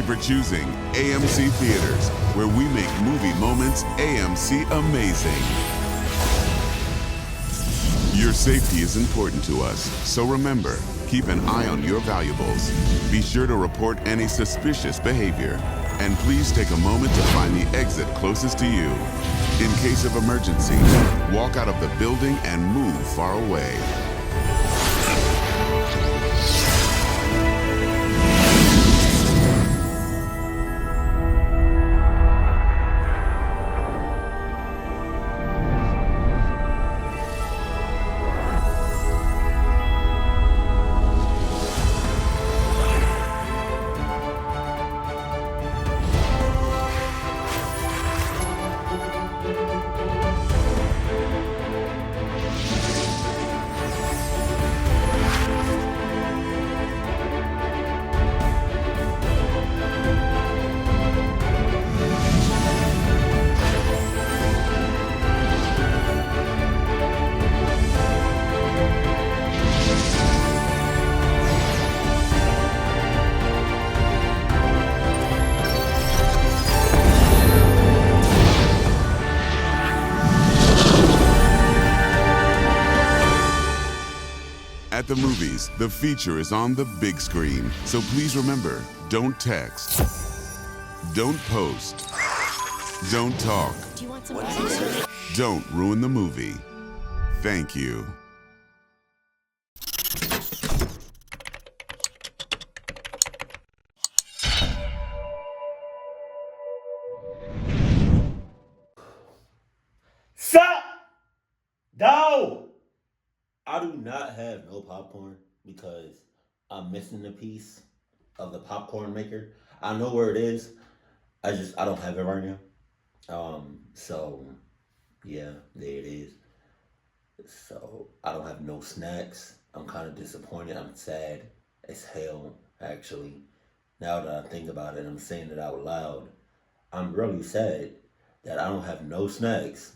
for choosing AMC Theaters, where we make movie moments AMC amazing. Your safety is important to us, so remember, keep an eye on your valuables. Be sure to report any suspicious behavior. And please take a moment to find the exit closest to you. In case of emergency, walk out of the building and move far away. At the movies, the feature is on the big screen. So please remember, don't text, don't post, don't talk, Do you want some don't ruin the movie. Thank you. Sup, dog? I do not have no popcorn because I'm missing a piece of the popcorn maker. I know where it is. I don't have it right now. So yeah, there it is. So I don't have no snacks. I'm kind of disappointed. I'm sad as hell, actually. Now that I think about it, I'm saying it out loud. I'm really sad that I don't have no snacks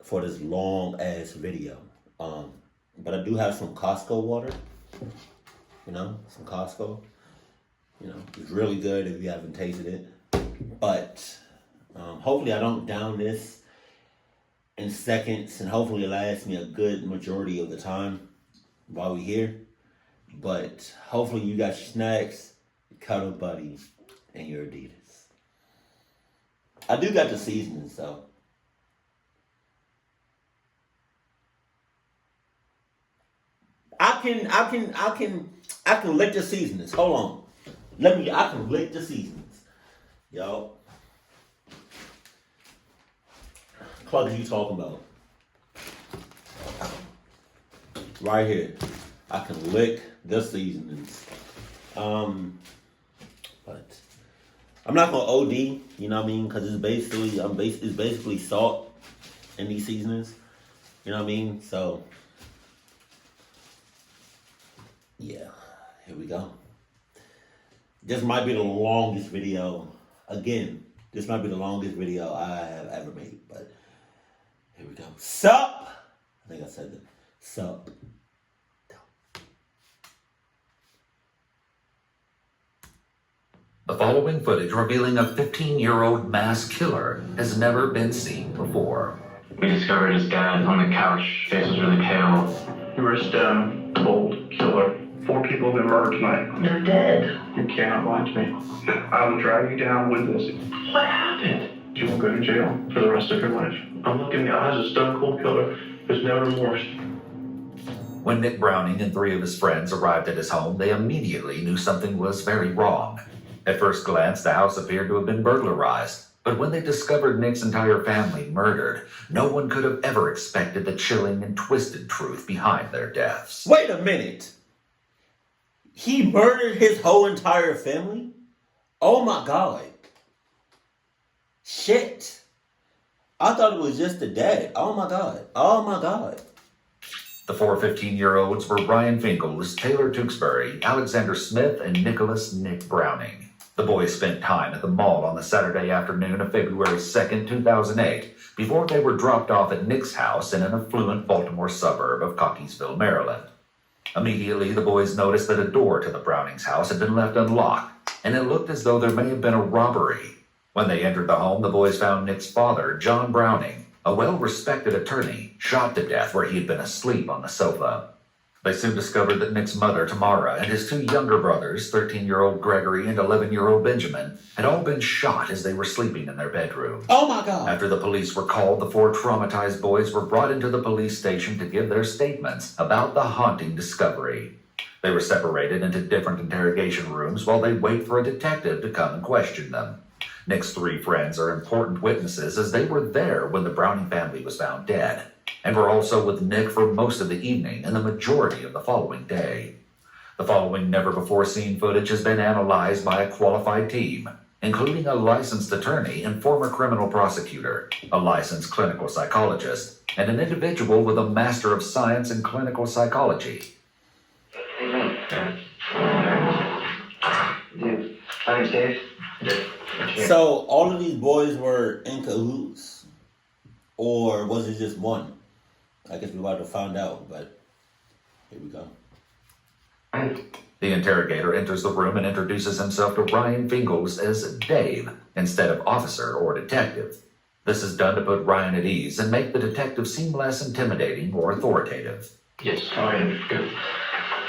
for this long ass video. But I do have some Costco water. Some Costco. It's really good if you haven't tasted it. But hopefully I don't down this in seconds, and hopefully it lasts me a good majority of the time while we're here. But hopefully you got your snacks, your cuddle buddy, and your Adidas. I do got the seasonings though. I can lick the seasonings. Hold on. I can lick the seasonings. Yo. Club are you talking about? Right here. I can lick the seasonings. But I'm not gonna OD, you know what I mean? Cause it's basically salt in these seasonings. You know what I mean? So yeah, here we go. This might be the longest video. Again, this might be the longest video I have ever made, but here we go. Sup? I think I said that. Sup? The following footage revealing a 15-year-old mass killer has never been seen before. We discovered his dad on the couch. Face was really pale. You were a stone, bold killer. 4 people have been murdered tonight. They're dead. You cannot lie to me. I will drag you down with this. What happened? You will go to jail for the rest of your life. I'm looking in the eyes of a stone cold killer. There's no remorse. When Nick Browning and 3 of his friends arrived at his home, they immediately knew something was very wrong. At first glance, the house appeared to have been burglarized. But when they discovered Nick's entire family murdered, no one could have ever expected the chilling and twisted truth behind their deaths. Wait a minute. He murdered his whole entire family? Oh my God. Shit. I thought it was just the dad. Oh my God. Oh my God. The 4 15-year-olds were Brian Finkel's, Taylor Tewksbury, Alexander Smith, and Nicholas Nick Browning. The boys spent time at the mall on the Saturday afternoon of February 2nd, 2008, before they were dropped off at Nick's house in an affluent Baltimore suburb of Cockeysville, Maryland. Immediately, the boys noticed that a door to the Brownings' house had been left unlocked. and it looked as though there may have been a robbery. When they entered the home, the boys found Nick's father, John Browning, a well-respected attorney, shot to death where he had been asleep on the sofa. They soon discovered that Nick's mother, Tamara, and his two younger brothers, 13-year-old Gregory and 11-year-old Benjamin, had all been shot as they were sleeping in their bedroom. Oh my God. After the police were called, the four traumatized boys were brought into the police station to give their statements about the haunting discovery. They were separated into different interrogation rooms while they wait for a detective to come and question them. Nick's three friends are important witnesses as they were there when the Browning family was found dead, and were also with Nick for most of the evening and the majority of the following day. The following never-before-seen footage has been analyzed by a qualified team, including a licensed attorney and former criminal prosecutor, a licensed clinical psychologist, and an individual with a Master of Science in Clinical Psychology. Thanks, Dave. So all of these boys were in cahoots, or was it just one? I guess we're about to find out, but here we go. The interrogator enters the room and introduces himself to Ryan Fingles as Dave instead of officer or detective. This is done to put Ryan at ease and make the detective seem less intimidating or authoritative. Yes. Oh, yeah. Good.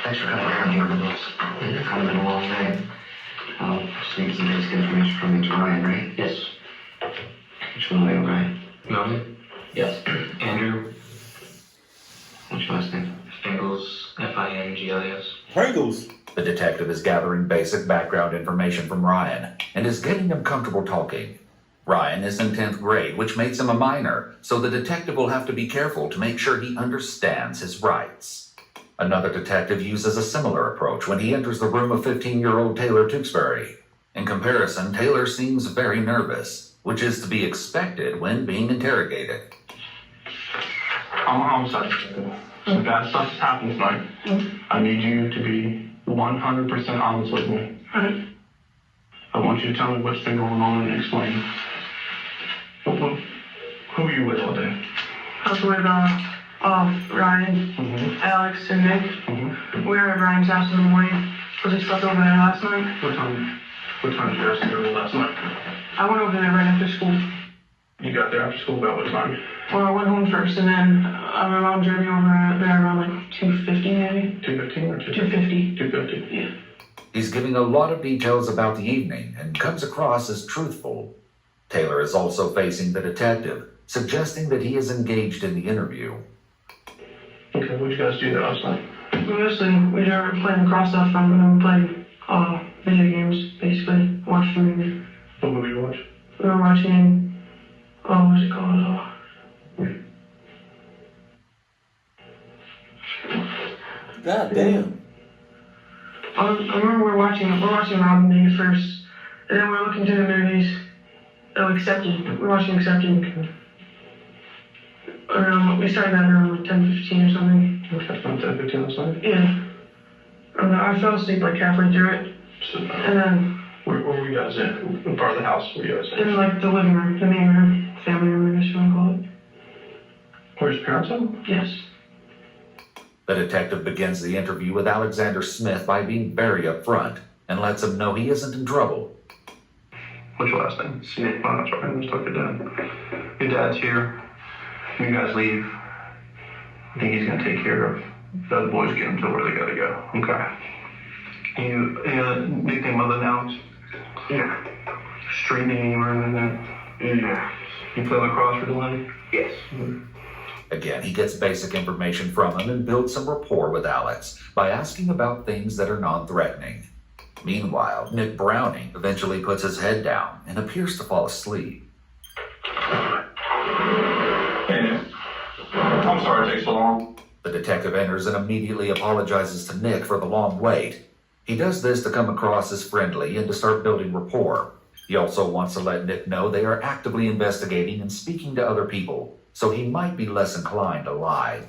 Thanks for coming around here with us. It's kind of been a long day. Just need some basic information from you to Ryan, right? Yes. Which one are you, Ryan? Melvin? Yes. Andrew? What's your last name? Fingles. Fingles. Pringles. The detective is gathering basic background information from Ryan and is getting him comfortable talking. Ryan is in 10th grade, which makes him a minor, so the detective will have to be careful to make sure he understands his rights. Another detective uses a similar approach when he enters the room of 15-year-old Taylor Tewksbury. In comparison, Taylor seems very nervous, which is to be expected when being interrogated. I'm sorry. Some bad stuff has happened tonight. I need you to be 100% honest with me. Alright. I want you to tell me what's been going on and explain. Who are you with all day? I was with Ryan, Alex, and Nick. We were at Ryan's house in the morning because we slept over there last night. What time did you guys go last night? I went over there right after school. You got there after school about what time? Well, I went home first, and then my mom drove me over there around like 2:50 maybe. 2:15 or 2:50. 2:50? Yeah. He's giving a lot of details about the evening and comes across as truthful. Taylor is also facing the detective, suggesting that he is engaged in the interview. Okay, what did you guys do there last night? Mostly, we were playing cross stuff and then we played video games, basically. Watched a movie. What movie you watch? We were watching, what's it called? God damn. I remember we're watching Robin Day first, and then we're looking through the movies. Accepted. We're watching Accepted. We started that around like 10:15 or something. Okay, from 10:15 last night? Yeah. And I fell asleep like halfway through it, So, and then where were you guys in? What part of the house were you guys in? in like the living room, the main room, family room, I guess you want to call it. Where's your parents at? Yes. The detective begins the interview with Alexander Smith by being very upfront and lets him know he isn't in trouble. What's your last name? Smith. Oh, that's right. I just talked to your dad. Your dad's here. When you guys leave, I think he's gonna take care of the other boys, get them to where they gotta go. Okay. You nickname other nouns? Yeah. Street name or anything? Yeah. You play lacrosse for Delaney? Yes. Again, he gets basic information from him and builds some rapport with Alex by asking about things that are non-threatening. Meanwhile, Nick Browning eventually puts his head down and appears to fall asleep. Hey, Nick. I'm sorry it takes so long. The detective enters and immediately apologizes to Nick for the long wait. He does this to come across as friendly and to start building rapport. He also wants to let Nick know they are actively investigating and speaking to other people, so he might be less inclined to lie.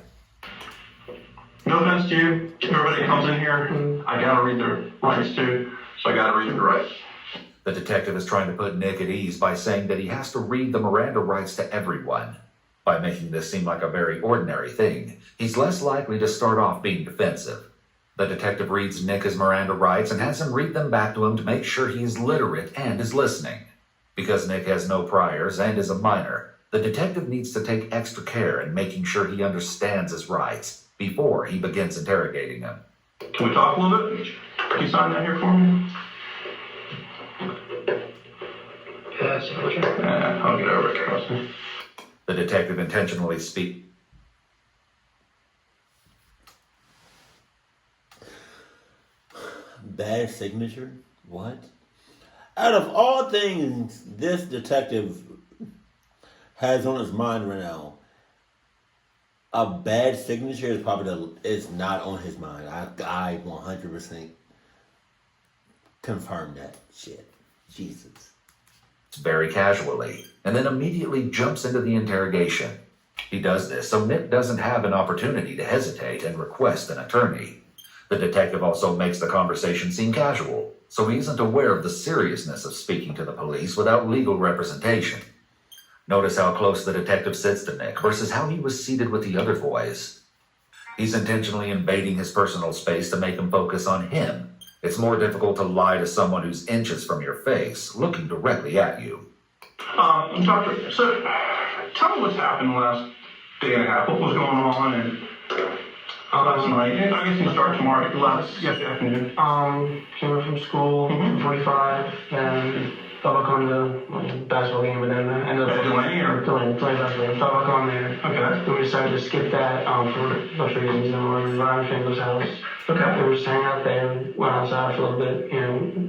No offense to you. Everybody comes in here, I gotta read their rights too, so I gotta read their rights. The detective is trying to put Nick at ease by saying that he has to read the Miranda rights to everyone. By making this seem like a very ordinary thing, he's less likely to start off being defensive. The detective reads Nick his Miranda rights and has him read them back to him to make sure he is literate and is listening. Because Nick has no priors and is a minor, the detective needs to take extra care in making sure he understands his rights before he begins interrogating him. Can we talk a little bit? Can you sign that here for me? Yeah, signature. Yeah, I'll get over it, trust me. The detective intentionally Bad signature? What? Out of all things this detective has on his mind right now, a bad signature is probably is not on his mind. I 100% confirm that shit. Jesus. very casually and then immediately jumps into the interrogation. He does this so Nick doesn't have an opportunity to hesitate and request an attorney. The detective also makes the conversation seem casual, so he isn't aware of the seriousness of speaking to the police without legal representation. Notice how close the detective sits to Nick versus how he was seated with the other boys. He's intentionally invading his personal space to make him focus on him. It's more difficult to lie to someone who's inches from your face, looking directly at you. Doctor, so tell me what's happened the last day and a half. What was going on and last night? And I guess you can start tomorrow. Yesterday afternoon. Came up from school, 45, and thought I'd come to basketball game, but then I ended up Delaney or? Delaney basketball game. Thought I'd come there. Okay. Then we decided to skip that for a bunch of reasons. And we're around Fango's house. Okay. And we were just hanging out there and went outside for a little bit,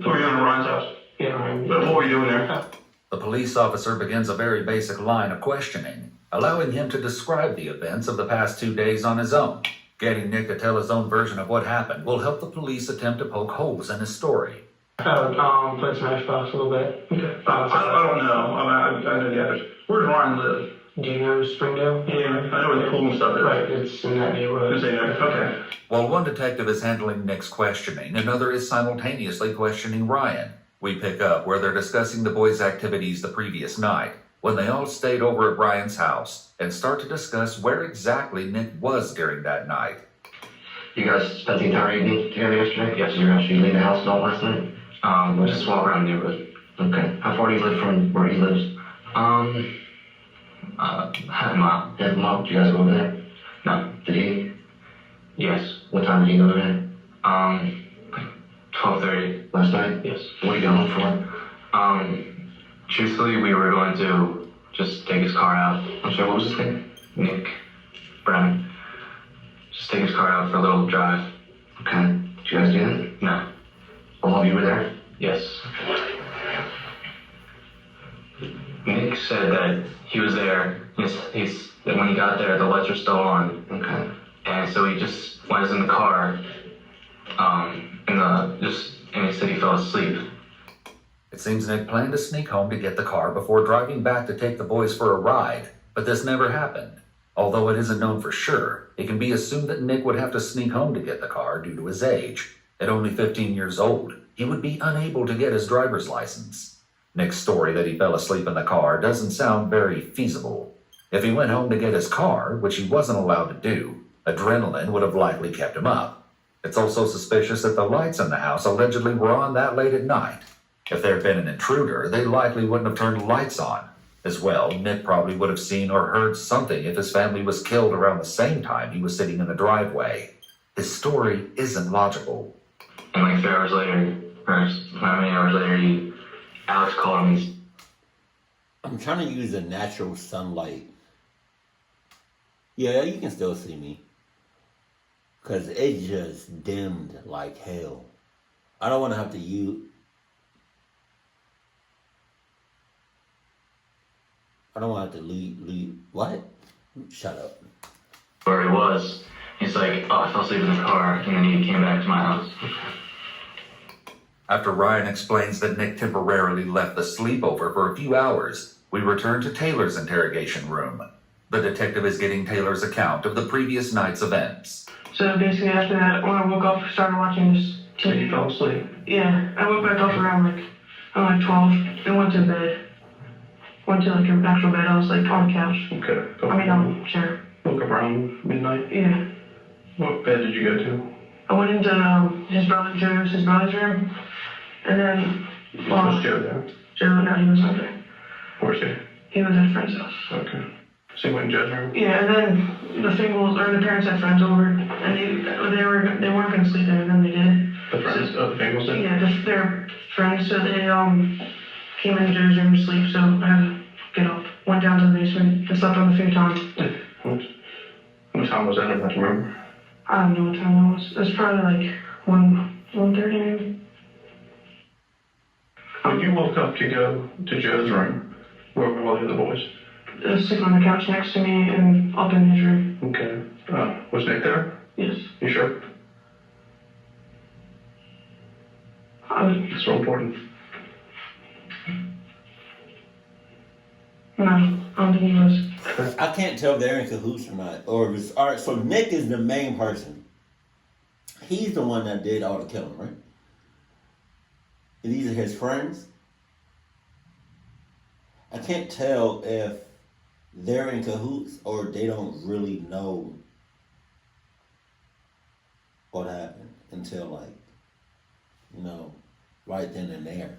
So were you in Ryan's house? Yeah, Ryan. What were you doing there? The police officer begins a very basic line of questioning, allowing him to describe the events of the past 2 days on his own. Getting Nick to tell his own version of what happened will help the police attempt to poke holes in his story. Played Smashbox a little bit. Okay. I don't know. I know the others. Where does Ryan live? Do you know Springdale? Yeah, I know where the pool and stuff is. Right, it's in that neighborhood. Is it there? Okay. While one detective is handling Nick's questioning, another is simultaneously questioning Ryan. We pick up where they're discussing the boys' activities the previous night, when they all stayed over at Ryan's house, and start to discuss where exactly Nick was during that night. You guys spent the entire evening together yesterday? Yes. You were actually leaving the house at all last night? We just walk around the neighborhood. Okay. How far do you live from where he lives? Half a mile. Half a mile? Did you guys go over there? No. Did he? Yes. What time did he go there? Like 12:30. Last night? Yes. What are you going for? Truthfully, we were going to just take his car out. I'm sorry, what was his name? Nick Brown. Just take his car out for a little drive. Okay. Did you guys do that? No. All of you were there? Yes. Nick said that he was there. That when he got there, the lights were still on. Okay. And so he just went in the car, and he said he fell asleep. It seems Nick planned to sneak home to get the car before driving back to take the boys for a ride, but this never happened. Although it isn't known for sure, it can be assumed that Nick would have to sneak home to get the car due to his age. At only 15 years old, he would be unable to get his driver's license. Nick's story that he fell asleep in the car doesn't sound very feasible. If he went home to get his car, which he wasn't allowed to do, adrenaline would have likely kept him up. It's also suspicious that the lights in the house allegedly were on that late at night. If there had been an intruder, they likely wouldn't have turned the lights on. As well, Nick probably would have seen or heard something if his family was killed around the same time he was sitting in the driveway. His story isn't logical. And like 3 hours later, or how many hours later, Alex called him. I'm trying to use the natural sunlight. Yeah, you can still see me. Because it just dimmed like hell. I don't want to have to use... I don't want to have to leave. What? Shut up. Where he was. He's like, oh, I fell asleep in the car, and then he came back to my house. After Ryan explains that Nick temporarily left the sleepover for a few hours, we return to Taylor's interrogation room. The detective is getting Taylor's account of the previous night's events. So basically after that, when I woke up, I started watching this So TV. you fell asleep? Yeah, I woke back up around like 12 and went to bed. Went to like an actual bed. I was like on the couch. Okay. I mean, on the chair. Woke up around midnight. Yeah. What bed did you go to? I went into his brother's room, and then Was Joe there? Joe, no, he was not there. Where's he? He was at a friend's house. Okay. So you went in Joe's room? Yeah, and then the parents had friends over, and they weren't gonna sleep there, and then they did. The friends of the Fingles did? Yeah, just their friends. So they came in Joe's room to sleep. So I had to get up, went down to the basement, and slept on the futon. What time was that? I don't remember. I don't know what time that was. It was probably like 1:30 maybe. When you woke up to go to Joe's room, where were all the other boys? They were sitting on the couch next to me and up in his room. Okay. Was Nick there? Yes. You sure? It's so important. No, I don't think he was. I can't tell if they're in cahoots or not. Or if it's, all right, so Nick is the main person. He's the one that did all the killing, right? And these are his friends. I can't tell if they're in cahoots or they don't really know what happened until, like, you know, right then and there.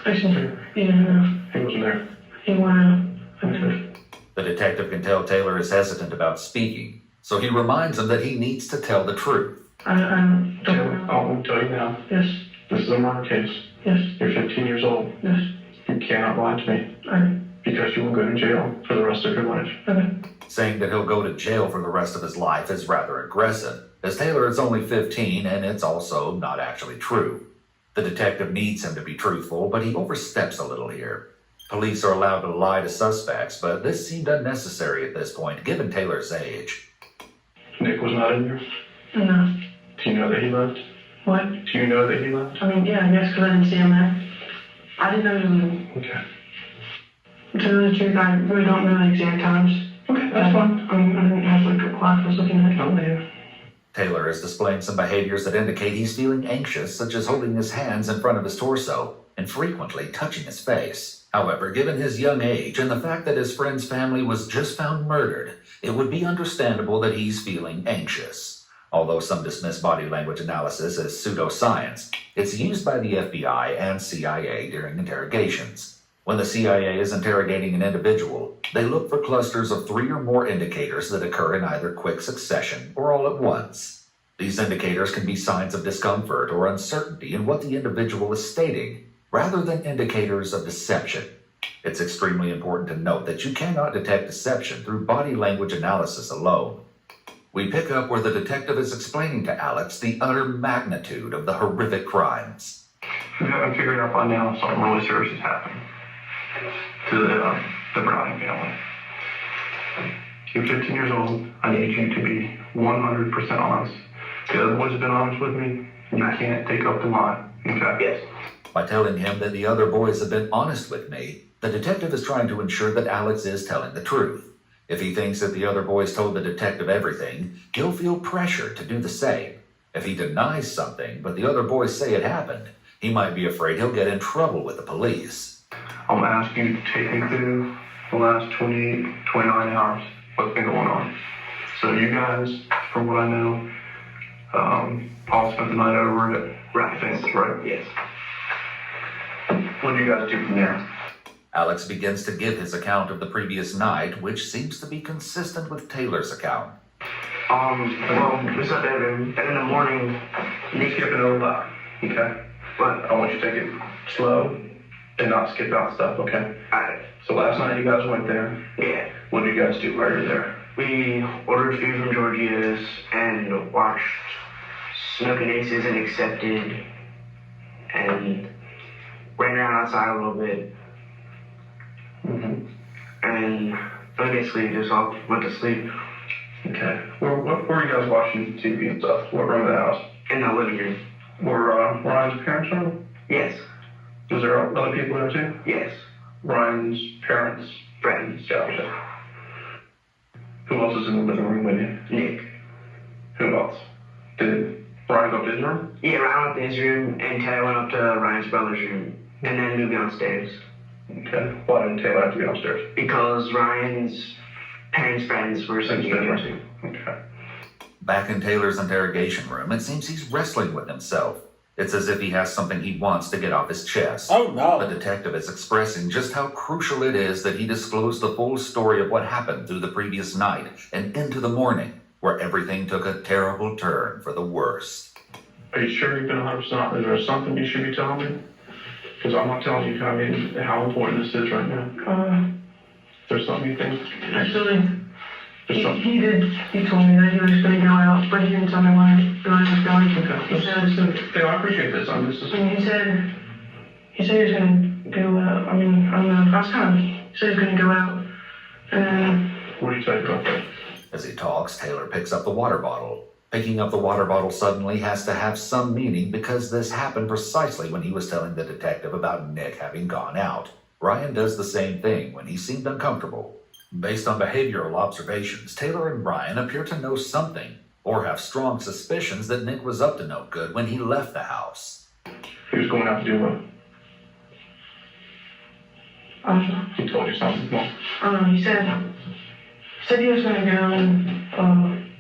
Actually, yeah, no. He wasn't there. He went out. Okay. The detective can tell Taylor is hesitant about speaking, so he reminds him that he needs to tell the truth. I don't know. I'll tell you now. Yes. This is a murder case. Yes. You're 15 years old. Yes. You cannot lie to me. Okay. Because you will go to jail for the rest of your life. Okay. Saying that he'll go to jail for the rest of his life is rather aggressive, as Taylor is only 15 and it's also not actually true. The detective needs him to be truthful, but he oversteps a little here. Police are allowed to lie to suspects, but this seemed unnecessary at this point, given Taylor's age. Nick was not in there? No. Do you know that he left? What? Do you know that he left? I mean, yeah, I guess because I didn't see him there. I didn't know he was leaving. Okay. To tell the truth, I really don't know the exact times. Okay, that's fine. I mean, I didn't have like a clock I was looking at. Oh, yeah. Taylor is displaying some behaviors that indicate he's feeling anxious, such as holding his hands in front of his torso and frequently touching his face. However, given his young age and the fact that his friend's family was just found murdered, it would be understandable that he's feeling anxious. Although some dismiss body language analysis as pseudoscience, it's used by the FBI and CIA during interrogations. When the CIA is interrogating an individual, they look for clusters of 3 or more indicators that occur in either quick succession or all at once. These indicators can be signs of discomfort or uncertainty in what the individual is stating, rather than indicators of deception. It's extremely important to note that you cannot detect deception through body language analysis alone. We pick up where the detective is explaining to Alex the utter magnitude of the horrific crimes. I'm figuring out by now something really serious has happened to the Browning family. You're 15 years old. I need you to be 100% honest. The other boys have been honest with me. You can't take up the lie. Okay? Yes. By telling him that the other boys have been honest with me, the detective is trying to ensure that Alex is telling the truth. If he thinks that the other boys told the detective everything, he'll feel pressure to do the same. If he denies something, but the other boys say it happened, he might be afraid he'll get in trouble with the police. I'm going to ask you to take me through the last 28, 29 hours. What's been going on? So you guys, from what I know, Paul spent the night over at Fence, right? Yes. What do you guys do from there? Alex begins to give his account of the previous night, which seems to be consistent with Taylor's account. Well, we sat there, and in the morning, You skip it over, okay? But I want you to take it slow and not skip out stuff, okay? alright, So last night you guys went there. yeah. What did you guys do while you were there? We ordered food from Georgia's and watched Smoking Aces and Accepted and ran around outside a little bit Mm-hmm. and then basically just all went to sleep Okay. Where were you guys watching TV and stuff? What room of the house? in the living room. Were Ryan's parents home? Yes, Was there other people there too? yes, Ryan's parents? friends. Gotcha. Who else is in the living room with you? Nick. Who else? Did Ryan go to his room? Yeah, Ryan went to his room and Taylor went up to Ryan's brother's room and then moved downstairs Okay. Why didn't Taylor have to be downstairs? because Ryan's parents' friends were something Interesting. Okay. Back in Taylor's interrogation room, it seems he's wrestling with himself. It's as if he has something he wants to get off his chest. Oh no. The detective is expressing just how crucial it is that he disclose the full story of what happened through the previous night and into the morning, where everything took a terrible turn for the worse. Are you sure you've been 100%? Is there something you should be telling me? Because I'm not telling you how important this is right now. There's something you think? Actually, There's something. he told me that he was going to go out, but he didn't tell me where he was going. He said, I appreciate this. he said he was going to go out. I mean, I don't know. He said he was going to go out. And What do you tell you about that? As he talks, Taylor picks up the water bottle. Picking up the water bottle suddenly has to have some meaning because this happened precisely when he was telling the detective about Nick having gone out. Ryan does the same thing when he seemed uncomfortable. Based on behavioral observations, Taylor and Ryan appear to know something, or have strong suspicions that Nick was up to no good when he left the house. He was going out to do what? He told you something. Well, he said he was going to go and,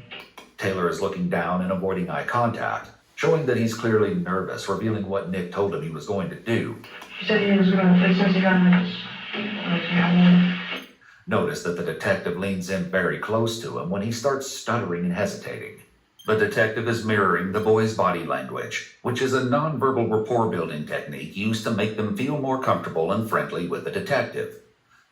Taylor is looking down and avoiding eye contact, showing that he's clearly nervous, revealing what Nick told him he was going to do. he said he was going to, since he got in his, Notice that the detective leans in very close to him when he starts stuttering and hesitating. The detective is mirroring the boy's body language, which is a nonverbal rapport-building technique used to make them feel more comfortable and friendly with the detective.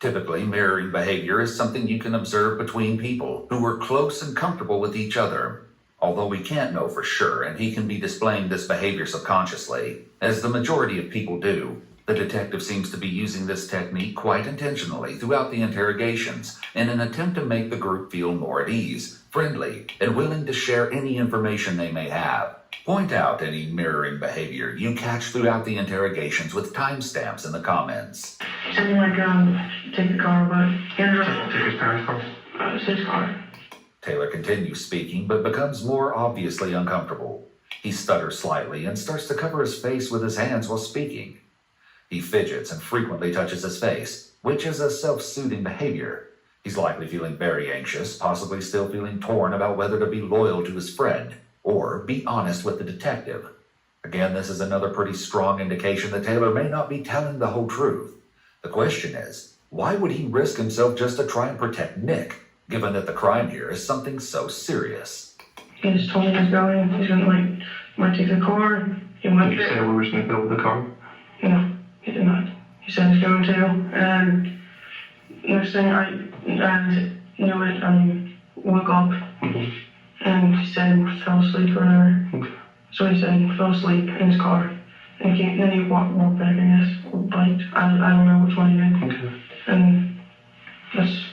Typically, mirroring behavior is something you can observe between people who are close and comfortable with each other. Although we can't know for sure, and he can be displaying this behavior subconsciously, as the majority of people do, the detective seems to be using this technique quite intentionally throughout the interrogations in an attempt to make the group feel more at ease, friendly, and willing to share any information they may have. Point out any mirroring behavior you catch throughout the interrogations with timestamps in the comments. something like, take the car, but he ended up, take his parents' car. it's his car. Taylor continues speaking, but becomes more obviously uncomfortable. He stutters slightly and starts to cover his face with his hands while speaking. He fidgets and frequently touches his face, which is a self-soothing behavior. He's likely feeling very anxious, possibly still feeling torn about whether to be loyal to his friend or be honest with the detective. Again, this is another pretty strong indication that Taylor may not be telling the whole truth. The question is, why would he risk himself just to try and protect Nick, given that the crime here is something so serious? He just told me he's going to, might take the car. He went Did you say there. we were going to go with the car? No, he did not. He said he's going to, and next thing I knew it, woke up, and he said he fell asleep or whatever. Okay. So he said he fell asleep in his car, and then he walked back, I guess, or biked. I don't know which one he did. Okay. And that's,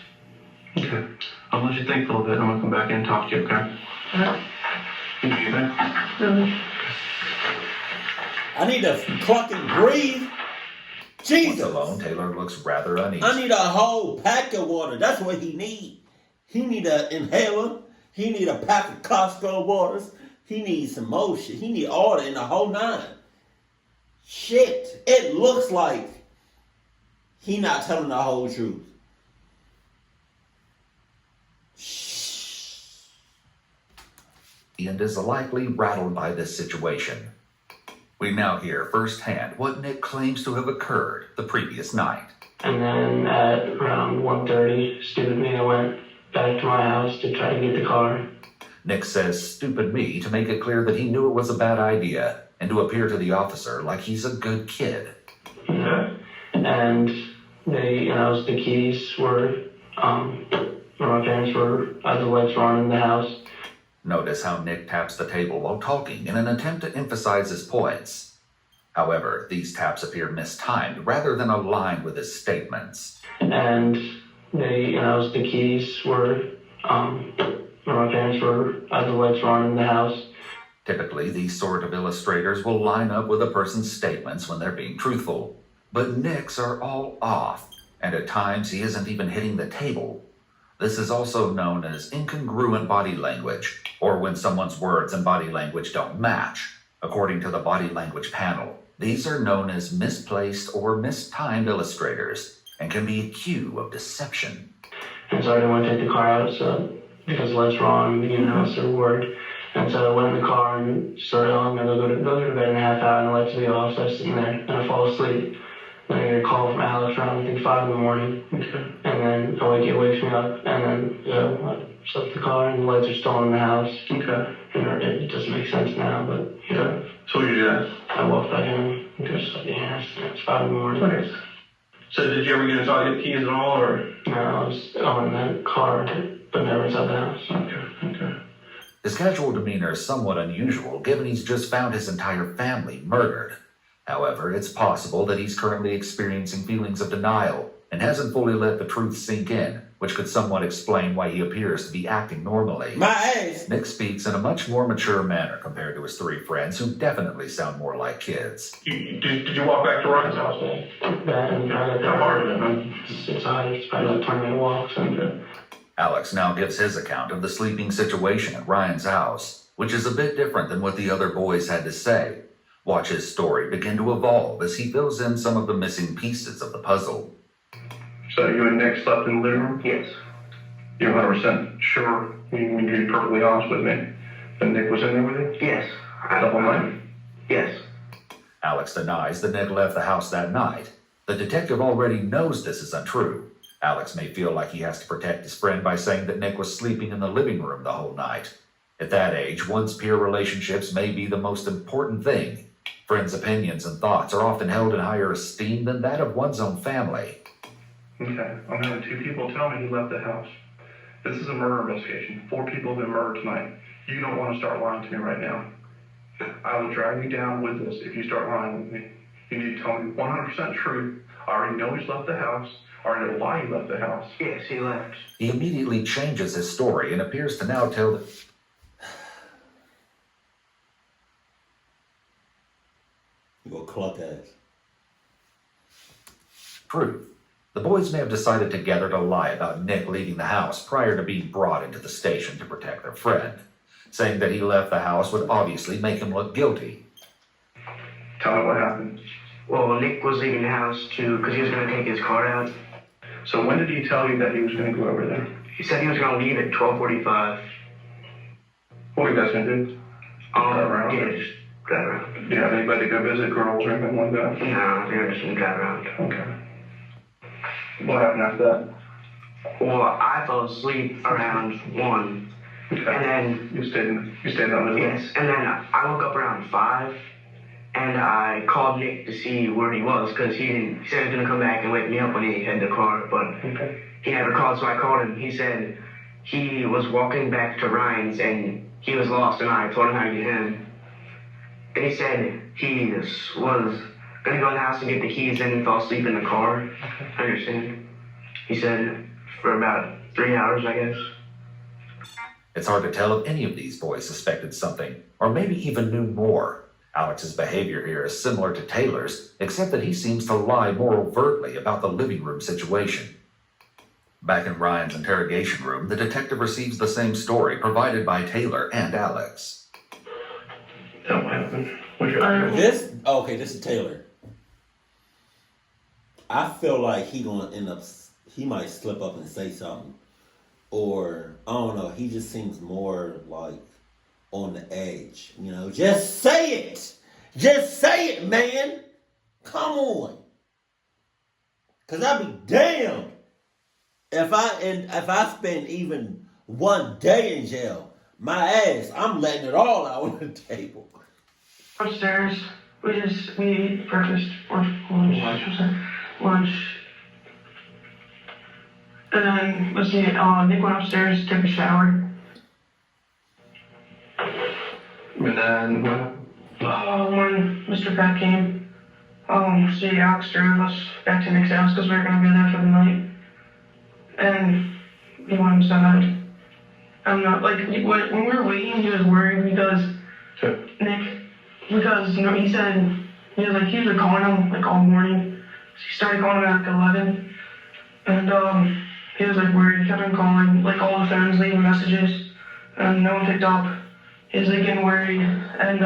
Okay. I'll let you think a little bit. I'm going to come back in and talk to you, okay? You think? I need to fucking breathe. Once Jesus. alone, Taylor looks rather uneasy. I need a whole pack of water. That's what he need. He need an inhaler. He need a pack of Costco waters. He needs some more shit. He need all in the whole nine. Shit. It looks like he not telling the whole truth. And is likely rattled by this situation. We now hear firsthand what Nick claims to have occurred the previous night. And then at around 1:30, stupid me, I went back to my house to try to get the car. Nick says stupid me to make it clear that he knew it was a bad idea and to appear to the officer like he's a good kid. And the keys were, where my parents were, the lights were on in the house. Notice how Nick taps the table while talking in an attempt to emphasize his points. However, these taps appear mistimed rather than aligned with his statements. And the keys were, where my parents were, the lights were on in the house. Typically, these sort of illustrators will line up with a person's statements when they're being truthful. But Nick's are all off, and at times he isn't even hitting the table. This is also known as incongruent body language, or when someone's words and body language don't match. According to the body language panel, these are known as misplaced or mistimed illustrators and can be a cue of deception. And so I didn't want to take the car out, so because the lights were on, you know, so worried. And so I went in the car and started, I'm going to go to bed in a half hour and the lights will be off. So I was sitting there and I fall asleep. Then I get a call from Alex around, I think, 5 in the morning. Okay. And then it wakes me up. And then, I slept the car and the lights are still on in the house. Okay. And it doesn't make sense now, but, So what did you do? I walked back in. It's 5 in the morning. Okay. So did you ever get inside to get keys at all, or? No, I was on that car, but never inside the house. Okay. His casual demeanor is somewhat unusual, given he's just found his entire family murdered. However, it's possible that he's currently experiencing feelings of denial and hasn't fully let the truth sink in, which could somewhat explain why he appears to be acting normally. My ass! Nick speaks in a much more mature manner compared to his 3 friends, who definitely sound more like kids. Did you walk back to Ryan's house? That and I got How hard is it, man? It's hard. It's probably like 20-minute walks. And, Alex now gives his account of the sleeping situation at Ryan's house, which is a bit different than what the other boys had to say. Watch his story begin to evolve as he fills in some of the missing pieces of the puzzle. So you and Nick slept in the living room? Yes. You're 100% sure, you can be perfectly honest with me, that Nick was in there with you? Yes. The whole night? Yes. Alex denies that Nick left the house that night. The detective already knows this is untrue. Alex may feel like he has to protect his friend by saying that Nick was sleeping in the living room the whole night. At that age, one's peer relationships may be the most important thing. Friends' opinions and thoughts are often held in higher esteem than that of one's own family. Okay, I'm having 2 people tell me he left the house. This is a murder investigation. 4 people have been murdered tonight. You don't want to start lying to me right now. I will drag you down with this if you start lying with me. You need to tell me 100% truth. I already know he's left the house. I already know why he left the house. Yes, he left. He immediately changes his story and appears to now tell the You a cluck ass. truth. The boys may have decided together to lie about Nick leaving the house prior to being brought into the station to protect their friend. Saying that he left the house would obviously make him look guilty. Tell me what happened. Well, Nick was leaving the house because he was going to take his car out. So when did he tell you that he was going to go over there? He said he was going to leave at 12:45. What were you guys going to do? Drive around? Yeah, just drive around. Do you have anybody to go visit girls or anything like that? No, they were just going to drive around. Okay. What happened after that? Well, I fell asleep around 1. Okay. And then, You stayed on the yes, and then I woke up around 5, and I called Nick to see where he was, because he said he was going to come back and wake me up when he had the car, but Okay. he never called, so I called him. He said he was walking back to Ryan's, and he was lost, and I told him how to get him. And he said he was going to go in the house and get the keys, and he fell asleep in the car. I understand. He said for about 3 hours, I guess. It's hard to tell if any of these boys suspected something, or maybe even knew more. Alex's behavior here is similar to Taylor's, except that he seems to lie more overtly about the living room situation. Back in Ryan's interrogation room, the detective receives the same story provided by Taylor and Alex. Tell what happened. What's your This is Taylor. I feel like he might slip up and say something. Or, I don't know, he just seems more like on the edge. You know, just say it! Just say it, man! Come on! Cause I'd be damned if I spend even 1 day in jail. My ass, I'm letting it all out on the table. Upstairs, we ate breakfast or lunch. And then, let's see, Nick went upstairs, took a shower. And then what? When Mr. Peck came, Alex drove us back to Nick's house because we were going to be there for the night. And he wanted inside. I'm not, like, when we were waiting, he was worried because he said, he was calling him, like, all morning. He started calling him at, like, 11. And, he was, like, worried. He kept on calling, like, all the phones, leaving messages. And no one picked up. He was, like, getting worried. And,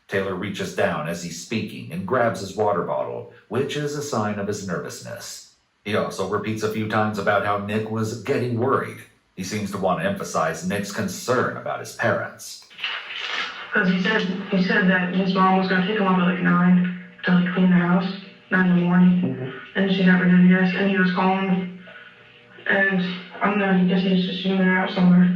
Taylor reaches down as he's speaking and grabs his water bottle, which is a sign of his nervousness. He also repeats a few times about how Nick was getting worried. He seems to want to emphasize Nick's concern about his parents. Because he said that his mom was going to take him up at like 9 to like clean the house, 9 in the morning, and she never did. Yes, and he was calling, and I don't know. I guess he's just shooting her out somewhere.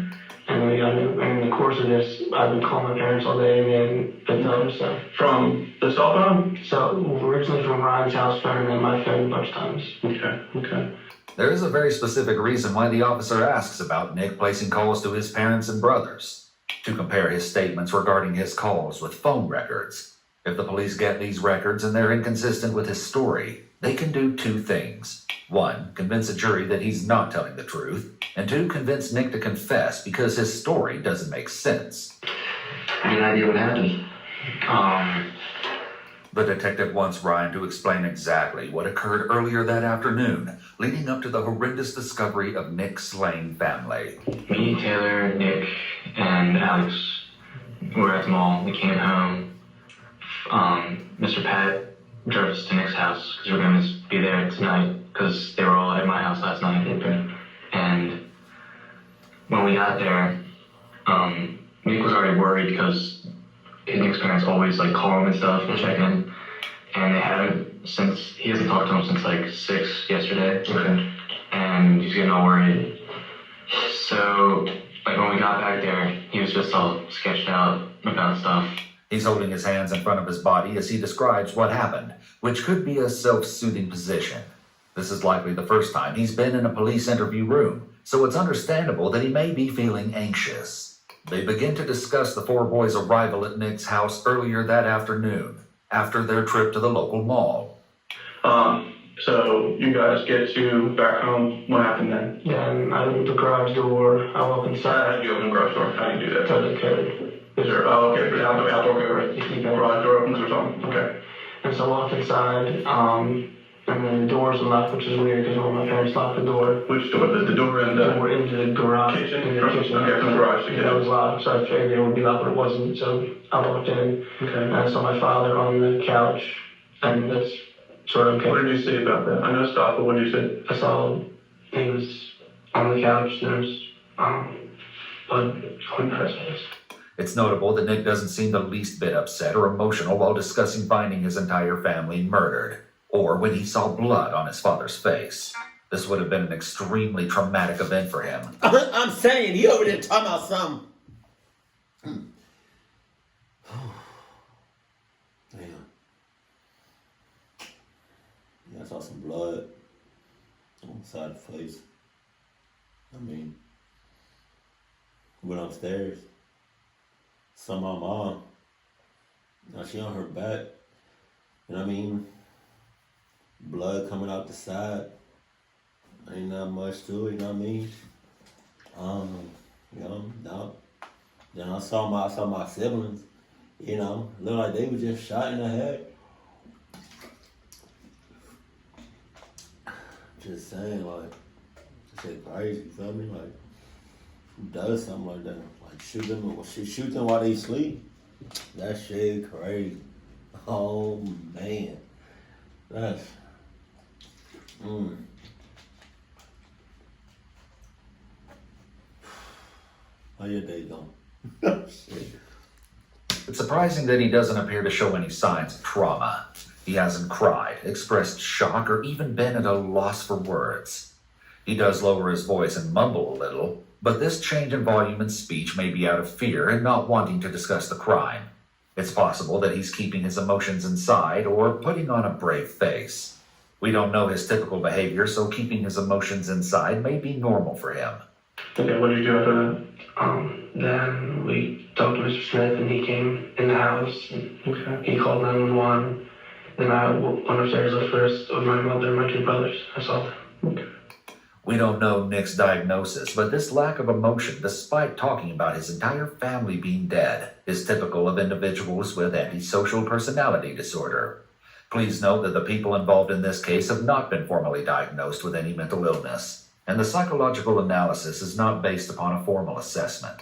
And in the course of this, I've been calling my parents all day, and they haven't been telling me stuff. From the cell phone? So originally from Ryan's house phone, and then my phone a bunch of times. Okay. There is a very specific reason why the officer asks about Nick placing calls to his parents and brothers, to compare his statements regarding his calls with phone records. If the police get these records and they're inconsistent with his story, they can do two things. 1, convince a jury that he's not telling the truth, and 2, convince Nick to confess because his story doesn't make sense. Any idea what happened? The detective wants Ryan to explain exactly what occurred earlier that afternoon, leading up to the horrendous discovery of Nick's slain family. Me, Taylor, Nick, and Alex were at the mall. We came home. Mr. Pat drove us to Nick's house because we were going to be there tonight because they were all at my house last night. And when we got there, Nick was already worried because Nick's parents always like call him and stuff and check in, and they haven't since. He hasn't talked to him since like 6 yesterday. And he's getting all worried. So like when we got back there, he was just all sketched out about stuff. He's holding his hands in front of his body as he describes what happened, which could be a self-soothing position. This is likely the first time he's been in a police interview room, so it's understandable that he may be feeling anxious. They begin to discuss the 4 boys' arrival at Nick's house earlier that afternoon, after their trip to the local mall. So you guys get to back home. What happened then? Yeah, and I opened the garage door. I walk inside. How did you open the garage door? How do you do that? Totally code. Is there? Oh, okay. For the outdoor code, right? The garage door opens or something. Okay. And so I walked inside, and then the doors were locked, which is weird because when my parents locked the door. Which door? The door in the Door into the garage. kitchen? In the kitchen. Okay, from the garage to the That kitchen. was locked, so I figured it would be locked, but it wasn't. So I walked in, and I saw my father on the couch, and that's sort of okay. What did you say about that? I know stuff, but what did you say? I saw he was on the couch. There was blood on his face. It's notable that Nick doesn't seem the least bit upset or emotional while discussing finding his entire family murdered, or when he saw blood on his father's face. This would have been an extremely traumatic event for him. I'm saying, he over there talking about something. Damn. Yeah, I saw some blood on the side of the face. I mean, went upstairs. Saw my mom. Now she on her back. You know what I mean? Blood coming out the side. Ain't not much to it, you know what I mean? No. Then I saw my siblings, you know, look like they were just shot in the head. Just saying, like, that shit crazy, you feel me? Like, who does something like that? Like, shoot them while they sleep? That shit crazy. Oh, man. That's, How your day going? Shit. It's surprising that he doesn't appear to show any signs of trauma. He hasn't cried, expressed shock, or even been at a loss for words. He does lower his voice and mumble a little, but this change in volume and speech may be out of fear and not wanting to discuss the crime. It's possible that he's keeping his emotions inside or putting on a brave face. We don't know his typical behavior, so keeping his emotions inside may be normal for him. Okay, what did you do after that? Then we talked to Mr. Smith, and he came in the house, and he called 911. Then I went upstairs at first with my mother and my 2 brothers. I saw them. We don't know Nick's diagnosis, but this lack of emotion, despite talking about his entire family being dead, is typical of individuals with antisocial personality disorder. Please note that the people involved in this case have not been formally diagnosed with any mental illness, and the psychological analysis is not based upon a formal assessment.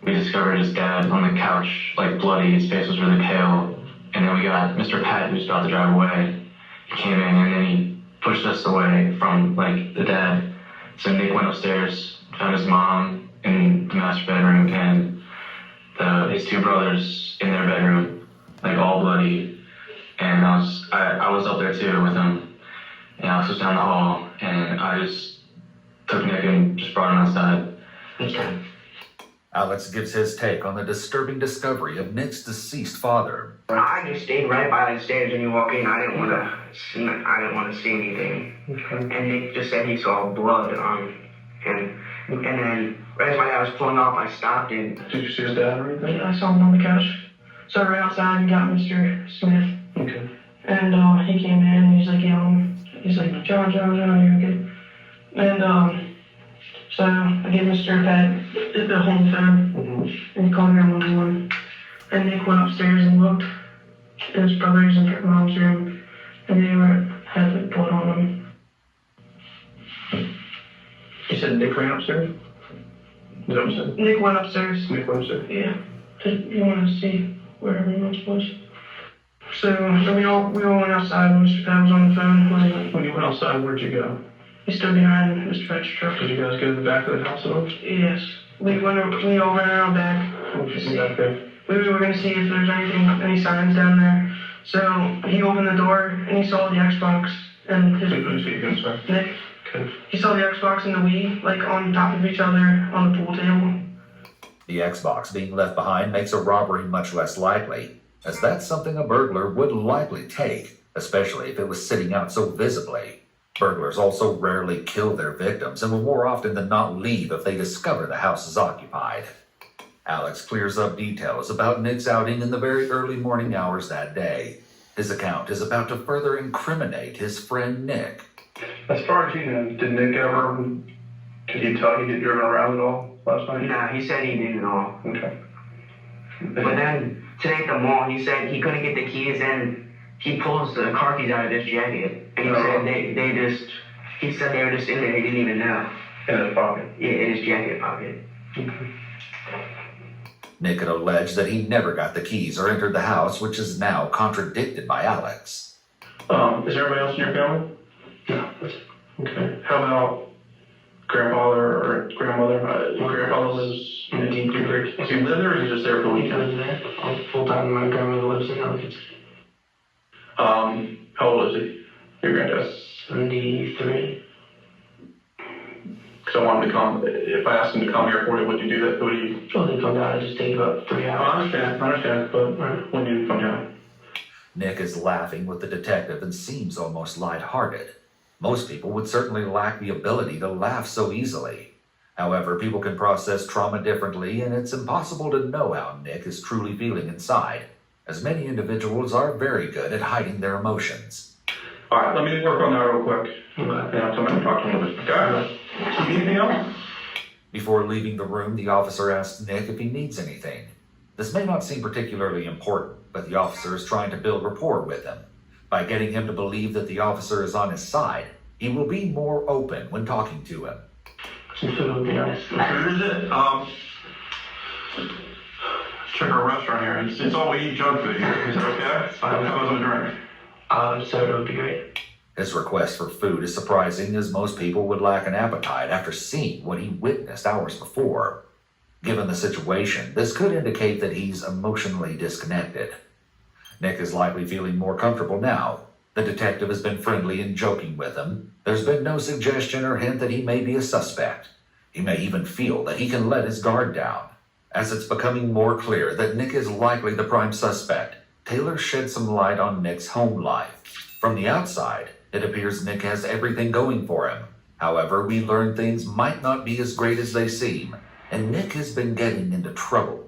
We discovered his dad on the couch, like bloody, his face was really pale. And then we got Mr. Pat, who's about to drive away. He came in and then he pushed us away from like the dad. So Nick went upstairs, found his mom in the master bedroom, and his two brothers in their bedroom, like all bloody. And I was up there too with him. And Alex was down the hall, and I just took Nick and just brought him outside. Okay. Alex gives his take on the disturbing discovery of Nick's deceased father. I just stayed right by the stairs when you walk in. I didn't want to see anything. Okay. And Nick just said he saw blood. And then right as my dad was pulling off, I stopped and. Did you see his dad or anything? I saw him on the couch. So right outside, we got Mr. Smith. Okay. And he came in and he's like yelling. He's like, John, you okay? And so I gave Mr. Pat the home phone and he called 911. And Nick went upstairs and looked at his brothers and mom's room, and they had like blood on them. You said Nick ran upstairs? Is that what you said? Nick went upstairs. Nick went upstairs? Yeah. You want to see where everyone was. So we all went outside when Mr. Pat was on the phone. When you went outside, where'd you go? He stood behind Mr. Pat's truck. Did you guys go to the back of the house at all? Yes. We all ran around back. What did you see back there? We were going to see if there's any signs down there. So he opened the door and he saw the Xbox and his Who's speaking, sir? Nick. Okay. He saw the Xbox and the Wii like on top of each other on the pool table. The Xbox being left behind makes a robbery much less likely, as that's something a burglar would likely take, especially if it was sitting out so visibly. Burglars also rarely kill their victims and will more often than not leave if they discover the house is occupied. Alex clears up details about Nick's outing in the very early morning hours that day. His account is about to further incriminate his friend Nick. As far as you know, did Nick ever, did he tell you to get driven around at all last night? Nah, he said he didn't know. Okay. But then today at the mall, he said he couldn't get the keys and he pulls the car keys out of his jacket. And he said he said they were just in there, he didn't even know. In his pocket? Yeah, in his jacket pocket. Okay. Nick had alleged that he never got the keys or entered the house, which is now contradicted by Alex. Is there anybody else in your family? No. Okay. How about grandfather or grandmother? Your grandfather lives In a deep creek. Does he live there or is he just there for the He weekend? lives there. Full time. My grandmother lives in Ellicott. How old is he? Your granddad? 73. Because I wanted to come. If I asked him to come here for you, would you do that? Would you? Well, they come down. It just take about 3 I hours. understand. But when you come down? Nick is laughing with the detective and seems almost lighthearted. Most people would certainly lack the ability to laugh so easily. However, people can process trauma differently, and it's impossible to know how Nick is truly feeling inside, as many individuals are very good at hiding their emotions. All right, let me work on that real quick. And I'll come in and talk to him a little bit. Okay? You need anything else? Before leaving the room, the officer asks Nick if he needs anything. This may not seem particularly important, but the officer is trying to build rapport with him. By getting him to believe that the officer is on his side, he will be more open when talking to him. Some food would be nice. Where is it? Check our restaurant here. It's all we eat junk food here. Is that okay? It's fine. How about a drink? Soda would be great. His request for food is surprising, as most people would lack an appetite after seeing what he witnessed hours before. Given the situation, this could indicate that he's emotionally disconnected. Nick is likely feeling more comfortable now. The detective has been friendly and joking with him. There's been no suggestion or hint that he may be a suspect. He may even feel that he can let his guard down. As it's becoming more clear that Nick is likely the prime suspect, Taylor sheds some light on Nick's home life. From the outside, it appears Nick has everything going for him. However, we learn things might not be as great as they seem, and Nick has been getting into trouble.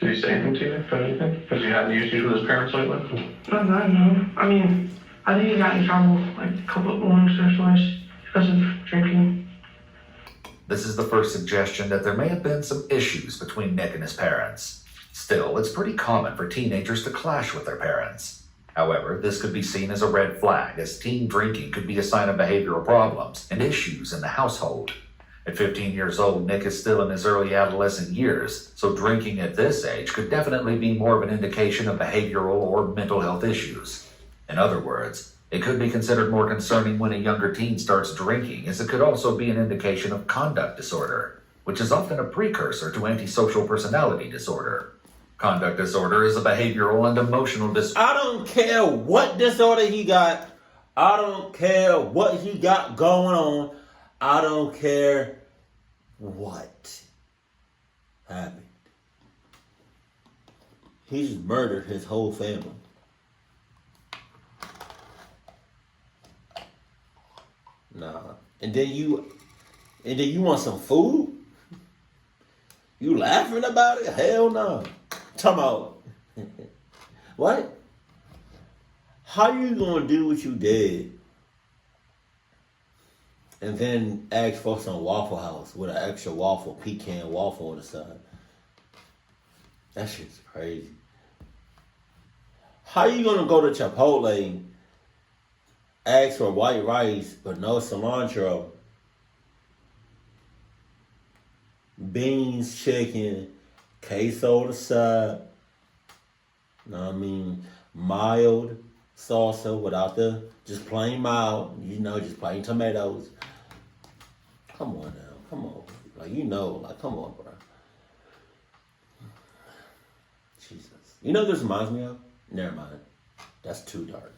Did he say anything to you for anything? Has he had any issues with his parents lately? Not that I know. I mean, I think he got in trouble like a couple once or twice because of drinking. This is the first suggestion that there may have been some issues between Nick and his parents. Still, it's pretty common for teenagers to clash with their parents. However, this could be seen as a red flag, as teen drinking could be a sign of behavioral problems and issues in the household. At 15 years old, Nick is still in his early adolescent years, so drinking at this age could definitely be more of an indication of behavioral or mental health issues. In other words, It could be considered more concerning when a younger teen starts drinking, as it could also be an indication of conduct disorder, which is often a precursor to antisocial personality disorder. Conduct disorder is a behavioral and emotional disorder. I don't care what disorder he got. I don't care what he got going on. I don't care what happened. He just murdered his whole family. Nah. And then you want some food? You laughing about it? Hell no. Talking about what? How you gonna do what you did and then ask for some Waffle House with an extra pecan waffle on the side? That shit's crazy. How you gonna go to Chipotle, ask for white rice but no cilantro, beans, chicken, queso on the side, mild salsa without just plain mild, just plain tomatoes. Come on now, come on. Come on, bro. Jesus. You know what this reminds me of? Never mind. That's too dark.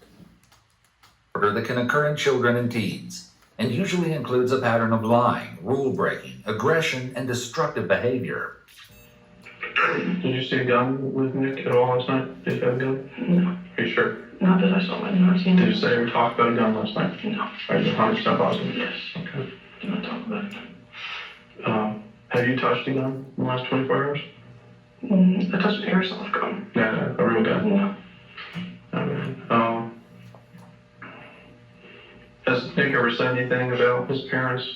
That can occur in children and teens, and usually includes a pattern of lying, rule breaking, aggression, and destructive behavior. Did you see a gun with Nick at all last night? Did you have a gun? No. Are you sure? Not that I saw. I've not seen Did it. you say or talk about a gun last night? No. Are you 100% positive? Yes. Okay. Do not talk about it. Have you touched a gun in the last 24 hours? I touched an airsoft gun. Yeah, a real gun. No. Okay. Has Nick ever said anything about his parents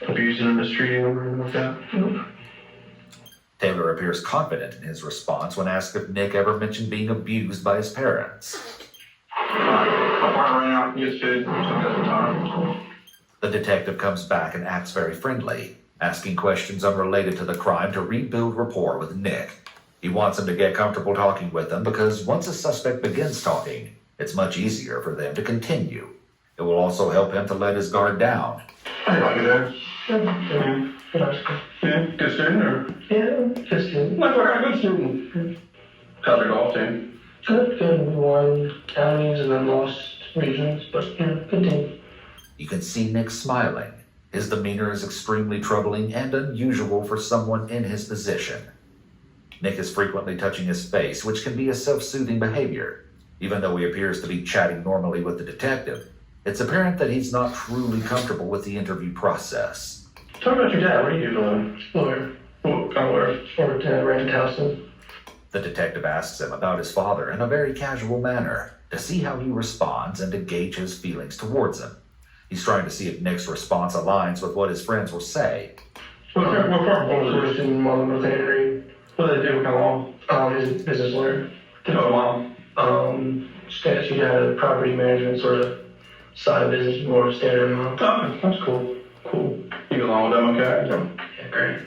abusing him, mistreating him, or anything like that? Nope. Taylor appears confident in his response when asked if Nick ever mentioned being abused by his parents. Ran out, gets food, time. The detective comes back and acts very friendly, asking questions unrelated to the crime to rebuild rapport with Nick. He wants him to get comfortable talking with him because once a suspect begins talking, it's much easier for them to continue. It will also help him to let his guard down. How you like it there? Yeah. Good high school. Yeah, good student or? Yeah, good student. Like a good student. How's your golf team? Good. We won counties and then lost regions, but good team. You can see Nick smiling. His demeanor is extremely troubling and unusual for someone in his position. Nick is frequently touching his face, which can be a self-soothing behavior. Even though he appears to be chatting normally with the detective, it's apparent that he's not truly comfortable with the interview process. Talk about your dad. What do you do for him? Lawyer. What kind of lawyer? Or rented houses? The detective asks him about his father in a very casual manner to see how he responds and to gauge his feelings towards him. He's trying to see if Nick's response aligns with what his friends will say. What part of Boulder in Marlon with Henry? What do they do? How long? He's a business lawyer. Oh, wow. She had a property management sort of side business, more of standard amount. Oh, that's cool. Cool. You get along with them okay? Yeah, great.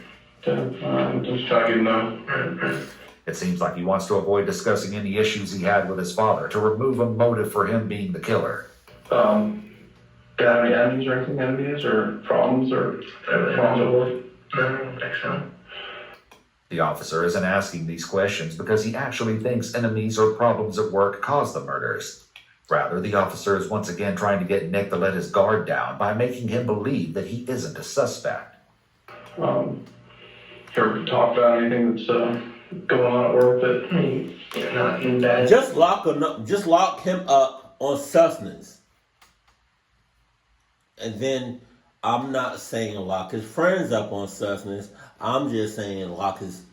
Just try to get to know. Right. It seems like he wants to avoid discussing any issues he had with his father to remove a motive for him being the killer. Got any enemies or anything, enemies or problems or problems? No, I don't think so. The officer isn't asking these questions because he actually thinks enemies or problems at work caused the murders. Rather, the officer is once again trying to get Nick to let his guard down by making him believe that he isn't a suspect. You ever talk about anything that's going on at work that Not in bad. Just lock him up on sustenance. And then I'm not saying lock his friends up on sustenance. I'm just saying lock his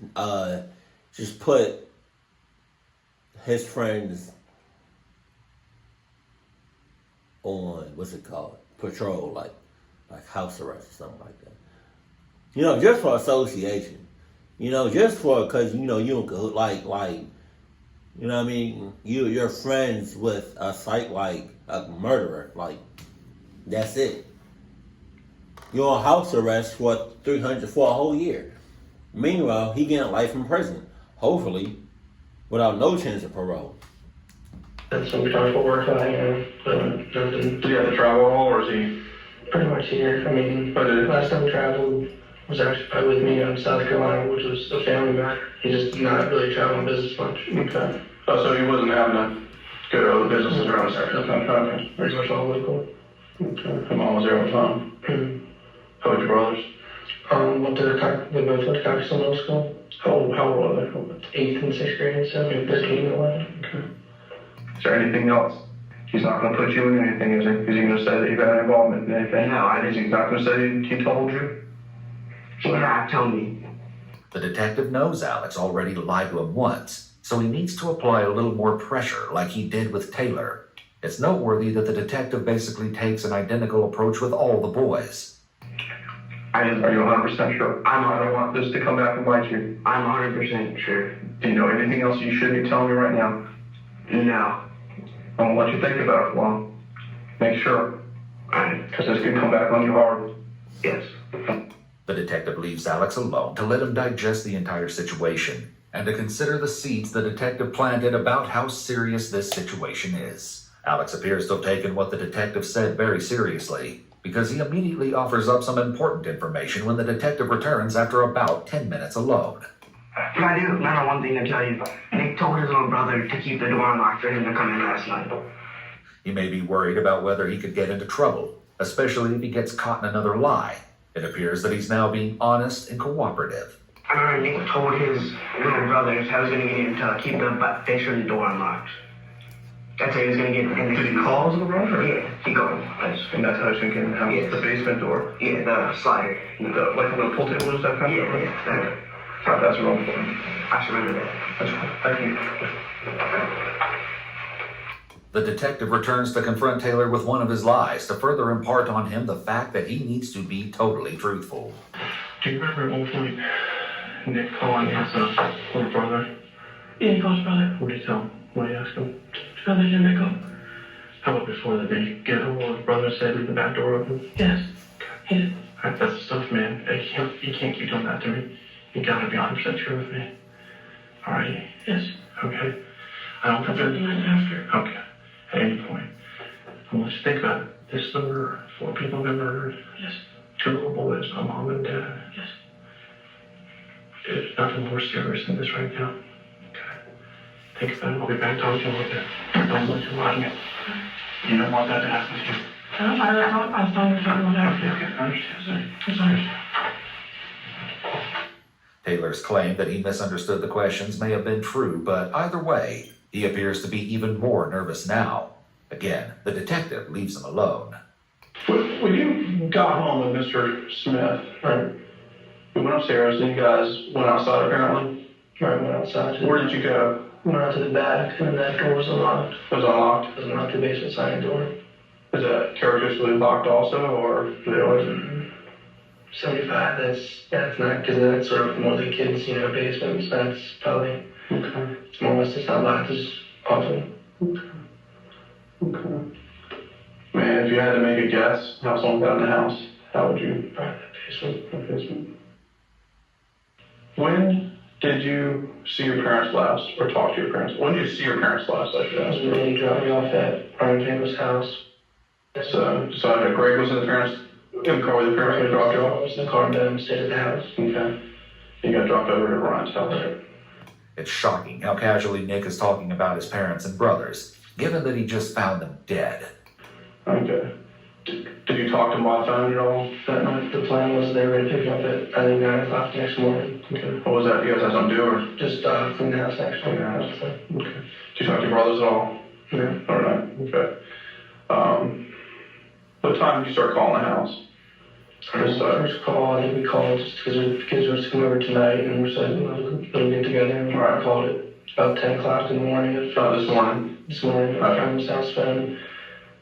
just put his friends on patrol, like house arrest or something like that. Just for association. Just for because you don't like what I mean. You're friends with a like a murderer, like that's it. You're on house arrest for $300 for a whole year. Meanwhile, he getting life in prison, hopefully, without no chance of parole. That's when we talked about work, but nothing. Did he have to travel at all, or is he? Pretty much here. I mean, Oh, did he? last time we traveled was actually probably with me in South Carolina, which was a family matter. He's just not really traveling business much. Okay. Oh, so he wasn't having to go to other businesses around the area. Okay. Pretty much all local. Okay. Your mom was there all the time. Mm-hmm. How about your brothers? They both went to Coxville Middle School. How old were they? 8th and 6th grade, so maybe 13 and 11. Okay. Is there anything else? He's not going to put you in anything, is he? Is he going to say that you've had any involvement in anything? No, He's not going to say he told you? Yeah, tell me. The detective knows Alex already lied to him once, so he needs to apply a little more pressure like he did with Taylor. It's noteworthy that the detective basically takes an identical approach with all the boys. Are you 100% sure? I don't want this to come back and bite you. I'm 100% sure. Do you know anything else you should be telling me right now? No. I won't let you think about it for long. Make sure. Alright. Because this could come back on you hard. Yes. The detective leaves Alex alone to let him digest the entire situation and to consider the seeds the detective planted about how serious this situation is. Alex appears to have taken what the detective said very seriously, because he immediately offers up some important information when the detective returns after about 10 minutes alone. But I do remember one thing to tell you. Nick told his little brother to keep the door unlocked for him to come in last night. He may be worried about whether he could get into trouble, especially if he gets caught in another lie. It appears that he's now being honest and cooperative. I remember Nick told his little brothers how he was going to get him to keep the basement door unlocked. That's how he was going to get in. Did he call his little brother? Yeah, he called him. And that's how he's going to get in Yes. the basement door? Yeah, the slider. Like a little pull table, is that kind of Yeah, stuff? yeah, that. That's wrong for him. I should remember that. That's cool. Thank you. The detective returns to confront Taylor with one of his lies to further impart on him the fact that he needs to be totally truthful. Do you remember at one point Nick calling his little brother? Yeah, he called his brother. What did he tell him? What did he ask him? Brother didn't make up. How about before that? Did he get home while his brother said leave the back door open? Yes. He did. Alright, that's the stuff, man. You can't keep doing that to me. You gotta be 100% true with me. Alright? Yes. Okay. I don't That's think what the night after. Okay. At any point. I want you to think about it. This is the murder. 4 people have been murdered. Yes. 2 little boys, a mom and dad. Yes. There's nothing more serious than this right now. Okay. Think about it. I'll be back talking to you later. Don't let you lie to me. You don't want that to happen to you. I thought you were talking about Okay, that. I understand. I'm sorry. Taylor's claim that he misunderstood the questions may have been true, but either way, he appears to be even more nervous now. Again, the detective leaves him alone. When you got home with Mr. Smith, right? You went upstairs and you guys went outside apparently. Right, went outside. Where did you go? Went out to the back, and that door was unlocked. It was unlocked. It was unlocked, the basement side door. Is that characteristically locked also, or did it always? 75, that's not, because that's sort of more the kids, basements. That's probably, Okay. it's more or less, it's not locked as often. Okay. Man, if you had to make a guess how someone got in the house, how would you? Probably that basement. When did you see your parents last, or talk to your parents? When did you see your parents last, I should That ask? was when he dropped me off at Brian Taylor's house. So Greg was in the parents, in the car with the parents when he dropped you I off? was in the car, but stayed at the house. Okay. You got dropped over to Ryan's house. It's shocking how casually Nick is talking about his parents and brothers, given that he just found them dead. Okay. Did you talk to him by phone at all that night? The plan was they were going to pick me up at, I think, 9 o'clock the next morning. Okay. What was that? You guys had something to do, or? Just clean the house, actually. Okay. Did you talk to your brothers at all? No. All right. Okay. What time did you start calling the house? First call, I think we called just because the kids were coming over tonight and we said, we'll get together. And I called it about 10 o'clock in the morning. This morning? This morning, Okay. from the South phone.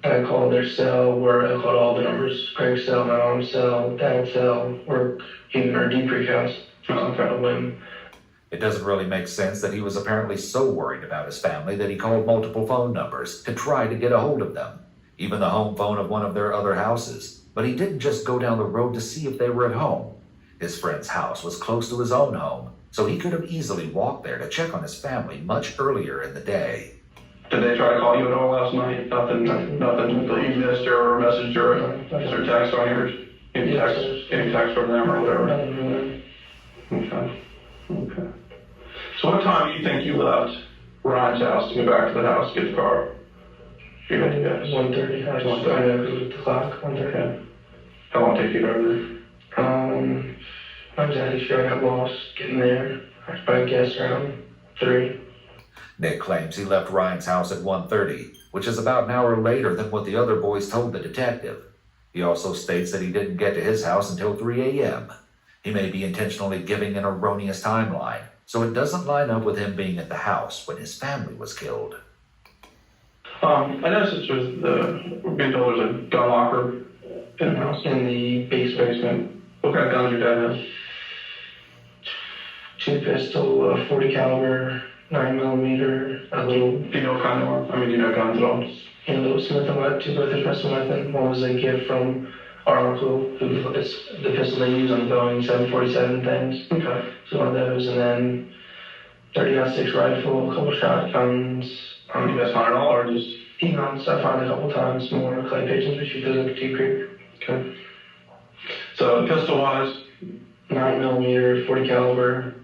I called their cell, where I called all the numbers. Greg's cell, my mom's cell, dad's cell, work, even our deep freak house. Okay. It doesn't really make sense that he was apparently so worried about his family that he called multiple phone numbers to try to get a hold of them, even the home phone of one of their other houses. But he didn't just go down the road to see if they were at home. His friend's house was close to his own home, so he could have easily walked there to check on his family much earlier in the day. Did they try to call you at all last night? Nothing that you missed or messaged or is there text on yours? Any text from them or whatever? Okay. So what time do you think you left Ryan's house to go back to the house to get the car? You got to guess. 1:30. I just found out with the clock. 1:30. How long did it take you to get over there? I'm exactly sure I got lost getting there. I could probably guess around 3. Nick claims he left Ryan's house at 1:30, which is about an hour later than what the other boys told the detective. He also states that he didn't get to his house until 3 a.m. He may be intentionally giving an erroneous timeline, so it doesn't line up with him being at the house when his family was killed. I noticed we're being told there's a gun locker in the house. In the Basement. What kind of guns your dad has? 2 pistol, 40 caliber, 9mm, a little. Do you know what kind they are? I mean, do you know guns at all? A little Smith & Wesson, 2 brothers Smith & Wesson. One was a gift from our uncle, who is the pistol they use on Boeing 747 things. Okay. So one of those, and then 30-06 rifle, a couple shotguns. You guys found it all, or just? P-guns, I found a couple times, more clay pigeons, we shoot those at Petite Creek. Okay. So pistol-wise? 9mm, 40 caliber.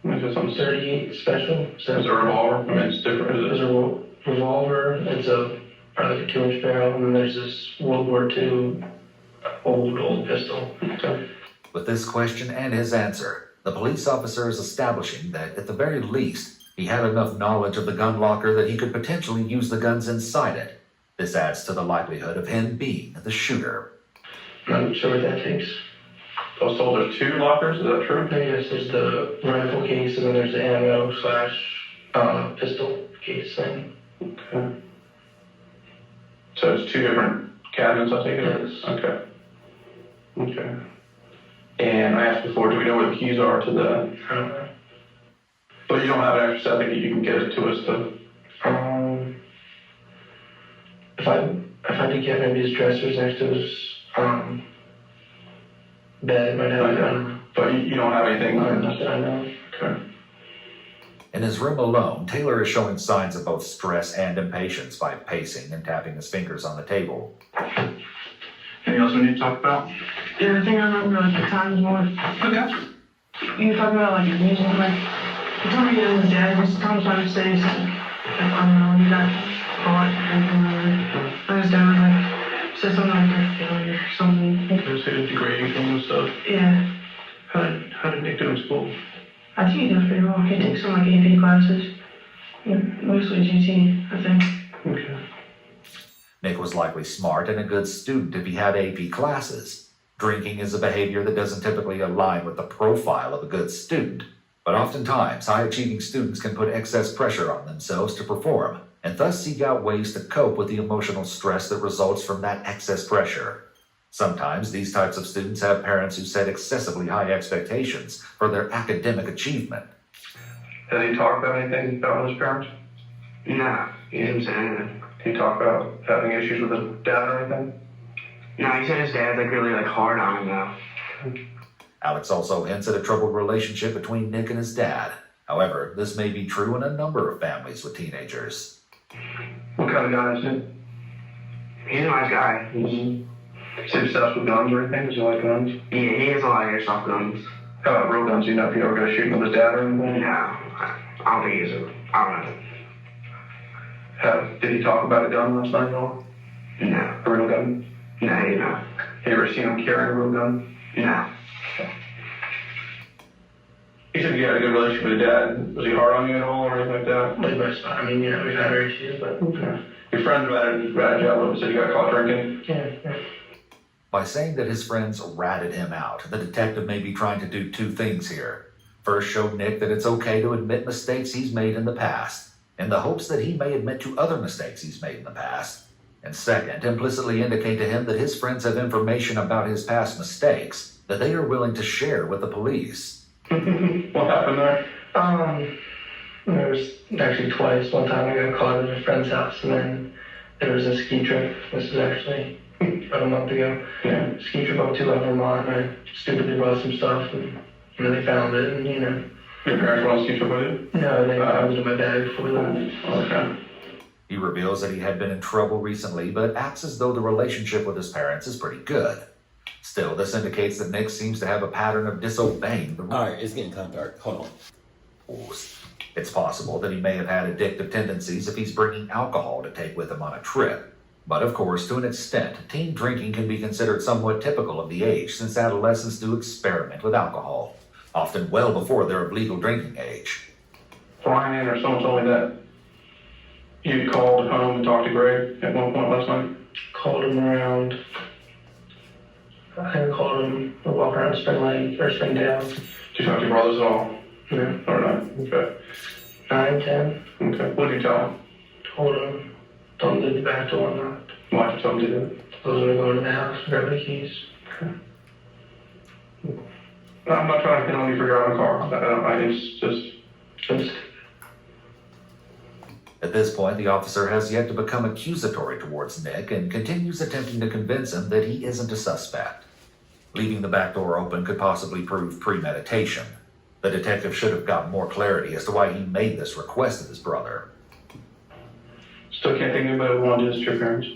Is it something 38 special. Is it a revolver? I mean, it's different. There's a revolver. It's probably like a 2-inch barrel, and then there's this World War II old pistol. Okay. With this question and his answer, the police officer is establishing that, at the very least, he had enough knowledge of the gun locker that he could potentially use the guns inside it. This adds to the likelihood of him being the shooter. I'm not sure what that takes. Oh, so there's 2 lockers, is that true? Yes, there's the rifle case, and then there's the ammo / pistol case thing. Okay. So it's 2 different cabinets, I think it is? Yes. Okay. And I asked before, do we know where the keys are to the... I don't know. But you don't have an extra set that you can get it to us, though? If I did get maybe his dressers next to his bed, might have. I don't know. But you don't have anything? Not that I know. Okay. In his room alone, Taylor is showing signs of both stress and impatience by pacing and tapping his fingers on the table. Anything else we need to talk about? Yeah, I think I remember like the times more. Okay. You were talking about like music, like you told me that his dad was trying to say something. Like, I don't know, he got caught or anything like that. And his dad was like said something like a failure or something. There's the grading thing and stuff. Yeah. How did Nick do in school? I think he does pretty well. He takes some like AP classes. Mostly GT, I think. Okay. Nick was likely smart and a good student if he had AP classes. Drinking is a behavior that doesn't typically align with the profile of a good student, but oftentimes high-achieving students can put excess pressure on themselves to perform, and thus seek out ways to cope with the emotional stress that results from that excess pressure. Sometimes these types of students have parents who set excessively high expectations for their academic achievement. Has he talked about anything about his parents? No, he didn't say anything. Did he talk about having issues with his dad or anything? No, he said his dad's really hard on him though. Alex also hints at a troubled relationship between Nick and his dad. However, this may be true in a number of families with teenagers. What kind of guy is he? He's a nice guy. Is he obsessed with guns or anything? Does he like guns? Yeah, he has a lot of airsoft guns. How about real guns? Do you know if he ever going to shoot with his dad or anything? No, I don't think he's I don't know. Did he talk about a gun last night at all? No. A real gun? No. Have you ever seen him carry a real gun? No. You said you had a good relationship with your dad. Was he hard on you at all or anything like that? Like my spot. I mean, we've had our issues, but. Okay. Your friend ratted you out a little bit, said you got caught drinking? Yeah. By saying that his friends ratted him out, the detective may be trying to do 2 things here. First, show Nick that it's okay to admit mistakes he's made in the past, in the hopes that he may admit to other mistakes he's made in the past. And second, implicitly indicate to him that his friends have information about his past mistakes that they are willing to share with the police. What happened there? There was actually twice. One time I got caught at a friend's house, and then there was a ski trip. This was actually about a month ago. Yeah. Ski trip up to Vermont, and I stupidly brought some stuff, and they found it, and Your parents want to ski trip with you? No, they found it in my bag before we left. Okay. He reveals that he had been in trouble recently, but acts as though the relationship with his parents is pretty good. Still, this indicates that Nick seems to have a pattern of disobeying the rules. Alright, it's getting kind of dark. Hold on. It's possible that he may have had addictive tendencies if he's bringing alcohol to take with him on a trip. But of course, to an extent, teen drinking can be considered somewhat typical of the age, since adolescents do experiment with alcohol, often well before they're of legal drinking age. Brian or someone told me that you called home and talked to Greg at one point last night. Called him around. I called him to walk around Spring Lane or Spring Dale. Did you talk to your brothers at all? No. Or not? Okay. 9, 10. Okay. What did you tell him? Told him, don't leave the back door unlocked. Why did you tell him to do that? I was gonna go into the house, grab the keys. No, I'm not trying to pin on you for driving a car. It's just. At this point, the officer has yet to become accusatory towards Nick and continues attempting to convince him that he isn't a suspect. Leaving the back door open could possibly prove premeditation. The detective should have gotten more clarity as to why he made this request of his brother. Still can't think anybody would want to do this to your parents.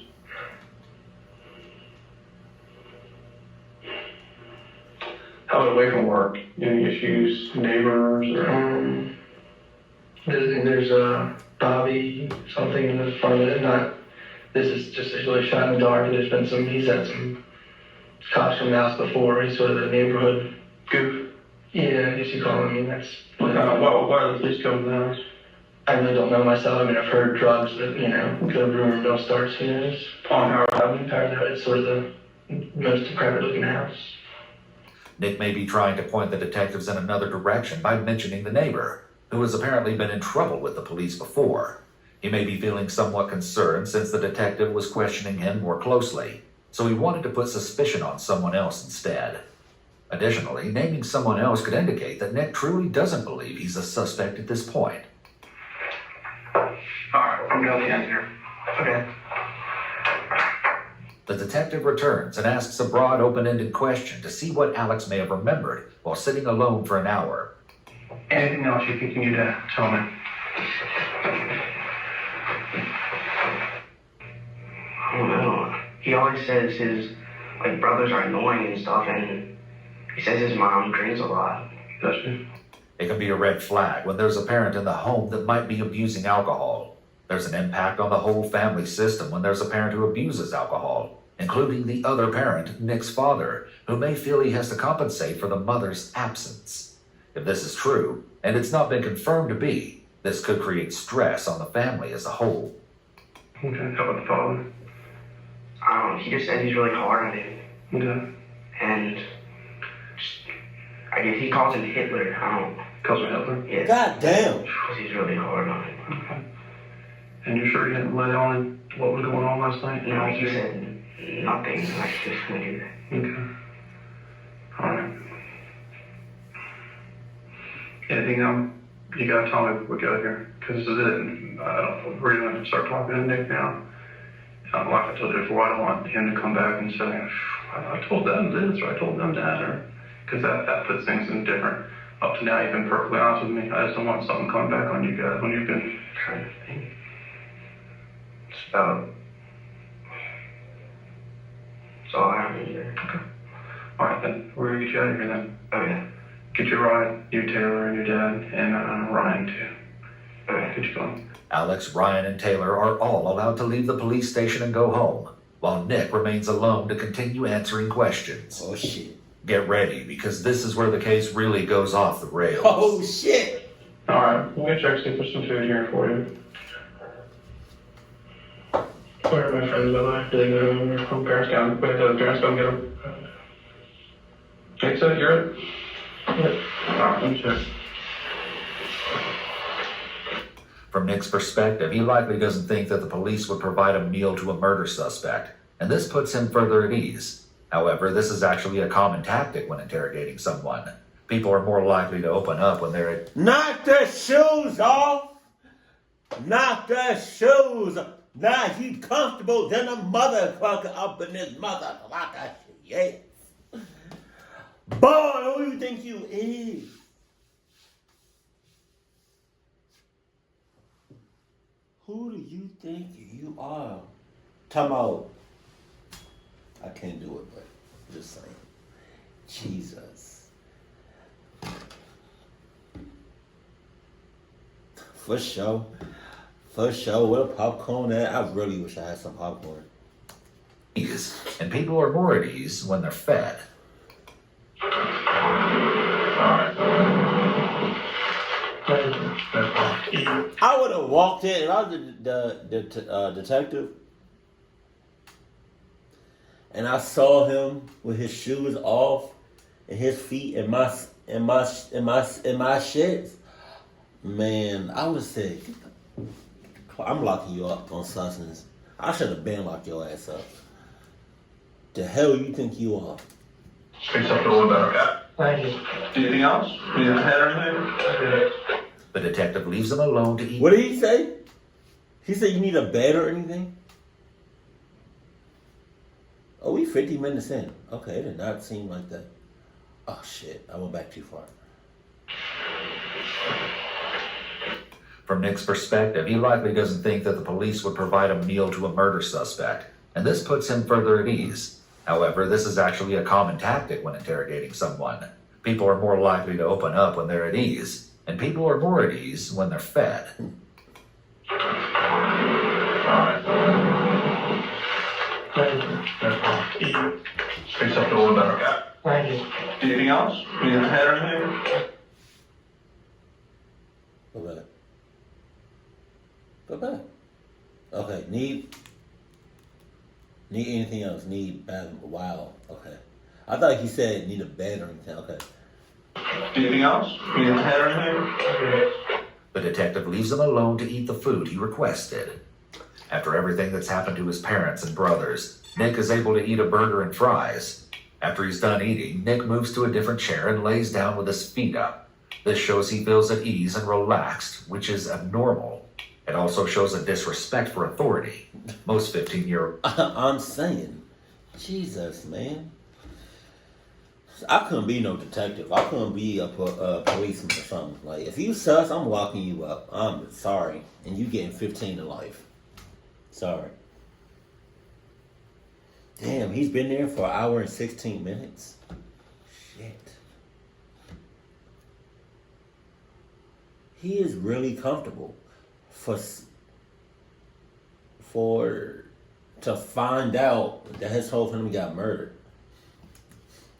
How about away from work? Any issues, neighbors, or There's Bobby, something in the front of it. Not, this is just a really shot in the dark. He's had some cops from the house before. He's sort of the neighborhood goof? Yeah, I guess you call him. I mean, that's. Why are the police coming to the house? I really don't know myself. I mean, I've heard drugs that, the rumor mill starts, who knows? On Howard Avenue? It's sort of the most decrepit looking house. Nick may be trying to point the detectives in another direction by mentioning the neighbor, who has apparently been in trouble with the police before. He may be feeling somewhat concerned since the detective was questioning him more closely, so he wanted to put suspicion on someone else instead. Additionally, naming someone else could indicate that Nick truly doesn't believe he's a suspect at this point. Alright, I'm going to the end here. Okay. The detective returns and asks a broad, open-ended question to see what Alex may have remembered while sitting alone for an hour. Anything else you think you need to tell me? I don't know. He always says his brothers are annoying and stuff, and he says his mom drinks a lot. Does she? It can be a red flag when there's a parent in the home that might be abusing alcohol. There's an impact on the whole family system when there's a parent who abuses alcohol, including the other parent, Nick's father, who may feel he has to compensate for the mother's absence. If this is true, and it's not been confirmed to be, this could create stress on the family as a whole. Okay, how about the father? I don't know. He just said he's really hard on him. Okay. And I guess he calls him Hitler. I don't know. Calls him Hitler? Yeah. God damn. Because he's really hard on him. Okay. And you're sure you didn't let on what was going on last night? No, he said nothing. Like, just gonna do that. Okay. Alright. Anything you gotta tell me before we get out of here? Because this is it. I don't really want to start talking to Nick now. Like I told you before, I don't want him to come back and say, I told them this or I told them that, or because that puts things in different. Up to now, you've been perfectly honest with me. I just don't want something coming back on you guys when you've been Trying to think. it's about. So I don't either. Okay. Alright then, we're gonna get you out of here then. Okay. Get your ride, you, Taylor, and your dad, and Ryan too. Okay. Get you going. Alex, Ryan, and Taylor are all allowed to leave the police station and go home, while Nick remains alone to continue answering questions. Oh shit. Get ready, because this is where the case really goes off the rails. Oh shit. Alright, we'll get you actually put some food here for you. Where are my friends, by the way? Do they go home or home? Parents come, wait till the parents come get them. Okay, so you're it? Yep. Alright, let me check. From Nick's perspective, he likely doesn't think that the police would provide a meal to a murder suspect, and this puts him further at ease. However, this is actually a common tactic when interrogating someone. People are more likely to open up when they're at... Knock the shoes off. Knock the shoes. Now he comfortable than a motherfucker up in this motherfucker. Yes. Boy, who you think you is? Who do you think you are? Time out. I can't do it, but just saying. Jesus. For sure. For sure. Where popcorn at? I really wish I had some popcorn. And people are more at ease when they're fed. I would have walked in, and I was the detective, and I saw him with his shoes off and his feet in my shits. Man, I would say, I'm locking you up on substance. I should have been locked your ass up. The hell you think you are? Fix up a little better, yeah. Thank you. Anything else? Need a head or anything? The detective leaves him alone to eat. What did he say? He said you need a bed or anything? Oh, we 50 minutes in. Okay, it did not seem like that. Oh shit, I went back too far. From Nick's perspective, he likely doesn't think that the police would provide a meal to a murder suspect, and this puts him further at ease. However, this is actually a common tactic when interrogating someone. People are more likely to open up when they're at ease, and people are more at ease when they're fed. Fix up a little better, yeah. Thank you. Anything else? Need a head or anything? Go back. Go back. Okay, need anything else? Need bathroom? Wow, okay. I thought he said need a bed or anything. Okay. Anything else? Need a head or anything? The detective leaves him alone to eat the food he requested. After everything that's happened to his parents and brothers, Nick is able to eat a burger and fries. After he's done eating, Nick moves to a different chair and lays down with his feet up. This shows he feels at ease and relaxed, which is abnormal. It also shows a disrespect for authority. Most 15-year-olds... I'm saying, Jesus, man. I couldn't be no detective. I couldn't be a policeman or something. Like, if you sus, I'm locking you up. I'm sorry. And you getting 15 to life. Sorry. Damn, he's been there for 1 hour and 16 minutes. Shit. He is really comfortable to find out that his whole family got murdered.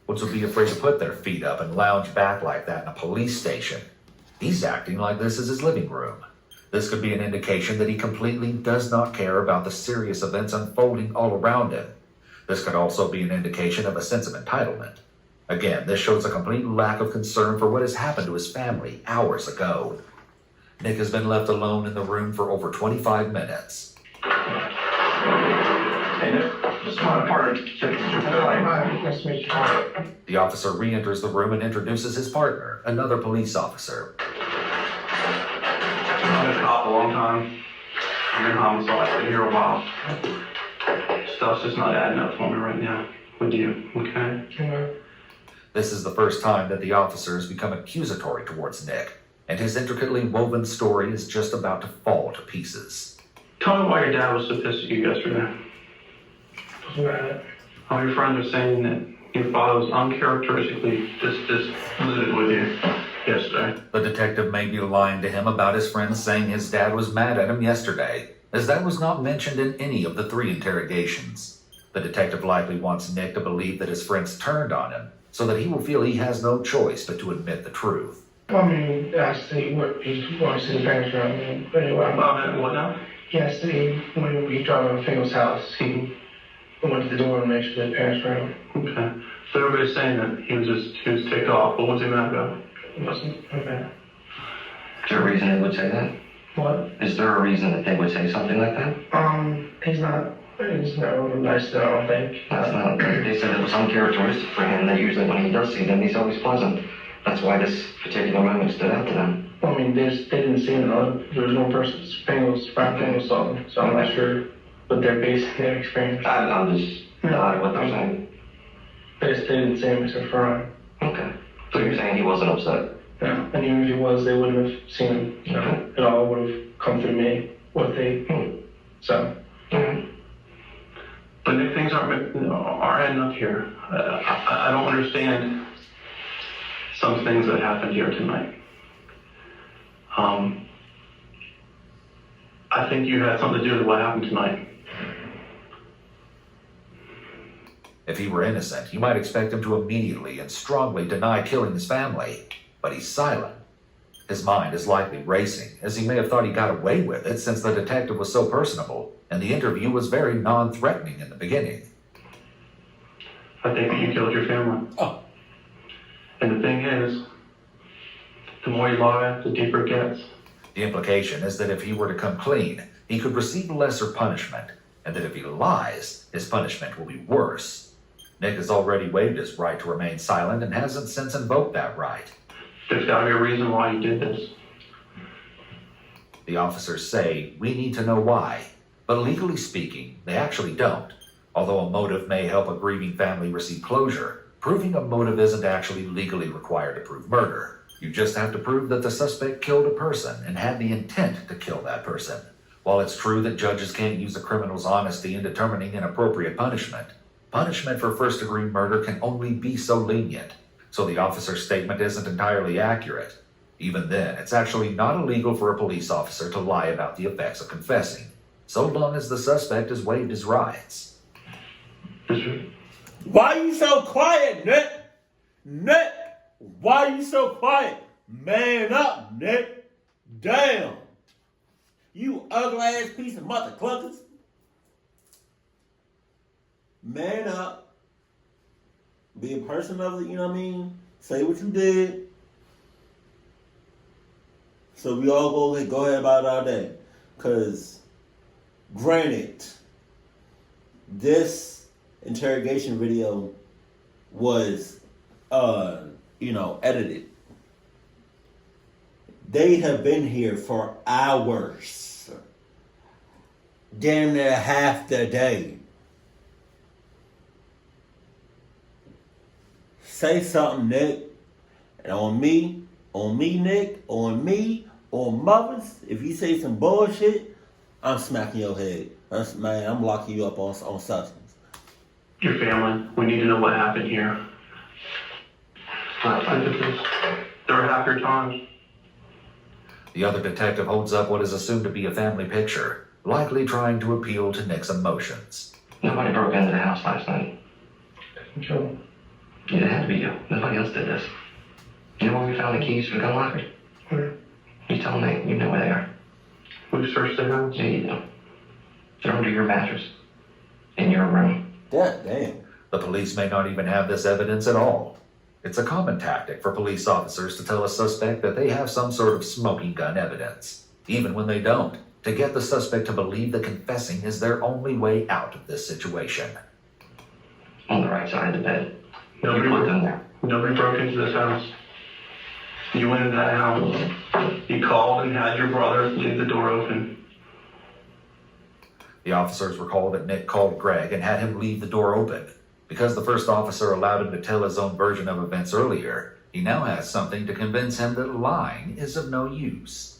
would be afraid to put their feet up and lounge back like that in a police station. He's acting like this is his living room. This could be an indication that he completely does not care about the serious events unfolding all around him. This could also be an indication of a sense of entitlement. Again, this shows a complete lack of concern for what has happened to his family hours ago. Nick has been left alone in the room for over 25 minutes. Hey, Nick. This is my partner. Nice to meet you. The officer re-enters the room and introduces his partner, another police officer. I've been a cop a long time. I'm in homicide. I've been here a while. Stuff's just not adding up for me right now. With you, okay? Okay. This is the first time that the officer has become accusatory towards Nick, and his intricately woven story is just about to fall to pieces. Tell me why your dad was so pissed at you yesterday. All your friends are saying that your father was uncharacteristically dislivid with you yesterday. The detective may be lying to him about his friends saying his dad was mad at him yesterday, as that was not mentioned in any of the 3 interrogations. The detective likely wants Nick to believe that his friends turned on him, so that he will feel he has no choice but to admit the truth. I mean, I see what he wants to see the parents around. But anyway, What now? yes, when we drove to Fingal's house, he went to the door and make sure the parents were around. Okay. So everybody's saying that he was ticked off, but what's he mad about? It wasn't okay. Is there a reason they would say that? What? Is there a reason that they would say something like that? He's not really nice though, I don't think. That's not. They said it was uncharacteristic for him. That usually when he does see them, he's always pleasant. That's why this particular moment stood out to them. I mean, they didn't see him. There was no person. Fingal's saw them, so I'm not sure what they're basing their experience. I'm just not what they're saying. They didn't see him except for Ryan. Okay. So you're saying he wasn't upset? Yeah, and even if he was, they wouldn't have seen him. It all would have come through me. what they. So, Alright. but Nick, things aren't adding up here. I don't understand some things that happened here tonight. I think you had something to do with what happened tonight. If he were innocent, you might expect him to immediately and strongly deny killing his family, but he's silent. His mind is likely racing, as he may have thought he got away with it since the detective was so personable, and the interview was very non-threatening in the beginning. I think that you killed your family. Oh. And the thing is, the more you lie, the deeper it gets. The implication is that if he were to come clean, he could receive lesser punishment, and that if he lies, his punishment will be worse. Nick has already waived his right to remain silent and hasn't since invoked that right. There's got to be a reason why you did this. The officers say, we need to know why, but legally speaking, they actually don't. Although a motive may help a grieving family receive closure, proving a motive isn't actually legally required to prove murder. You just have to prove that the suspect killed a person and had the intent to kill that person. While it's true that judges can't use a criminal's honesty in determining an appropriate punishment, punishment for first-degree murder can only be so lenient. So the officer's statement isn't entirely accurate. Even then, it's actually not illegal for a police officer to lie about the effects of confessing, so long as the suspect has waived his rights. Why you so quiet, Nick? Nick, why you so quiet? Man up, Nick. Damn. You ugly ass piece of mother cluckers. Man up. Be a person of it, you know what I mean? Say what you did. So we all go ahead about our day. Cause granted, this interrogation video was edited. They have been here for hours. Damn near half the day. Say something, Nick. And on me, Nick, on me, on mothers, if you say some bullshit, I'm smacking your head. I'm locking you up on substance. Your family, we need to know what happened here. There were happier times. The other detective holds up what is assumed to be a family picture, likely trying to appeal to Nick's emotions. Nobody broke into the house last night. Joe. Yeah, it had to be you. Nobody else did this. You know where we found the keys to the gun locker? Where? You tell me. You know where they are. We searched the house. Yeah, you know. They're under your mattress. In your room. God damn. The police may not even have this evidence at all. It's a common tactic for police officers to tell a suspect that they have some sort of smoking gun evidence, even when they don't, to get the suspect to believe that confessing is their only way out of this situation. On the right side of the bed. Nobody You put them there. Nobody broke into this house. You went into that house. You called and had your brother leave the door open. The officers recall that Nick called Greg and had him leave the door open. Because the first officer allowed him to tell his own version of events earlier, he now has something to convince him that lying is of no use.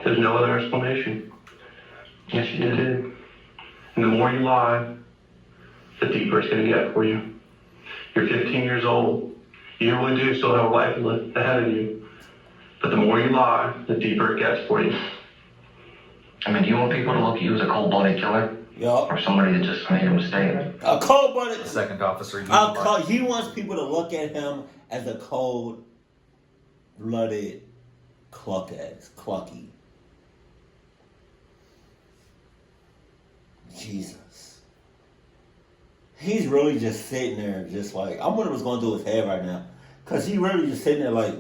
There's no other explanation. Yes, you You did. did. And the more you lie, the deeper it's going to get for you. You're 15 years old. You really do still have a life ahead of you. But the more you lie, the deeper it gets for you. I mean, do you want people to look at you as a cold-blooded killer? Yup. Or somebody that just made a mistake? A cold-blooded. The second officer used He wants people to look at him as a cold-blooded clucky. Jesus. He's really just sitting there just like, I wonder what's going to do with his head right now. Because he really just sitting there like,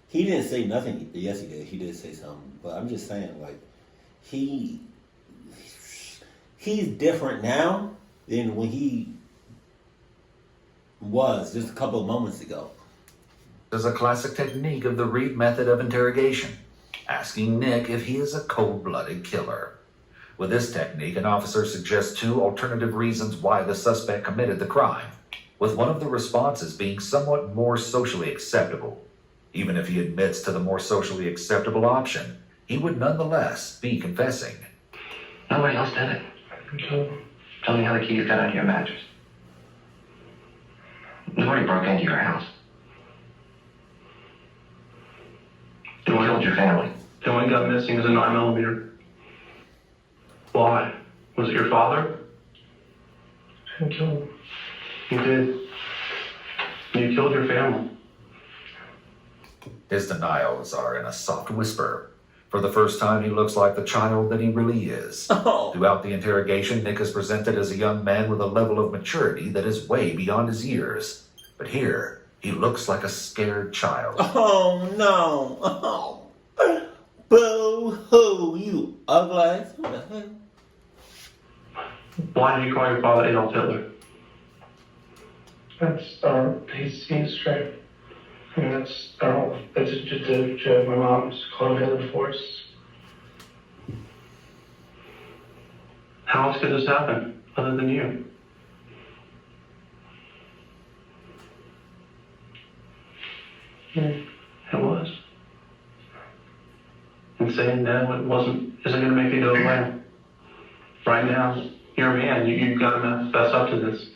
he didn't say nothing. Yes, he did. He did say something. But I'm just saying, like, he's different now than when he was just a couple of moments ago. There's a classic technique of the Reed method of interrogation, asking Nick if he is a cold-blooded killer. With this technique, an officer suggests two alternative reasons why the suspect committed the crime, with one of the responses being somewhat more socially acceptable. Even if he admits to the more socially acceptable option, he would nonetheless be confessing. Nobody else did it. Okay. Tell me how the keys got out of your mattress. Nobody broke into your house. Who killed your family? The one got missing is a 9mm. Why? Was it your father? I didn't kill him. You did. You killed your family. His denials are in a soft whisper. For the first time, he looks like the child that he really is. Oh. Throughout the interrogation, Nick is presented as a young man with a level of maturity that is way beyond his years. But here, he looks like a scared child. Oh no. Oh. Boo-hoo, you ugly. Who the hell? Why did you call your father Adolf Hitler? He's straight. I mean, that's just a joke. My mom's called him Hitler Force. How else could this happen, other than you? It was. And saying that isn't going to make you go away. Right now, you're a man. You've got to fess up to this.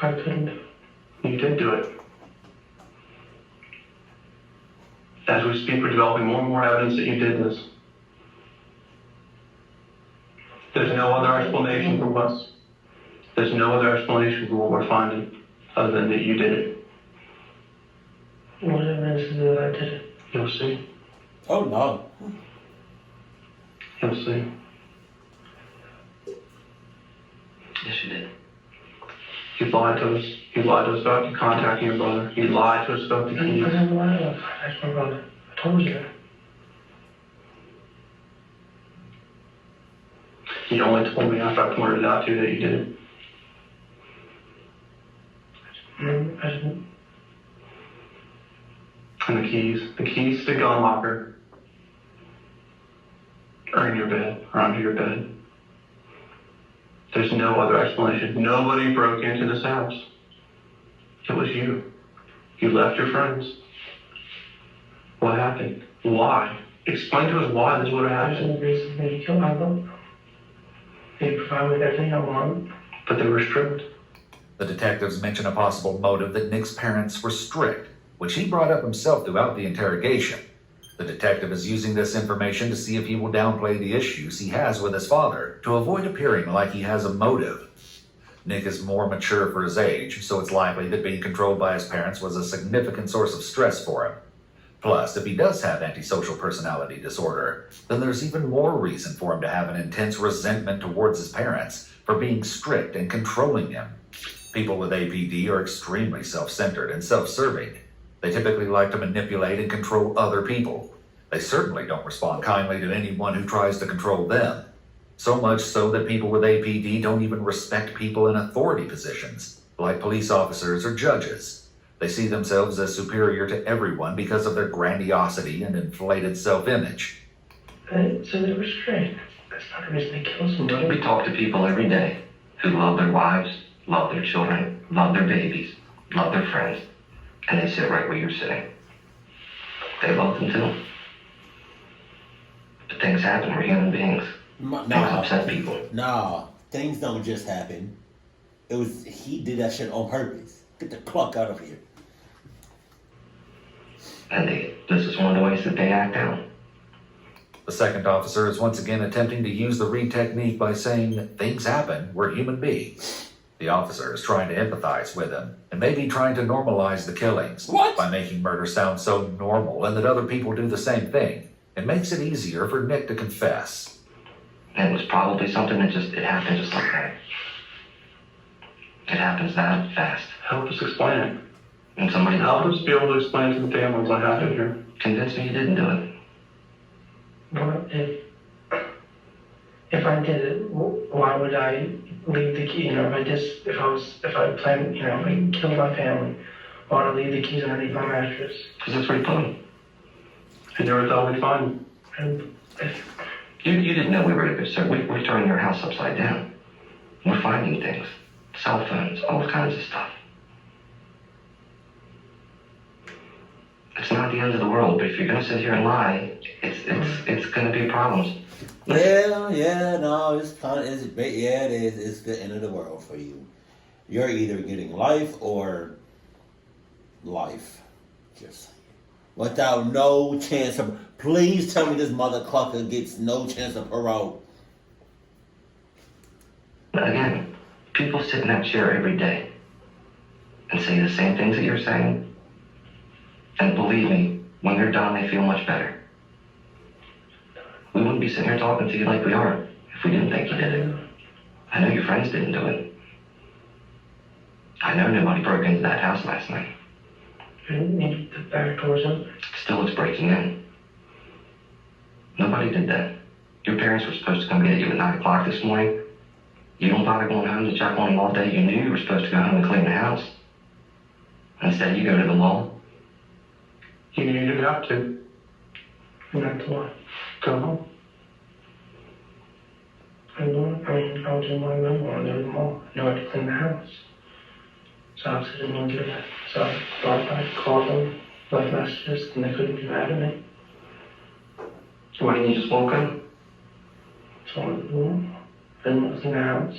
I couldn't. You did do it. As we speak, we're developing more and more evidence that you did this. There's no other explanation for what's. There's no other explanation for what we're finding other than that you did it. What evidence is that I did it? You'll see. Oh no. You'll see. Yes, you did. You lied to us. You lied to us about you contacting your brother. You lied to us about the I keys. didn't lie about contact my brother. I told you that. You only told me after I pointed it out to you that you did it. I didn't. And the keys to the gun locker are in your bed, or under your bed. There's no other explanation. Nobody broke into this house. It was you. You left your friends. What happened? Why? Explain to us why this would have There's happened. no reason for me to kill my brother. They provide me with everything I want. But they were stripped. The detectives mention a possible motive that Nick's parents were strict, which he brought up himself throughout the interrogation. The detective is using this information to see if he will downplay the issues he has with his father to avoid appearing like he has a motive. Nick is more mature for his age, so it's likely that being controlled by his parents was a significant source of stress for him. Plus, if he does have antisocial personality disorder, then there's even more reason for him to have an intense resentment towards his parents for being strict and controlling him. People with APD are extremely self-centered and self-serving. They typically like to manipulate and control other people. They certainly don't respond kindly to anyone who tries to control them. So much so that people with APD don't even respect people in authority positions, like police officers or judges. They see themselves as superior to everyone because of their grandiosity and inflated self-image. So they were straight. That's not the reason they killed somebody. We talk to people every day who love their wives, love their children, love their babies, love their friends, and they sit right where you're sitting. They love them too. But things happen. We're human beings. Things upset people. Nah, things don't just happen. He did that shit on purpose. Get the fuck out of here. And this is one of the ways that they act out. The second officer is once again attempting to use the Reed technique by saying, things happen, we're human beings. The officer is trying to empathize with him, and maybe trying to normalize the killings. What? By making murder sound so normal and that other people do the same thing. It makes it easier for Nick to confess. And it was probably something that it happened just like that. It happens that fast. Help us explain it. And somebody Help us be able to explain to the family what happened here. convinced me you didn't do it. Well, if I did it, why would I leave the key? If I planned, if I killed my family, why would I leave the keys underneath my mattress? Because that's where you put them. I never thought we'd find them. And You didn't know we were we're turning your house upside down. We're finding things. Cell phones, all kinds of stuff. It's not not the end of the world, but if you're gonna sit here and lie, it's gonna be problems. Yeah, no, it's kind of, it is. It's the end of the world for you. You're either getting life or life. Just without no chance of. Please tell me this mother clucker gets no chance of parole. Again, people sit in that chair every day and say the same things that you're saying. And believe me, when they're done, they feel much better. We wouldn't be sitting here talking to you like we are if we didn't think you did it. I know your friends didn't do it. I know nobody broke into that house last night. Maybe the back door's open. Still, it's breaking in. Nobody did that. Your parents were supposed to come get you at 9 o'clock this morning. You don't bother going home to check on them all day. You knew you were supposed to go home and clean the house. Instead, you go to the mall. You knew you'd have to. Not to what? Go home. I was in my room when I was in the mall. I knew I had to clean the house. So I didn't want to do that. So I thought I'd call them, left messages, and they couldn't be mad at me. Why didn't you just walk in? So I went to the room, then was in the house.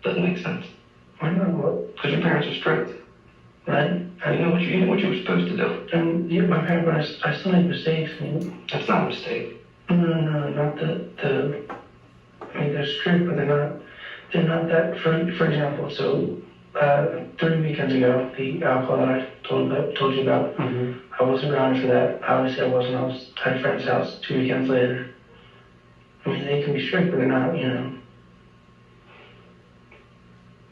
Doesn't make sense. Why not? What? Because your parents are strict. Right? You know what you were supposed to do. And yeah, my parents, but I still make mistakes. I mean, That's not a mistake. no, not the. I mean, they're strict, but they're not that. For example, so 3 weekends ago, the alcohol that I told you about, I wasn't around for that. Obviously, I wasn't. I was at a friend's house 2 weekends later. I mean, they can be strict, but they're not.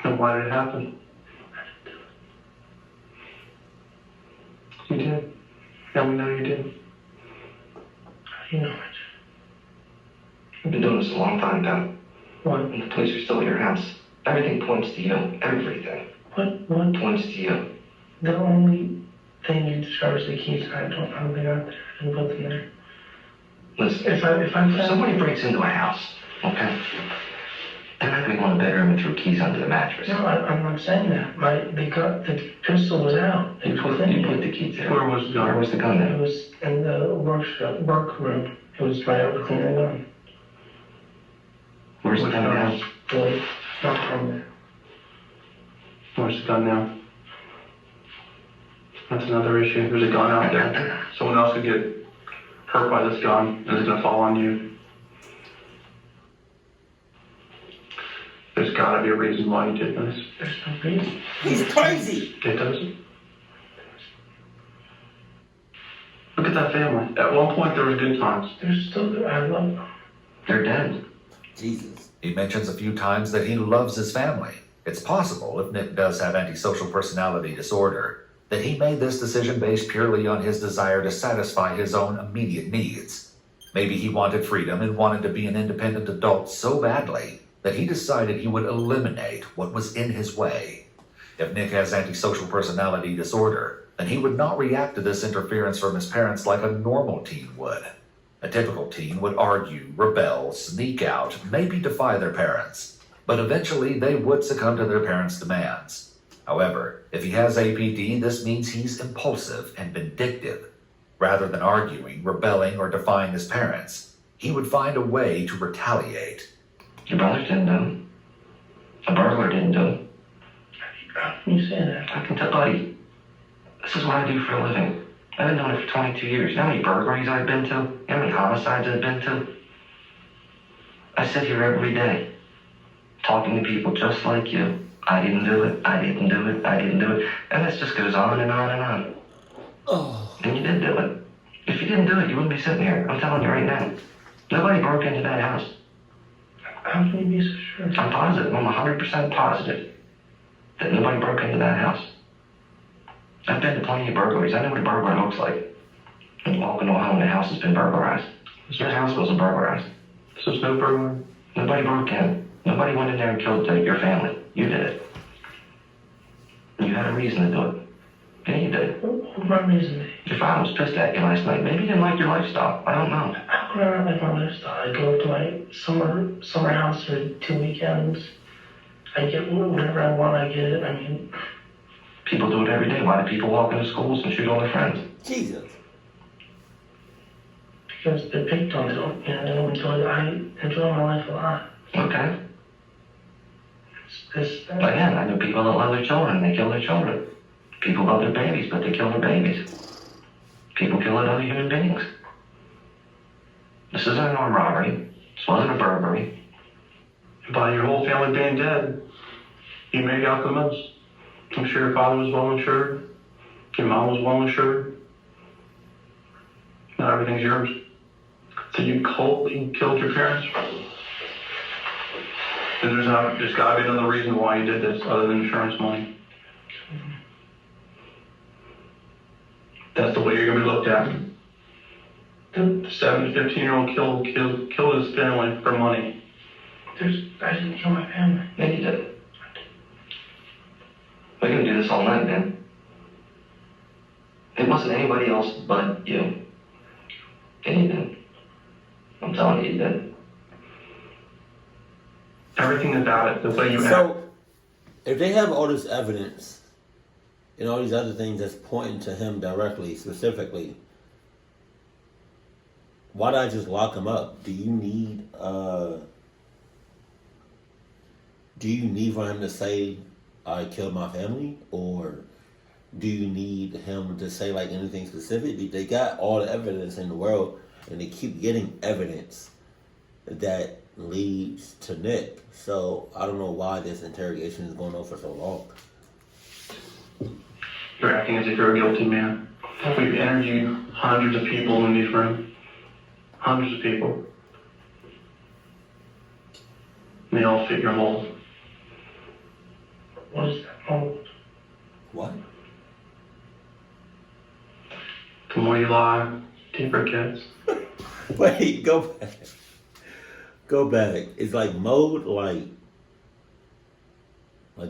And why did it happen? You did. Now we know you did. How do you know it? You've been doing this a long time, Dan. What? And the police are still at your house. Everything points to you. Everything What? points to you. The only thing you describe is the keys. I don't think I got there. I didn't put them there. Listen, If somebody breaks into a house, okay? They're not going to go in the bedroom and throw keys under the mattress. No, I'm not saying that. The pistol was out. You put the keys there. Where was the gun? Where was the gun It then? was in the workroom. It was right over cleaning the gun. Where's the gun now? Really, not from there. Where's the gun now? That's another issue. There's a gun out there. Someone else could get hurt by this gun, and it's going to fall on you. There's got to be a reason why you did this. There's no reason. He's crazy. It doesn't. Look at that family. At one point, there was good times. They're still there. I love them. They're dead. Jesus. He mentions a few times that he loves his family. It's possible, if Nick does have antisocial personality disorder, that he made this decision based purely on his desire to satisfy his own immediate needs. Maybe he wanted freedom and wanted to be an independent adult so badly that he decided he would eliminate what was in his way. If Nick has antisocial personality disorder, then he would not react to this interference from his parents like a normal teen would. A typical teen would argue, rebel, sneak out, maybe defy their parents, but eventually they would succumb to their parents' demands. However, if he has APD, this means he's impulsive and vindictive. Rather than arguing, rebelling, or defying his parents, he would find a way to retaliate. Your brothers didn't do it. A burglar didn't do it. How can you say that? I can tell, buddy. This is what I do for a living. I've been doing it for 22 years. You know how many burglaries I've been to? You know how many homicides I've been to? I sit here every day, talking to people just like you. I didn't do it. I didn't do it. I didn't do it. And this just goes on and on and on. Oh. And you did do it. If you didn't do it, you wouldn't be sitting here. I'm telling you right now. Nobody broke into that house. How can you be so sure? I'm positive. I'm 100% positive that nobody broke into that house. I've been to plenty of burglaries. I know what a burglar looks like. You walk into a home and the house has been burglarized. Your house wasn't burglarized. This was no burglary. Nobody broke in. Nobody went in there and killed your family. You did it. You had a reason to do it. Yeah, you did. What my reason be? Your father was pissed at you last night. Maybe he didn't like your lifestyle. I don't know. How could I not like my lifestyle? I go up to my summer house for 2 weekends. I get whatever I want. I get it. I mean, People do it every day. Why do people walk into schools and shoot all their friends? Jesus. Because they're picked on. They don't, you know, they don't enjoy. I enjoy my life a lot. Okay. This. Again, I know people that love their children. They kill their children. People love their babies, but they kill their babies. People kill other human beings. This isn't an armed robbery. This wasn't a burglary. By your whole family being dead, you made out the most. I'm sure your father was well insured. Your mom was well insured. Now everything's yours. So you coldly killed your parents. And there's got to be another reason why you did this other than insurance money. That's the way you're going to be looked at. The 7 to 15-year-old killed his family for money. I didn't kill my family. Yeah, you did. We're going to do this all night, man. It wasn't anybody else but you. And you did. I'm telling you, you did. Everything about it, the way you act. So, if they have all this evidence and all these other things that's pointing to him directly, specifically, why not just lock him up? Do you need for him to say, I killed my family? Or do you need him to say like anything specific? They got all the evidence in the world and they keep getting evidence that leads to Nick. So I don't know why this interrogation is going on for so long. You're acting as if you're a guilty man. We've interviewed hundreds of people in these rooms. Hundreds of people. And they all fit your mold. What is that mold? What? The more you lie, the deeper it gets. Wait, go back. Go back. It's like mode, like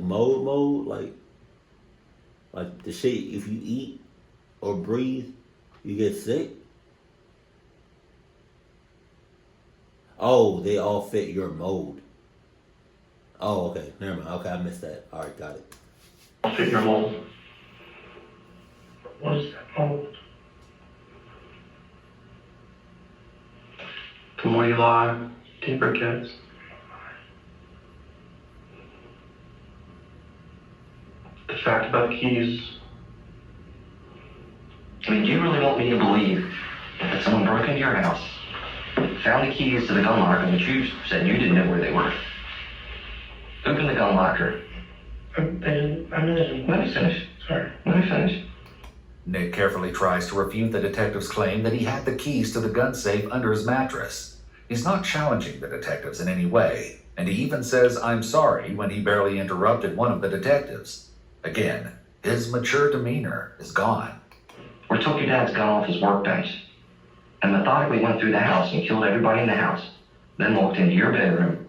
mode, like the shit. If you eat or breathe, you get sick. Oh, they all fit your mold. Oh, okay. Never mind. Okay, I missed that. All right, got it. All fit your mold. What is that mold? The more you lie, the deeper it gets. The fact about the keys. I mean, do you really want me to believe that someone broke into your house, found the keys to the gun locker, and you said you didn't know where they were? Open the gun locker. I didn't. Let me finish. Sorry. Let me finish. Nick carefully tries to refute the detective's claim that he had the keys to the gun safe under his mattress. He's not challenging the detectives in any way, and he even says, "I'm sorry," when he barely interrupted one of the detectives. Again, his mature demeanor is gone. We took your dad's gun off his workbench and methodically went through the house and killed everybody in the house, then walked into your bedroom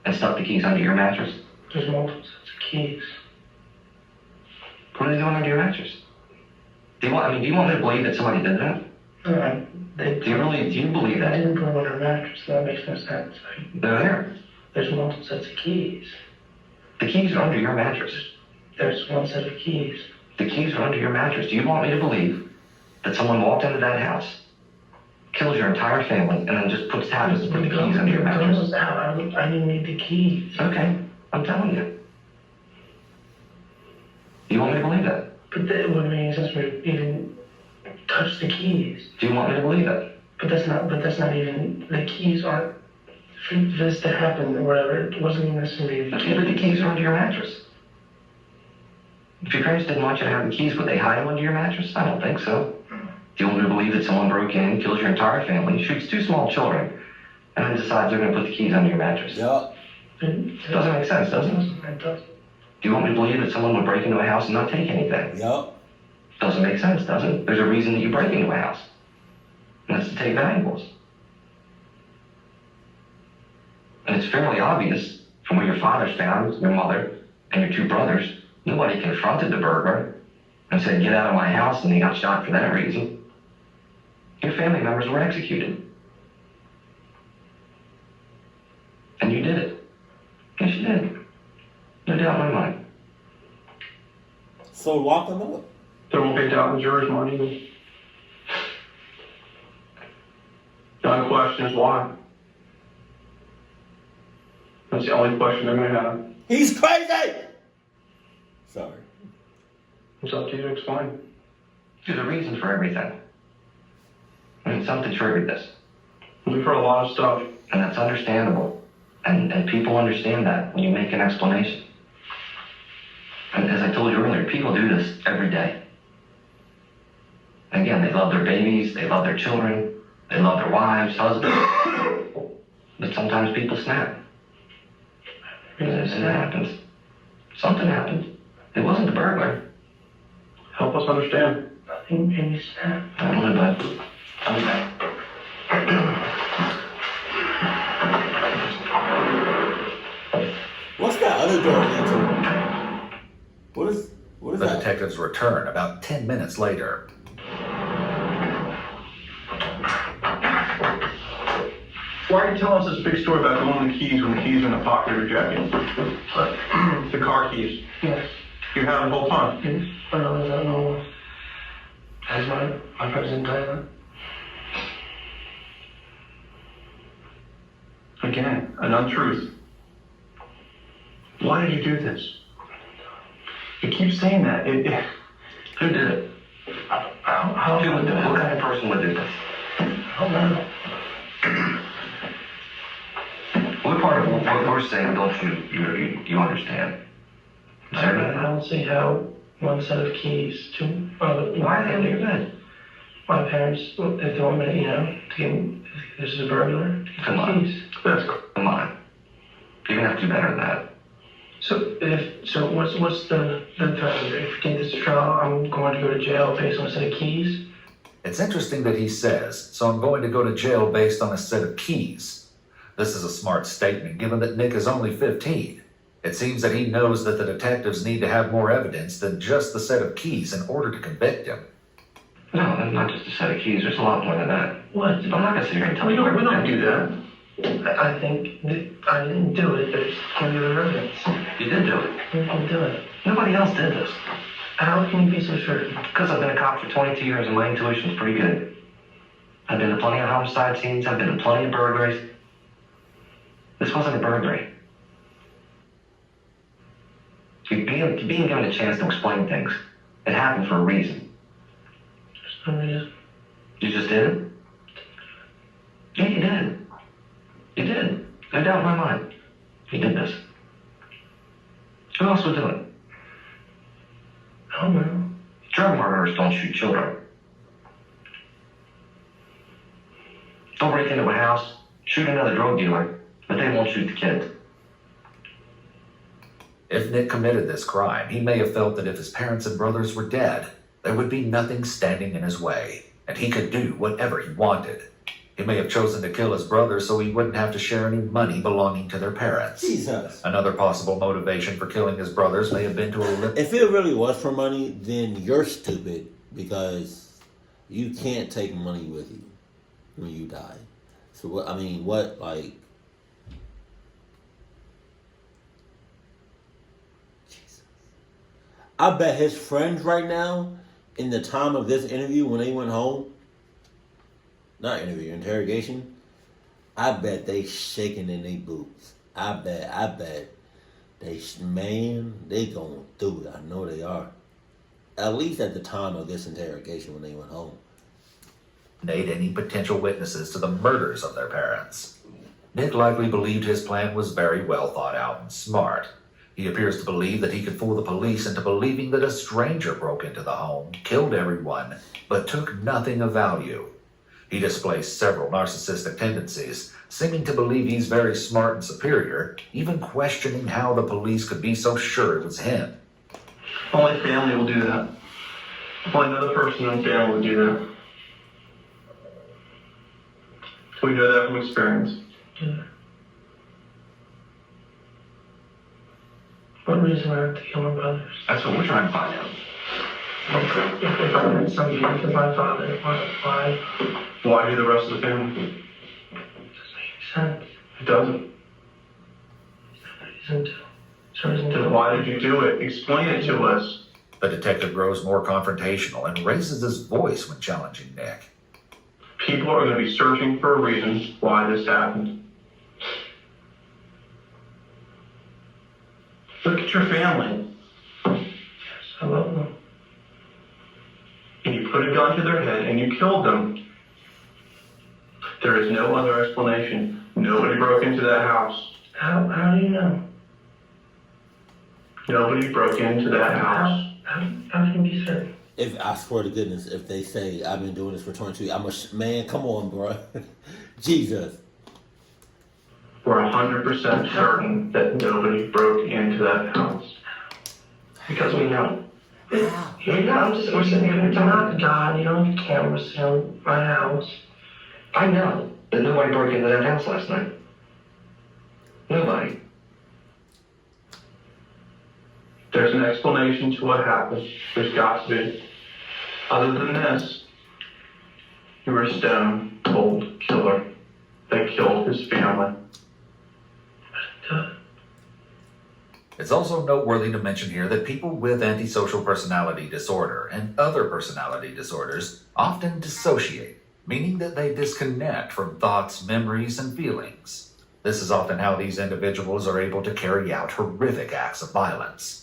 and stuck the keys under your mattress. There's multiple sets of keys. What are they doing under your mattress? Do you want me to believe that somebody did that? No, Do you believe I that? didn't put them on her mattress. That makes no sense. They're there. There's multiple sets of keys. The keys are under your mattress. There's one set of keys. The keys are under your mattress. Do you want me to believe that someone walked into that house, kills your entire family, and then just puts tabs to put the keys under your The gun mattress? was out. I didn't need the keys. Okay, I'm telling you. Do you want me to believe that? But that wouldn't make any sense for me to even touch the keys. Do you want me to believe that? But that's not even, the keys aren't, for this to happen or whatever, it wasn't even necessarily the Okay, but the keys are under your mattress. If your parents didn't want you to have the keys, would they hide them under your mattress? I don't think so. Do you want me to believe that someone broke in, kills your entire family, shoots 2 small children, and then decides they're going to put the keys under your mattress? Yup. Doesn't make sense, does it? It doesn't. Do you want me to believe that someone would break into a house and not take anything? Yup. Doesn't make sense, does it? There's a reason that you break into a house. And that's to take valuables. And it's fairly obvious from what your father's found, your mother, and your 2 brothers. Nobody confronted the burglar and said, "Get out of my house," and they got shot for that reason. Your family members were executed. And you did it. Yes, you did. No doubt in my mind. So lock them up. There won't be a doubt in the jury's mind either. The only question is why. That's the only question they're gonna have. He's crazy! Sorry. It's up to you to explain. There's a reason for everything. I mean, something triggered this. We've heard a lot of stuff. And that's understandable. And people understand that when you make an explanation. And as I told you earlier, people do this every day. Again, they love their babies, they love their children, they love their wives, husbands. But sometimes people snap. And it happens. Something happened. It wasn't the burglar. Help us understand. I think maybe snap. I don't know, bud. I'll be back. What's that other door into? What is The that? detectives return about 10 minutes later. Why are you telling us this big story about going the keys when the keys are in the pocket of your jacket? The car keys. Yes. You had them the whole time. Yes. I don't know. As my present Tyler. Again, an untruth. Why did you do this? You keep saying that. Who did it? How Who would do it? What kind of person would do this? I don't know. What part of what we're saying don't you understand? I don't see how one set of keys to Why are they under your bed? my parents, if they want me to, to get, this is a burglar, to get Come the on. keys. Come on. You're gonna have to do better than that. So what's the threat? If we get this trial, I'm going to go to jail based on a set of keys. It's interesting that he says, so I'm going to go to jail based on a set of keys. This is a smart statement given that Nick is only 15. It seems that he knows that the detectives need to have more evidence than just the set of keys in order to convict him. No, that's not just a set of keys. There's a lot more than that. What? I'm not gonna sit here and tell We you don't do that. I think that I didn't do it, but it's going to be evidence. You did do it. I didn't do it. Nobody else did this. How can you be so sure? Because I've been a cop for 22 years and my intuition's pretty good. I've been to plenty of homicide scenes. I've been to plenty of burglaries. This wasn't a burglary. You're being given a chance to explain things. It happened for a reason. There's no reason. You just did it? Yeah, you did. You did. No doubt in my mind. You did this. Who else would do it? I don't know. Drug murderers don't shoot children. Don't break into a house, shoot another drug dealer, but they won't shoot the kids. If Nick committed this crime, he may have felt that if his parents and brothers were dead, there would be nothing standing in his way, and he could do whatever he wanted. He may have chosen to kill his brothers so he wouldn't have to share any money belonging to their parents. Jesus. Another possible motivation for killing his brothers may have been to eliminate. If it really was for money, then you're stupid because you can't take money with you when you die. So what, Jesus. I bet his friends right now, in the time of this interview when they went home, not interview, interrogation, I bet they shaking in their boots. I bet they going through it. I know they are. At least at the time of this interrogation when they went home. Any potential witnesses to the murders of their parents. Nick likely believed his plan was very well thought out and smart. He appears to believe that he could fool the police into believing that a stranger broke into the home, killed everyone, but took nothing of value. He displays several narcissistic tendencies, seeming to believe he's very smart and superior, even questioning how the police could be so sure it was him. Only family will do that. Only another person in the family would do that. We know that from experience. Yeah. What reason would I have to kill my brothers? That's what we're trying to find out. If I met somebody with my father, why? Why do the rest of the family? It doesn't make sense. It doesn't. There's no reason to. Then why did you do it? Explain it to us. The detective grows more confrontational and raises his voice when challenging Nick. People are going to be searching for a reason why this happened. Look at your family. Yes, I love them. And you put a gun to their head and you killed them. There is no other explanation. Nobody broke into that house. How do you know? Nobody broke into that house. How can you be certain? If I swear to goodness, if they say I've been doing this for 22 years, man, come on, bro. Jesus. We're 100% certain that nobody broke into that house. Because we know. We're sitting here, you're not God, you don't have cameras in my house. I know that nobody broke into that house last night. Nobody. There's an explanation to what happened. There's got to be. Other than this, you were a stone cold killer that killed his family. It's also noteworthy to mention here that people with antisocial personality disorder and other personality disorders often dissociate, meaning that they disconnect from thoughts, memories, and feelings. This is often how these individuals are able to carry out horrific acts of violence.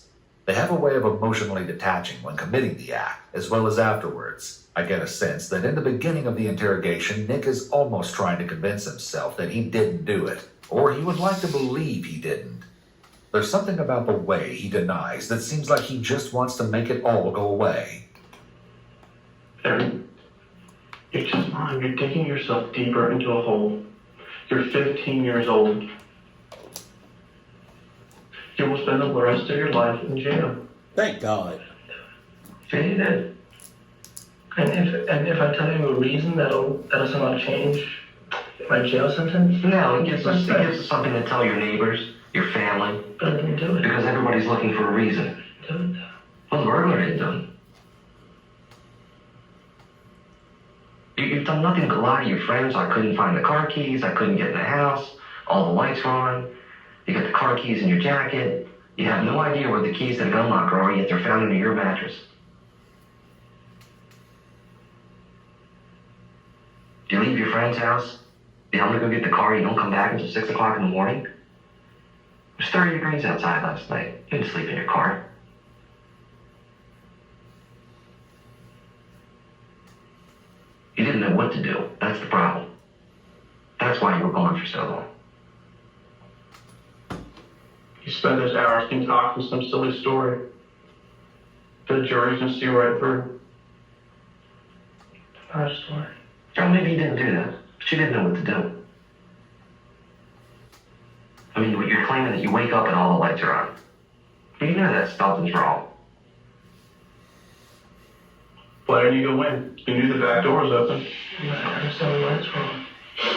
They have a way of emotionally detaching when committing the act, as well as afterwards. I get a sense that in the beginning of the interrogation, Nick is almost trying to convince himself that he didn't do it, or he would like to believe he didn't. There's something about the way he denies that seems like he just wants to make it all go away. Aaron, you're just lying. You're digging yourself deeper into a hole. You're 15 years old. You will spend the rest of your life in jail. Thank God. Yeah, you did. And if I tell you a reason that'll somehow change my jail sentence? No, it gives us something to tell your neighbors, your family, But I didn't do it. because everybody's looking for a reason. Do it. Well, the burglar did done. You've done nothing but lie to your friends. I couldn't find the car keys. I couldn't get in the house. All the lights were on. You got the car keys in your jacket. You have no idea where the keys to the gun locker are, yet they're found under your mattress. You leave your friend's house. You only go get the car. You don't come back until 6 o'clock in the morning. It was 30 degrees outside last night. You didn't sleep in your car. You didn't know what to do. That's the problem. That's why you were gone for so long. You spend those hours concocting some silly story. The jury's gonna see right through. Our story. Or maybe you didn't do that, but you didn't know what to do. I mean, you're claiming that you wake up and all the lights are on. But you know that something's wrong. Why didn't you go in? You knew the back door was open. I understand the lights were on.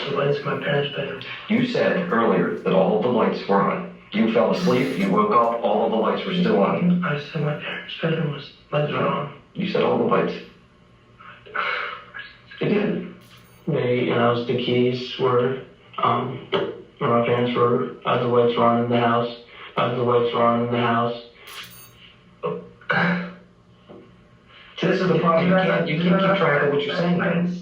The lights in my parents' bedroom. You said earlier that all of the lights were on. You fell asleep, you woke up, all of the lights were still on. I said my parents' bedroom lights were on. You said all the lights. You did. The keys were, when my parents were, the lights were on in the house. The lights were on in the house. See, this is the problem. You can't keep track of what you're saying, man.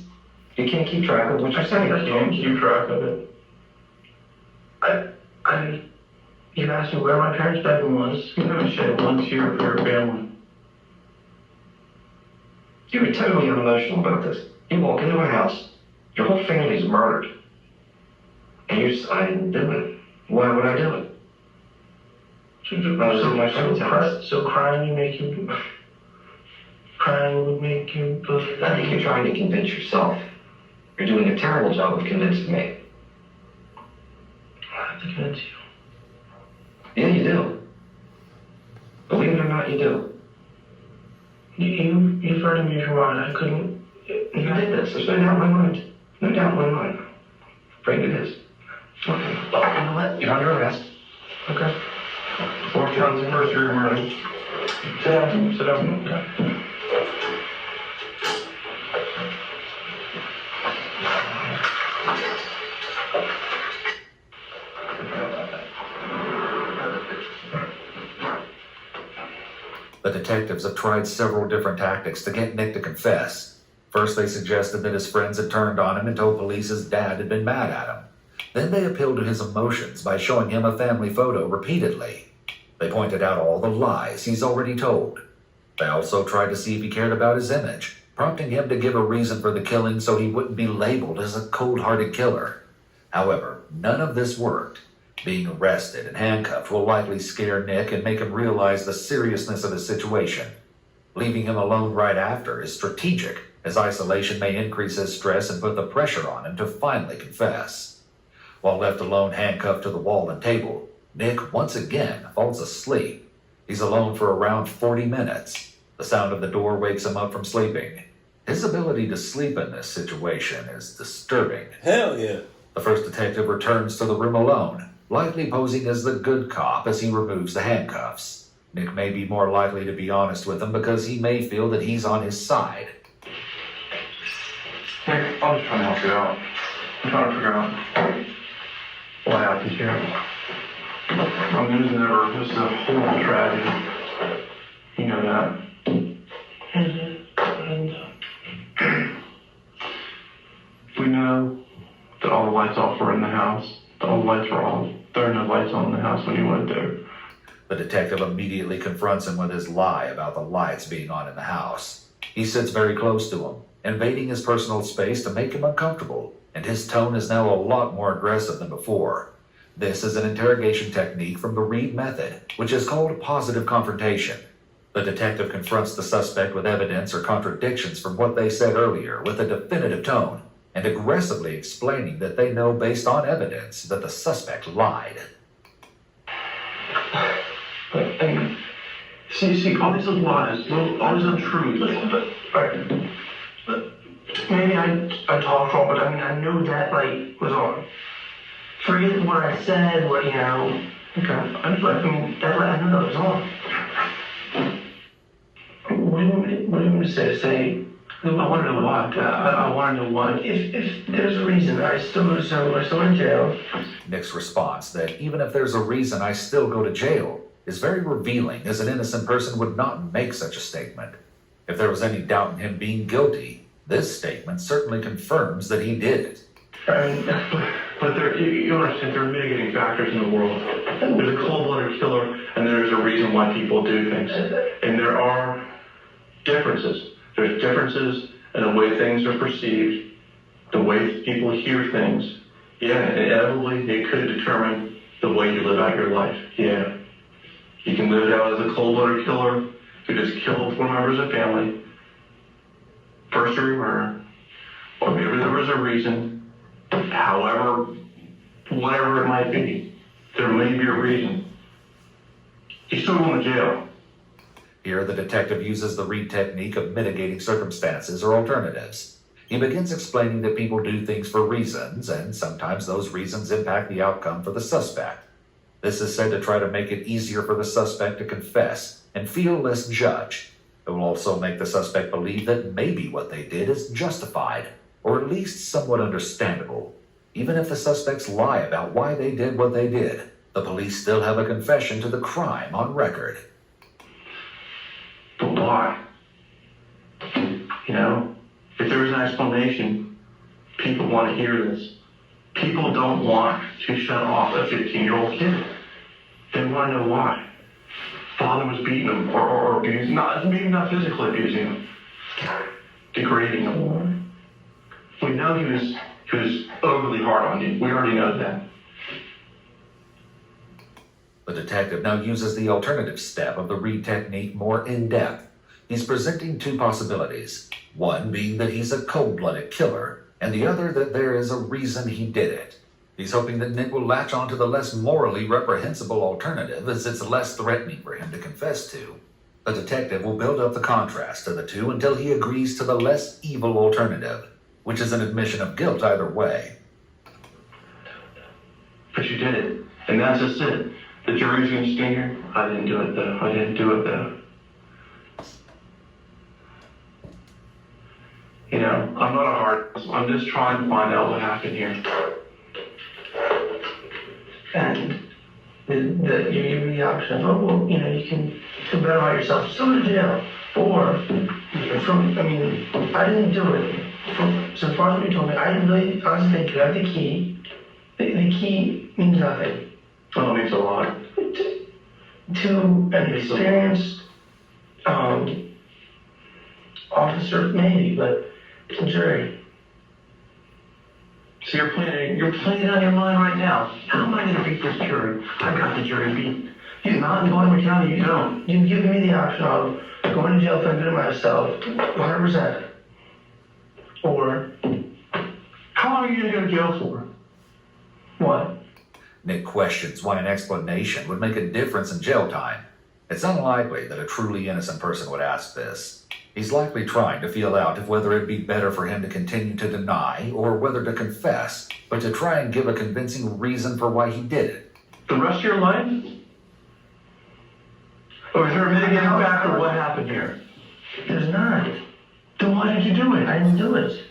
You can't keep track of what you're saying. You can't keep track of it. You asked me where my parents' bedroom was. You haven't shed one tear for your family. You were totally unemotional about this. You walk into a house, your whole family's murdered. And you just, I didn't do it. Why would I do it? I was in my friend's house. So crying would make you believe that? I think you're trying to convince yourself. You're doing a terrible job of convincing me. I have to convince you. Yeah, you do. Believe it or not, you do. You've heard me before, and I couldn't. You did this. There's no doubt in my mind. No doubt in my mind. Afraid it is. Okay. Well, you know what? You're under arrest. Okay. 4 counts of first degree murder. Sit down. Sit down. Okay. The detectives have tried several different tactics to get Nick to confess. First, they suggested that his friends had turned on him and told police his dad had been mad at him. Then they appealed to his emotions by showing him a family photo repeatedly. They pointed out all the lies he's already told. They also tried to see if he cared about his image, prompting him to give a reason for the killing so he wouldn't be labeled as a cold-hearted killer. However, none of this worked. Being arrested and handcuffed will likely scare Nick and make him realize the seriousness of his situation. Leaving him alone right after is strategic, as isolation may increase his stress and put the pressure on him to finally confess. While left alone handcuffed to the wall and table, Nick once again falls asleep. He's alone for around 40 minutes. The sound of the door wakes him up from sleeping. His ability to sleep in this situation is disturbing. Hell yeah. The first detective returns to the room alone, likely posing as the good cop as he removes the handcuffs. Nick may be more likely to be honest with him because he may feel that he's on his side. Nick, I'm just trying to help you out. I'm trying to figure out what happened here. I mean, this is a horrible tragedy. You know that. We know that all the lights off were in the house. That all the lights were on. There are no lights on in the house when you went there. The detective immediately confronts him with his lie about the lights being on in the house. He sits very close to him, invading his personal space to make him uncomfortable, and his tone is now a lot more aggressive than before. This is an interrogation technique from the Reed method, which is called positive confrontation. The detective confronts the suspect with evidence or contradictions from what they said earlier with a definitive tone, and aggressively explaining that they know based on evidence that the suspect lied. And see, all these little lies, all these untruths. But maybe I talked wrong, but I mean, I knew that light was on. Forget what I said, what, you know. Okay. I mean, that light, I knew that was on. What do you want me to say? Say, I want to know why. I want to know why. If there's a reason, I still go to jail. I'm still in jail. Nick's response that even if there's a reason I still go to jail is very revealing, as an innocent person would not make such a statement. If there was any doubt in him being guilty, this statement certainly confirms that he did it. But you understand, there are mitigating factors in the world. There's a cold-blooded killer, and there's a reason why people do things. And there are differences. There's differences in the way things are perceived, the way people hear things. Yeah, inevitably, it could determine the way you live out your life. Yeah. You can live it out as a cold-blooded killer who just killed 4 members of family, first-degree murder, or maybe there was a reason. However, whatever it might be, there may be a reason. He's still going to jail. Here, the detective uses the Reed technique of mitigating circumstances or alternatives. He begins explaining that people do things for reasons, and sometimes those reasons impact the outcome for the suspect. This is said to try to make it easier for the suspect to confess and feel less judged. It will also make the suspect believe that maybe what they did is justified, or at least somewhat understandable. Even if the suspects lie about why they did what they did, the police still have a confession to the crime on record. But why? You know, if there was an explanation, people want to hear this. People don't want to shut off a 15-year-old kid. They want to know why. Father was beating him or abusing, maybe not physically abusing him, degrading him. We know he was overly hard on you. We already know that. The detective now uses the alternative step of the Reed technique more in depth. He's presenting 2 possibilities, one being that he's a cold-blooded killer, and the other that there is a reason he did it. He's hoping that Nick will latch on to the less morally reprehensible alternative, as it's less threatening for him to confess to. The detective will build up the contrast to the 2 until he agrees to the less evil alternative, which is an admission of guilt either way. But you did it, and that's just it. The jury's going to stand here. I didn't do it, though. You know, I'm not a hard. I'm just trying to find out what happened here. And that you give me the option of, oh, well, you know, you can feel better about yourself, so go to jail. Or, I didn't do it. So as far as what you told me, I really honestly think you have the key. The key means nothing. Oh, it means a lot. To an experienced officer, maybe, but it's a jury. So you're playing it on your mind right now. How am I going to beat this jury? I've got the jury beat. You not in Baltimore County, you don't. You've given me the option of going to jail for doing myself, 100%. Or, How long are you going to go to jail for? what? Nick questions why an explanation would make a difference in jail time. It's unlikely that a truly innocent person would ask this. He's likely trying to feel out if whether it'd be better for him to continue to deny or whether to confess, but to try and give a convincing reason for why he did it. The rest of your life? Or is there a mitigating factor of what happened here? There's not. Then why did you do it? I didn't do it.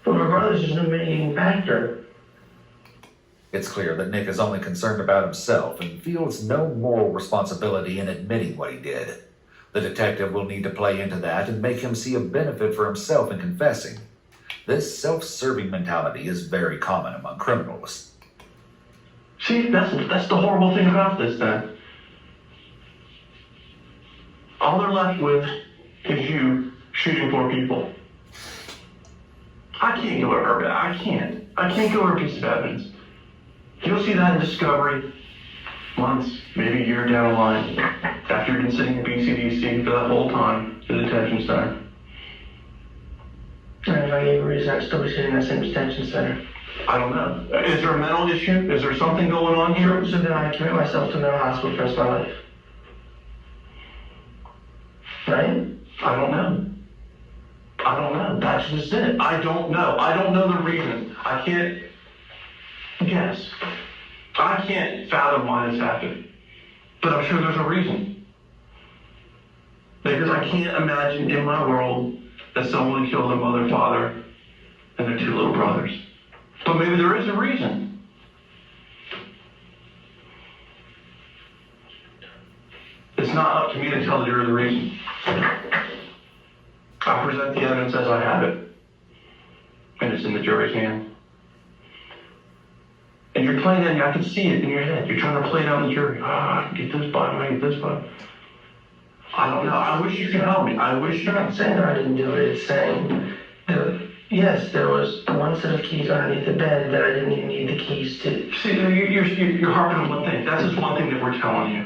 But regardless, there's no mitigating factor. It's clear that Nick is only concerned about himself and feels no moral responsibility in admitting what he did. The detective will need to play into that and make him see a benefit for himself in confessing. This self-serving mentality is very common among criminals. See, that's the horrible thing about this then. All they're left with is you shooting 4 people. I can't give her her back. I can't give her a piece of evidence. You'll see that in discovery months, maybe a year down the line, after you've been sitting in BCDC for that whole time, the detention center. And if I gave a reason, I'd still be sitting in that same detention center. I don't know. Is there a mental issue? Is there something going on here? So then I commit myself to a mental hospital for the rest of my life. Right? I don't know. That's just it. I don't know. I don't know the reason. I can't guess. I can't fathom why this happened. But I'm sure there's a reason. Because I can't imagine in my world that someone killed their mother, father, and their 2 little brothers. But maybe there is a reason. It's not up to me to tell the jury the reason. I present the evidence as I have it. And it's in the jury's hand. And you're playing it, I can see it in your head. You're trying to play it out in the jury. I can get this by, get this by. I don't know. I wish you could help me. I wish you You're not saying that I didn't do it. It's saying that, yes, there was one set of keys underneath the bed that I didn't even need the keys to. See, you're harping on one thing. That's just one thing that we're telling you.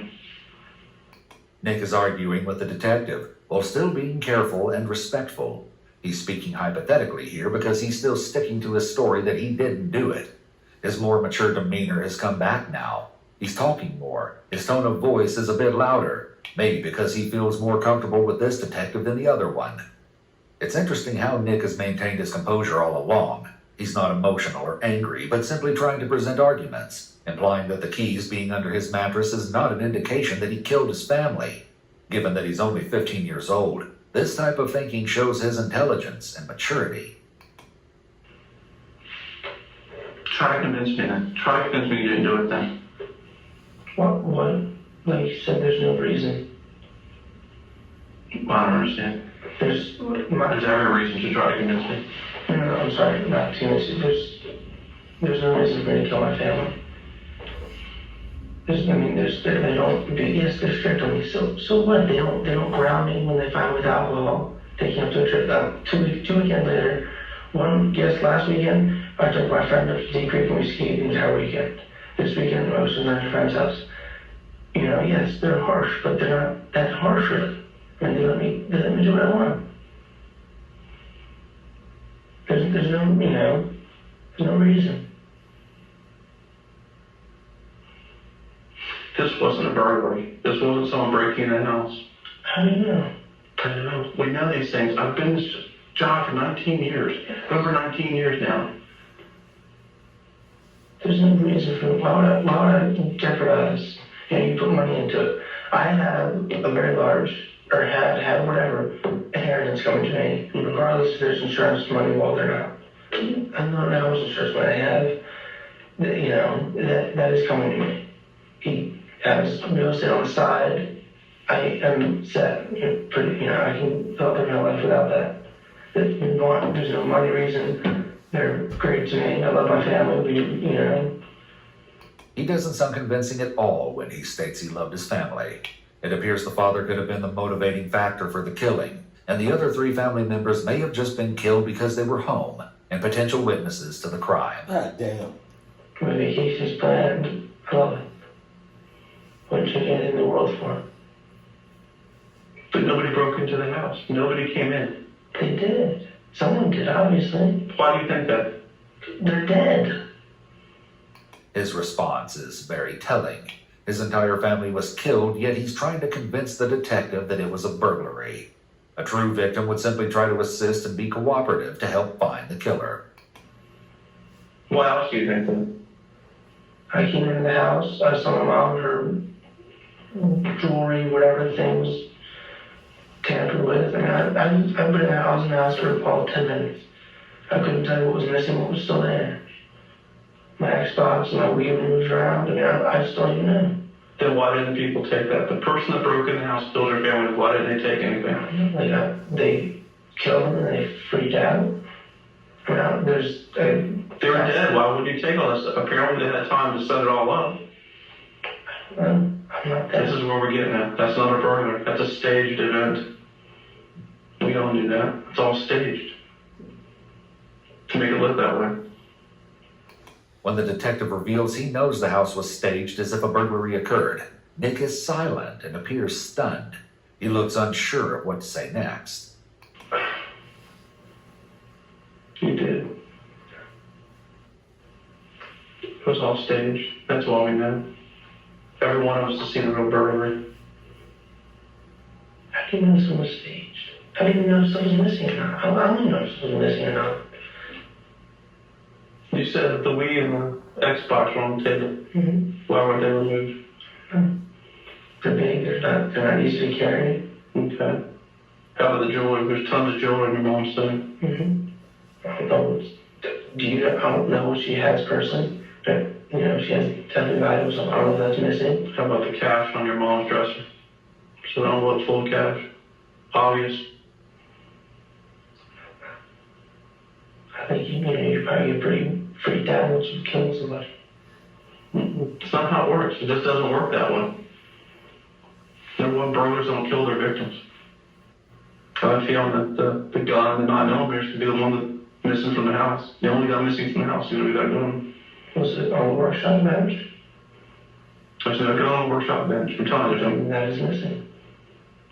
Nick is arguing with the detective while still being careful and respectful. He's speaking hypothetically here because he's still sticking to his story that he didn't do it. His more mature demeanor has come back now. He's talking more. His tone of voice is a bit louder, maybe because he feels more comfortable with this detective than the other one. It's interesting how Nick has maintained his composure all along. He's not emotional or angry, but simply trying to present arguments, implying that the keys being under his mattress is not an indication that he killed his family. Given that he's only 15 years old, this type of thinking shows his intelligence and maturity. Try to convince me then. Try to convince me you didn't do it then. What? Like you said, there's no reason. I don't understand. There's every reason to try to convince me. No, I'm sorry, not too much. There's no reason for me to kill my family. They don't. Yes, they're strict on me. So what? They don't ground me when they find me with alcohol. They came to a trip. 2 weekends later, last weekend I took my friend up to Deep Creek and we skied the entire weekend. This weekend I was in my friend's house. You know, yes, they're harsh, but they're not that harsh really. And they let me do what I want. There's no reason. This wasn't a burglary. This wasn't someone breaking in the house. How do you know? I don't know. We know these things. I've been in this job for 19 years. Over 19 years now. There's no reason for why would I jeopardize? You put money into it. I have a very large, or had whatever, inheritance coming to me. Regardless if there's insurance money involved or not. I don't know how much insurance money I have. That is coming to me. I was sit on the side. I am set, pretty, I can fill up my life without that. There's no money reason. They're great to me. I love my family. He doesn't sound convincing at all when he states he loved his family. It appears the father could have been the motivating factor for the killing, and the other 3 family members may have just been killed because they were home and potential witnesses to the crime. God damn. My vacation's planned. I love it. Wouldn't change anything in the world for it. But nobody broke into the house. Nobody came in. They did. Someone did, obviously. Why do you think that? They're dead. His response is very telling. His entire family was killed, yet he's trying to convince the detective that it was a burglary. A true victim would simply try to assist and be cooperative to help find the killer. Why else do you think that? I came into the house. I saw my mom, her jewelry, whatever things tampered with. And I've been in the house and asked for about 10 minutes. I couldn't tell you what was missing, what was still there. My Xbox and my Wii moves around. I just don't even know. Then why didn't the people take that? The person that broke in the house killed her family. Why didn't they take anything? They killed them and they freaked out. They were dead. Why would you take all this stuff? Apparently they had time to set it all up. I'm not that. This is where we're getting at. That's not a burglary. That's a staged event. We don't do that. It's all staged. To make it look that way. When the detective reveals he knows the house was staged as if a burglary occurred, Nick is silent and appears stunned. He looks unsure of what to say next. You did. It was all staged. That's all we know. Every one of us has seen a real burglary. How do you know this one was staged? How do you know if someone's missing or not? I don't know if someone's missing or not. You said that the Wii and the Xbox were on the table. Mm-hmm. Why weren't they removed? They're big. They're not easy to carry. Okay. How about the jewelry? There's tons of jewelry in your mom's thing. Mm-hmm. I don't know. I don't know what she has personally. But, she has definitely items. I don't know if that's missing. How about the cash on your mom's dresser? So an envelope full of cash. Obvious. I think you probably get pretty freaked out once you kill somebody. It's not how it works. It just doesn't work that way. Number one, burglars don't kill their victims. I have a feeling that the gun, the 9mm, could be the one that's missing from the house. The only gun missing from the house is going to be that gun. Was it on the workshop bench? I said, a gun on the workshop bench. I'm telling you something. That is missing.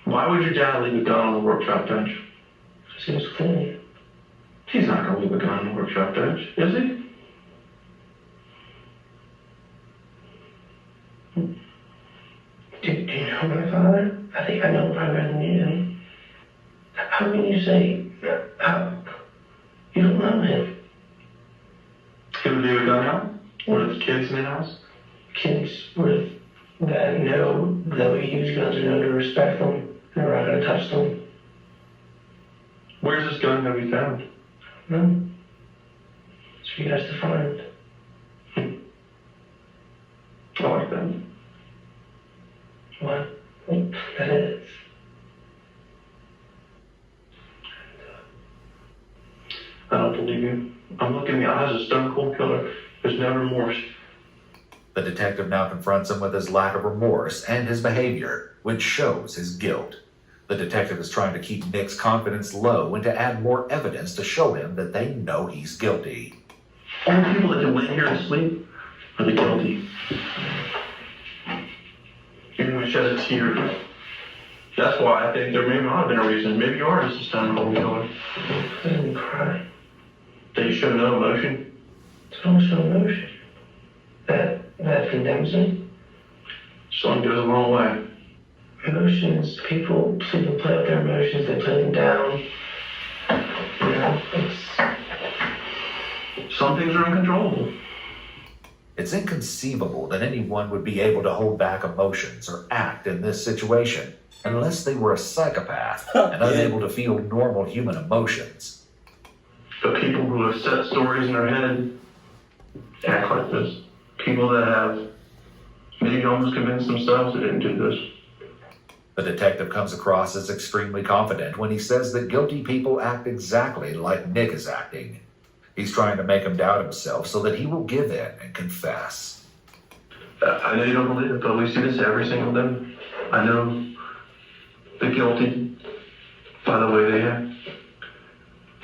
Why would your dad leave a gun on the workshop bench? Because he was cleaning. He's not going to leave a gun on the workshop bench, is he? Do you know my father? I think I know him probably better than you do. How can you say you don't know him? He would leave a gun out? With his kids in the house? Kids that know that we use guns and know to respect them and we're not going to touch them. Where's this gun going to be found? No. It's for you guys to find. I like that. What? That is. I don't believe you. I'm looking in the eyes of a stone cold killer. There's no remorse. The detective now confronts him with his lack of remorse and his behavior, which shows his guilt. The detective is trying to keep Nick's confidence low and to add more evidence to show him that they know he's guilty. All the people that can lay here and sleep are the guilty. You're going to shed a tear. That's why I think there may not have been a reason. Maybe you are just a stone cold killer. I didn't cry. That you show no emotion. Don't show emotion. That condemns me. Sun goes a long way. Emotions, people play with their emotions, they play them down. Some things are uncontrollable. It's inconceivable that anyone would be able to hold back emotions or act in this situation unless they were a psychopath and unable to feel normal human emotions. But people who have set stories in their head act like this. People that have maybe almost convince themselves they didn't do this. The detective comes across as extremely confident when he says that guilty people act exactly like Nick is acting. He's trying to make him doubt himself so that he will give in and confess. I know you don't believe it, but we see this every single day. I know the guilty by the way they act.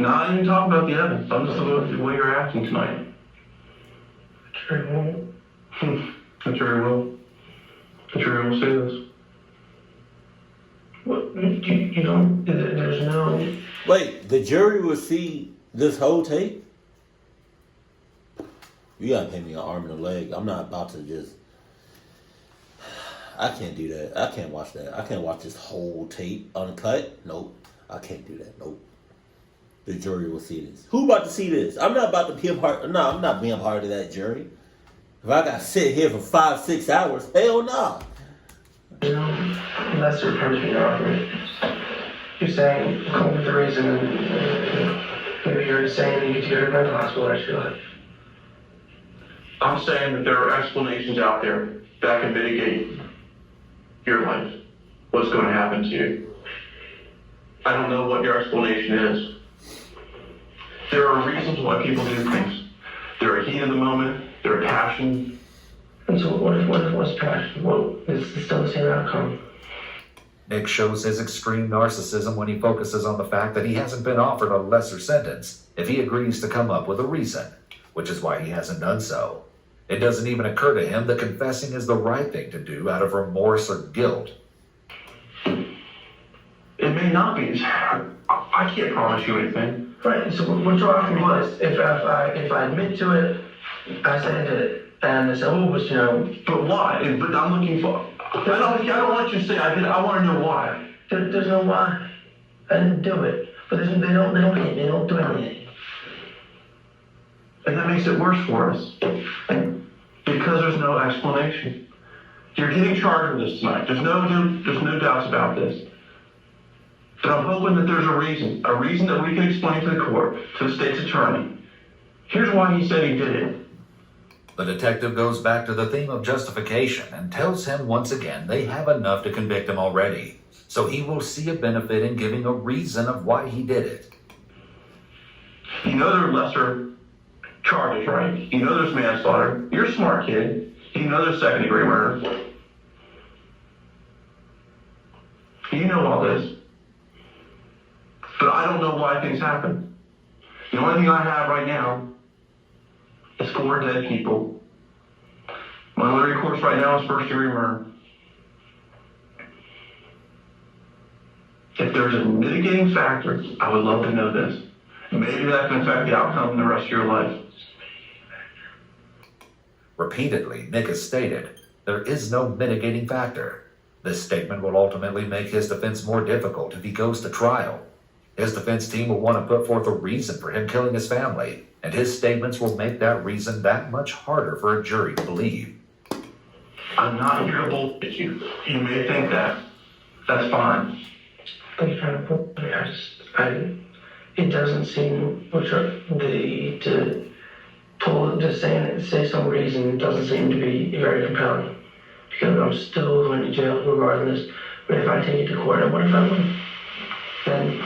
Not even talking about the evidence. I'm just about the way you're acting tonight. The jury won't. The jury will. The jury will see this. What, you don't, there's no... Wait, the jury will see this whole tape? You gotta pay me an arm and a leg. I'm not about to just... I can't do that. I can't watch that. I can't watch this whole tape uncut. Nope. I can't do that. Nope. The jury will see this. Who about to see this? I'm not about to be a part... No, I'm not being a part of that jury. If I gotta sit here for 5-6 hours, hell no. Lesser punishment argument. You're saying, come up with a reason, and maybe you're saying you need to go to a mental hospital the rest of your life. I'm saying that there are explanations out there that can mitigate your life. What's going to happen to you? I don't know what your explanation is. There are reasons why people do things. There are heat of the moment. There are passion. And so what's passion? Well, it's still the same outcome. Nick shows his extreme narcissism when he focuses on the fact that he hasn't been offered a lesser sentence if he agrees to come up with a reason, which is why he hasn't done so. It doesn't even occur to him that confessing is the right thing to do out of remorse or guilt. It may not be. I can't promise you anything. Right, so what you're offering was, if I admit to it, I say I did it, and I say, oh, but But why? But I'm looking for... I don't want you to say I did it. I want to know why. There's no why. I didn't do it. But they don't do anything. And that makes it worse for us. Because there's no explanation. You're getting charged with this tonight. There's no doubts about this. But I'm hoping that there's a reason that we can explain to the court, to the state's attorney. Here's why he said he did it. The detective goes back to the theme of justification and tells him once again they have enough to convict him already, so he will see a benefit in giving a reason of why he did it. You know there are lesser charges, right? You know there's manslaughter. You're a smart kid. You know there's second-degree murder. You know all this. But I don't know why things happen. The only thing I have right now is 4 dead people. My only recourse right now is first-degree murder. If there's a mitigating factor, I would love to know this. Maybe that can affect the outcome of the rest of your life. Repeatedly, Nick has stated, there is no mitigating factor. This statement will ultimately make his defense more difficult if he goes to trial. His defense team will want to put forth a reason for him killing his family, and his statements will make that reason that much harder for a jury to believe. I'm not here to bullshit you. You may think that. That's fine. I think you're trying to put me. It doesn't seem to say some reason doesn't seem to be very compelling. Because I'm still going to jail regardless. But if I take it to court, and what if I win? Then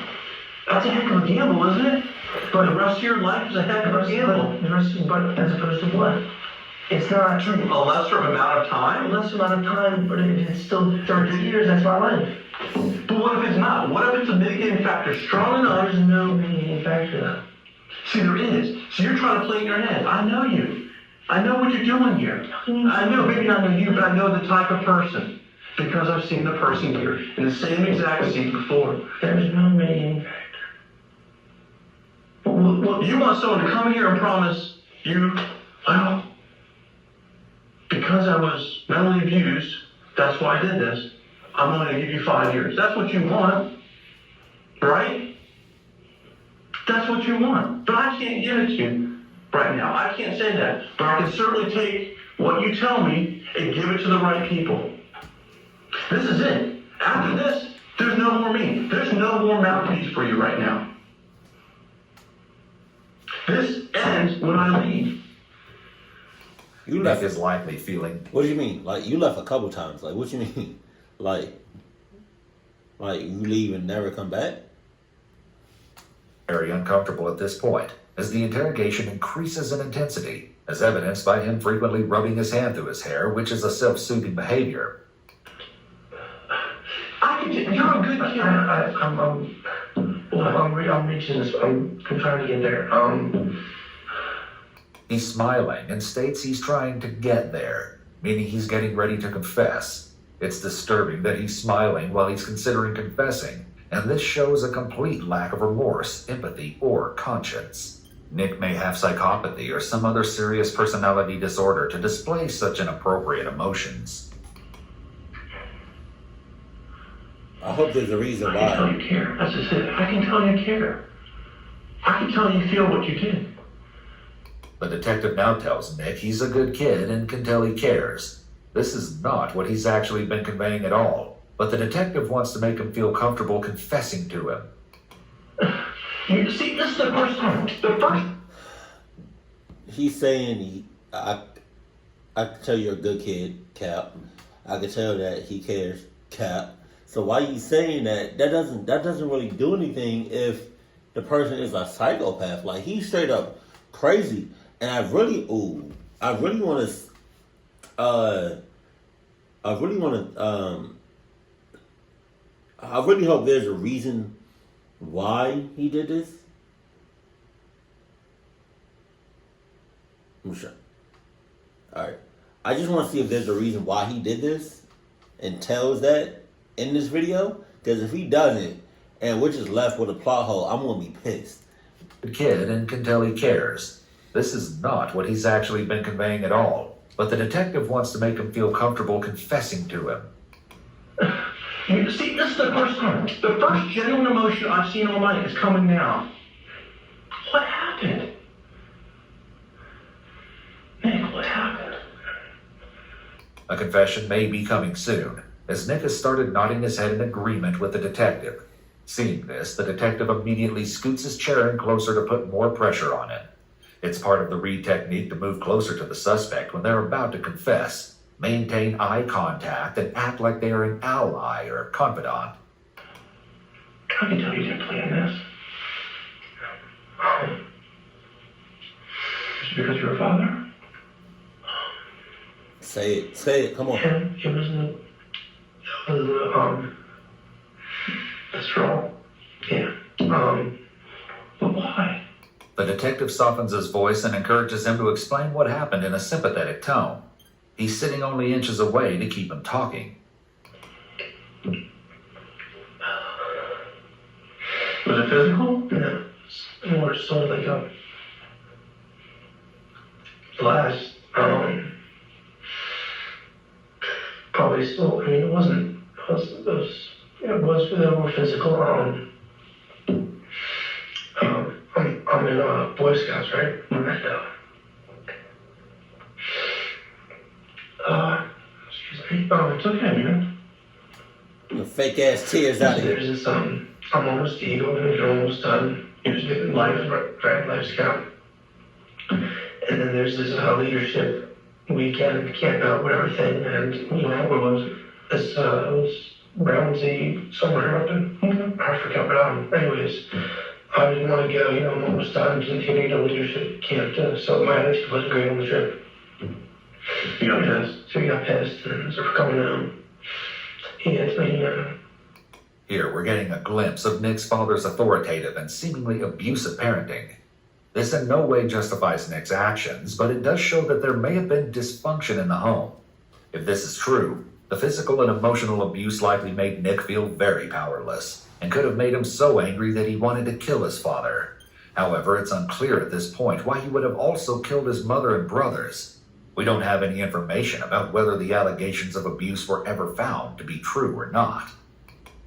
That's a heck of a gamble, isn't it? But the rest of your life is a heck of a gamble. But as opposed to what? It's not true. A lesser amount of time? Less amount of time, but if it's still 30 years, that's my life. But what if it's not? What if it's a mitigating factor strong enough? There's no mitigating factor, though. See, there is. So you're trying to play in your head. I know you. I know what you're doing here. I know, maybe not know you, but I know the type of person. Because I've seen the person here in the same exact seat before. There's no mitigating factor. Well, you want someone to come here and promise you, well, because I was mentally abused, that's why I did this. I'm going to give you 5 years. That's what you want, right? That's what you want. But I can't give it to you right now. I can't say that. But I can certainly take what you tell me and give it to the right people. This is it. After this, there's no more me. There's no more mouthpiece for you right now. This ends when I leave. You Nick left. is likely feeling What do you mean? Like you left a couple times. Like what you mean? Like you leave and never come back? very uncomfortable at this point, as the interrogation increases in intensity, as evidenced by him frequently rubbing his hand through his hair, which is a self-soothing behavior. You're a good kid. I'm reaching this. I'm trying to get there. He's smiling and states he's trying to get there, meaning he's getting ready to confess. It's disturbing that he's smiling while he's considering confessing, and this shows a complete lack of remorse, empathy, or conscience. Nick may have psychopathy or some other serious personality disorder to display such inappropriate emotions. I hope there's a reason I can tell why. you care. That's just it. I can tell you care. I can tell you feel what you did. The detective now tells Nick he's a good kid and can tell he cares. This is not what he's actually been conveying at all, but the detective wants to make him feel comfortable confessing to him. You see, this is the first time. The first. He's saying I can tell you're a good kid, Cap. I can tell that he cares, Cap. So why are you saying that? That doesn't really do anything if the person is a psychopath. Like he's straight up crazy. And I really want to I really hope there's a reason why he did this. I'm sure. Alright. I just want to see if there's a reason why he did this and tells that in this video. Because if he doesn't, and we're just left with a plot hole, I'm going to be pissed. Good kid and can tell he cares. This is not what he's actually been conveying at all, but the detective wants to make him feel comfortable confessing to him. You see, this is the first time. The first genuine emotion I've seen all night is coming now. What happened? Nick, what happened? A confession may be coming soon, as Nick has started nodding his head in agreement with the detective. Seeing this, the detective immediately scoots his chair in closer to put more pressure on him. It's part of the Reed technique to move closer to the suspect when they're about to confess, maintain eye contact, and act like they are an ally or confidant. I can tell you didn't plan this. Just because you're a father? Say it, come on. Yeah, it was the straw. Yeah. But why? The detective softens his voice and encourages him to explain what happened in a sympathetic tone. He's sitting only inches away to keep him talking. Was it physical? No. It's more sort of like a blast. Probably still, I mean, it was more physical. I'm in Boy Scouts, right? Excuse me. It's okay, man. The fake ass tears out of here. There's this, I'm almost Eagle, and you're almost done. You're just getting life scout. And then there's this leadership weekend, camp out, whatever thing, and it was Brownsy, somewhere up in, I forgot, but anyways, I didn't want to go, I'm almost done, continuing to leadership camp, so my attitude wasn't great on the trip. You got pissed? So we got pissed, and so we're coming home. Here, we're getting a glimpse of Nick's father's authoritative and seemingly abusive parenting. This in no way justifies Nick's actions, but it does show that there may have been dysfunction in the home. If this is true, the physical and emotional abuse likely made Nick feel very powerless, and could have made him so angry that he wanted to kill his father. However, it's unclear at this point why he would have also killed his mother and brothers. We don't have any information about whether the allegations of abuse were ever found to be true or not.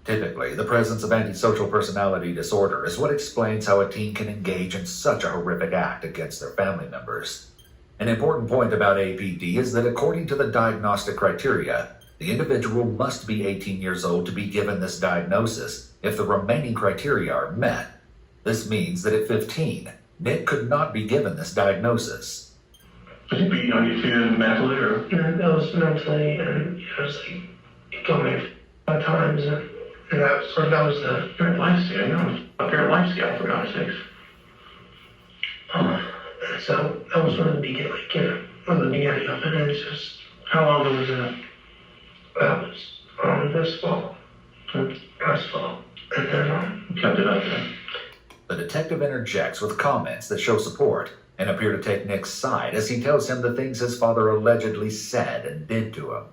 Typically, the presence of antisocial personality disorder is what explains how a teen can engage in such a horrific act against their family members. An important point about APD is that according to the diagnostic criteria, the individual must be 18 years old to be given this diagnosis if the remaining criteria are met. This means that at 15, Nick could not be given this diagnosis. Was he beating on you too mentally, or? And that was mentally, and it was like, he called me 5 times, and that was the You're at life scout, you know, up here at life scout, for God's sakes. so that was one of the beginning, like, you know, one of the beginning of it, and it's just, How long ago was that? that was this fall, last fall, and then Kept it up there. The detective interjects with comments that show support and appear to take Nick's side as he tells him the things his father allegedly said and did to him.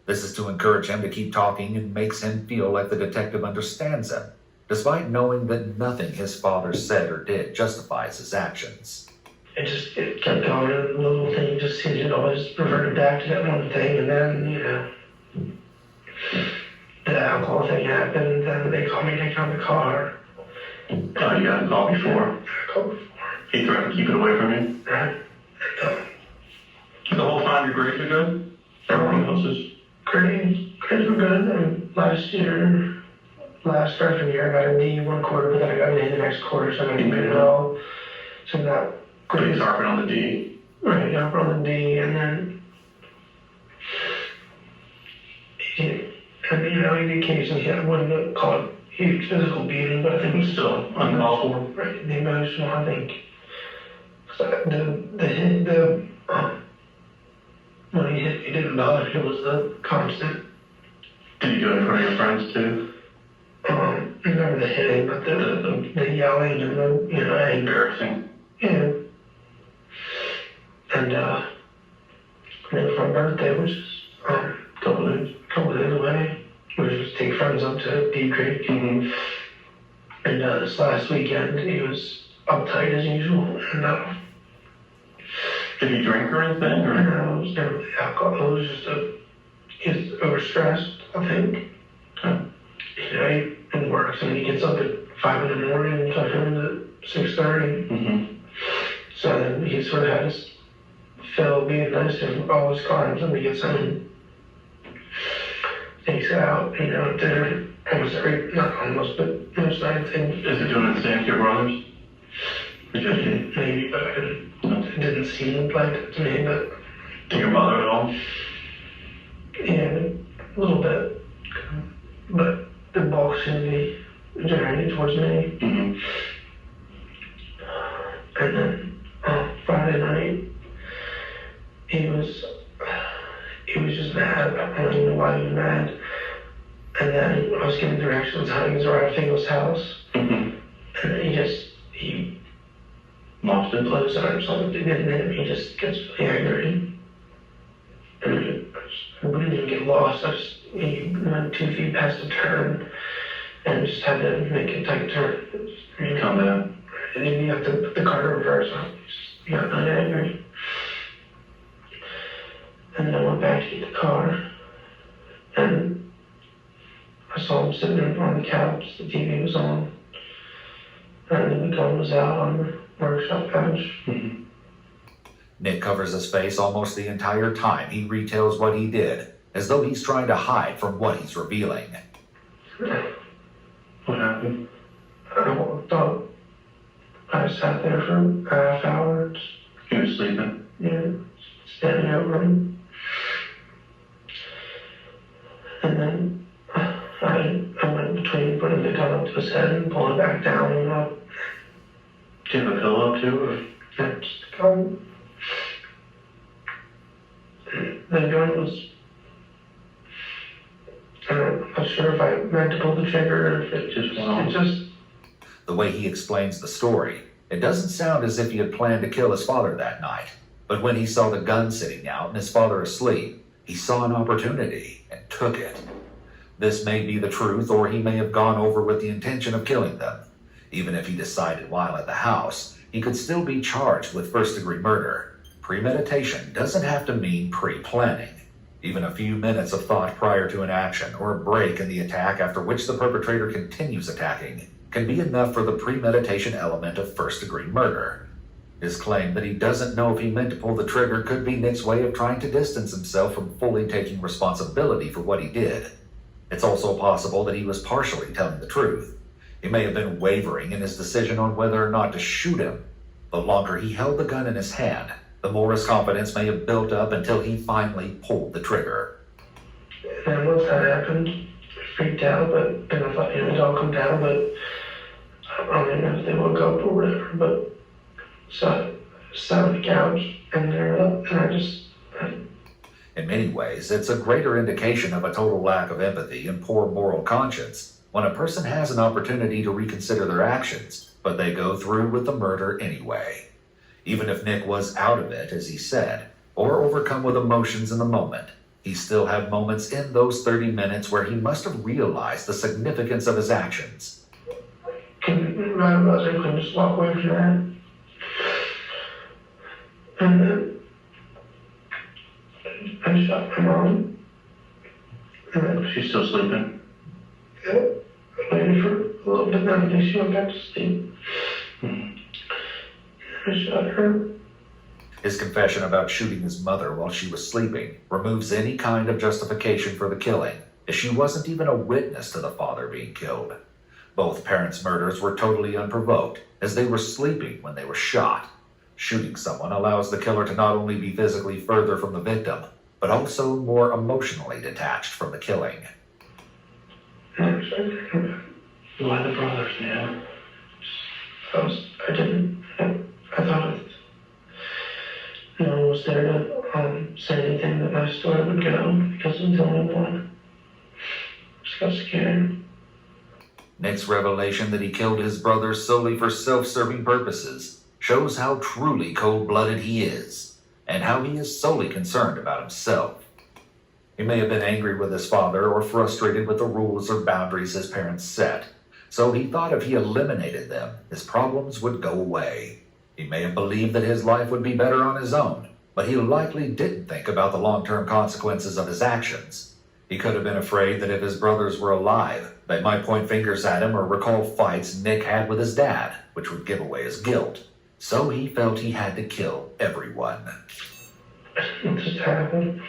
This is to encourage him to keep talking and makes him feel like the detective understands him, despite knowing that nothing his father said or did justifies his actions. it kept going, and the little thing just seemed to always reverted back to that one thing, and then, you know, the alcohol thing happened, and then they called me to take on the car. Oh, you got a call before. I called before. He threatened to keep it away from you. Right? The whole time your grades are good? Everything else is. Grades were good, and last freshman year, I got a D one quarter, but then I got an A the next quarter, so I got a good all. So that Grades harping on the D. right, up on the D, and then you know, he occasionally I wouldn't call it huge physical beating, but I think it was Still uncalled for. right, the emotional, I think. The hit, when he hit me, didn't bother me, it was the constant. Did you do it in front of your friends too? Remember the hitting, but the yelling and the, you know, anger. Embarrassing. Yeah. And then for my birthday, which is a couple days away, we were just take friends up to Deep Creek. Mm-hmm. And this last weekend, he was uptight as usual. And Did he drink or anything? Or? it was never really alcohol. It was just he was overstressed, I think. You know, he works and he gets up at 5 in the morning and took him at 6:30. Mm-hmm. So then he sort of had his fill being nice and always climbs when he gets home. Takes it out, you know, dinner almost not almost, but most anything. Is it doing the same to your brothers? Maybe, but it didn't seem like it to me, but. To your mother at all? Yeah, a little bit. But the bulk seemed to be generated towards me. Mm-hmm. And then Friday night, he was just mad. I don't even know why he was mad. And then I was giving directions how he was around Fingal's house. Mm-hmm. And then he Lost it? blows out or something, and then he just gets really angry. And I didn't even get lost. He went 2 feet past the turn and just had to make a tight turn. Come down. And then you have to put the car to reverse. He got really angry. And then I went back to get the car, and I saw him sitting on the couch. The TV was on, and then the gun was out on the workshop bench. Mm-hmm. Nick covers his face almost the entire time he retells what he did, as though he's trying to hide from what he's revealing. What happened? I walked up. I sat there for a half hour, He was sleeping. standing over him. And then I went between putting the gun up to his head and pulling it back down and up. Do you have a pillow too? Or? And just the gun. The gun was. I'm not sure if I meant to pull the trigger or if it Just went off. It just. The way he explains the story, it doesn't sound as if he had planned to kill his father that night. But when he saw the gun sitting out and his father asleep, he saw an opportunity and took it. This may be the truth, or he may have gone over with the intention of killing them. Even if he decided while at the house, he could still be charged with first-degree murder. Premeditation doesn't have to mean pre-planning. Even a few minutes of thought prior to an action or a break in the attack after which the perpetrator continues attacking can be enough for the premeditation element of first-degree murder. His claim that he doesn't know if he meant to pull the trigger could be Nick's way of trying to distance himself from fully taking responsibility for what he did. It's also possible that he was partially telling the truth. He may have been wavering in his decision on whether or not to shoot him. The longer he held the gun in his hand, The more his confidence may have built up until he finally pulled the trigger. And once that happened, I freaked out, and I thought, it'd all come down, but I don't even know if they woke up or whatever, but so I sat on the couch and they're up, and In many ways, it's a greater indication of a total lack of empathy and poor moral conscience when a person has an opportunity to reconsider their actions, but they go through with the murder anyway. Even if Nick was out of it, as he said, or overcome with emotions in the moment, he still had moments in those 30 minutes where he must have realized the significance of his actions. right about there, couldn't just walk away from that. And then I shot my mom. And then She's still sleeping. yeah, I waited for a little bit, then I think she went back to sleep. I shot her. His confession about shooting his mother while she was sleeping removes any kind of justification for the killing, as she wasn't even a witness to the father being killed. Both parents' murders were totally unprovoked, as they were sleeping when they were shot. Shooting someone allows the killer to not only be physically further from the victim, but also more emotionally detached from the killing. Why the brothers, man? I thought it, no one was there to say anything that my story would go, because it was the only one. Just got scared. Nick's revelation that he killed his brother solely for self-serving purposes shows how truly cold-blooded he is, and how he is solely concerned about himself. He may have been angry with his father or frustrated with the rules or boundaries his parents set, so he thought if he eliminated them, his problems would go away. He may have believed that his life would be better on his own, but he likely didn't think about the long-term consequences of his actions. He could have been afraid that if his brothers were alive, they might point fingers at him or recall fights Nick had with his dad, which would give away his guilt. So he felt he had to kill everyone. It just happened.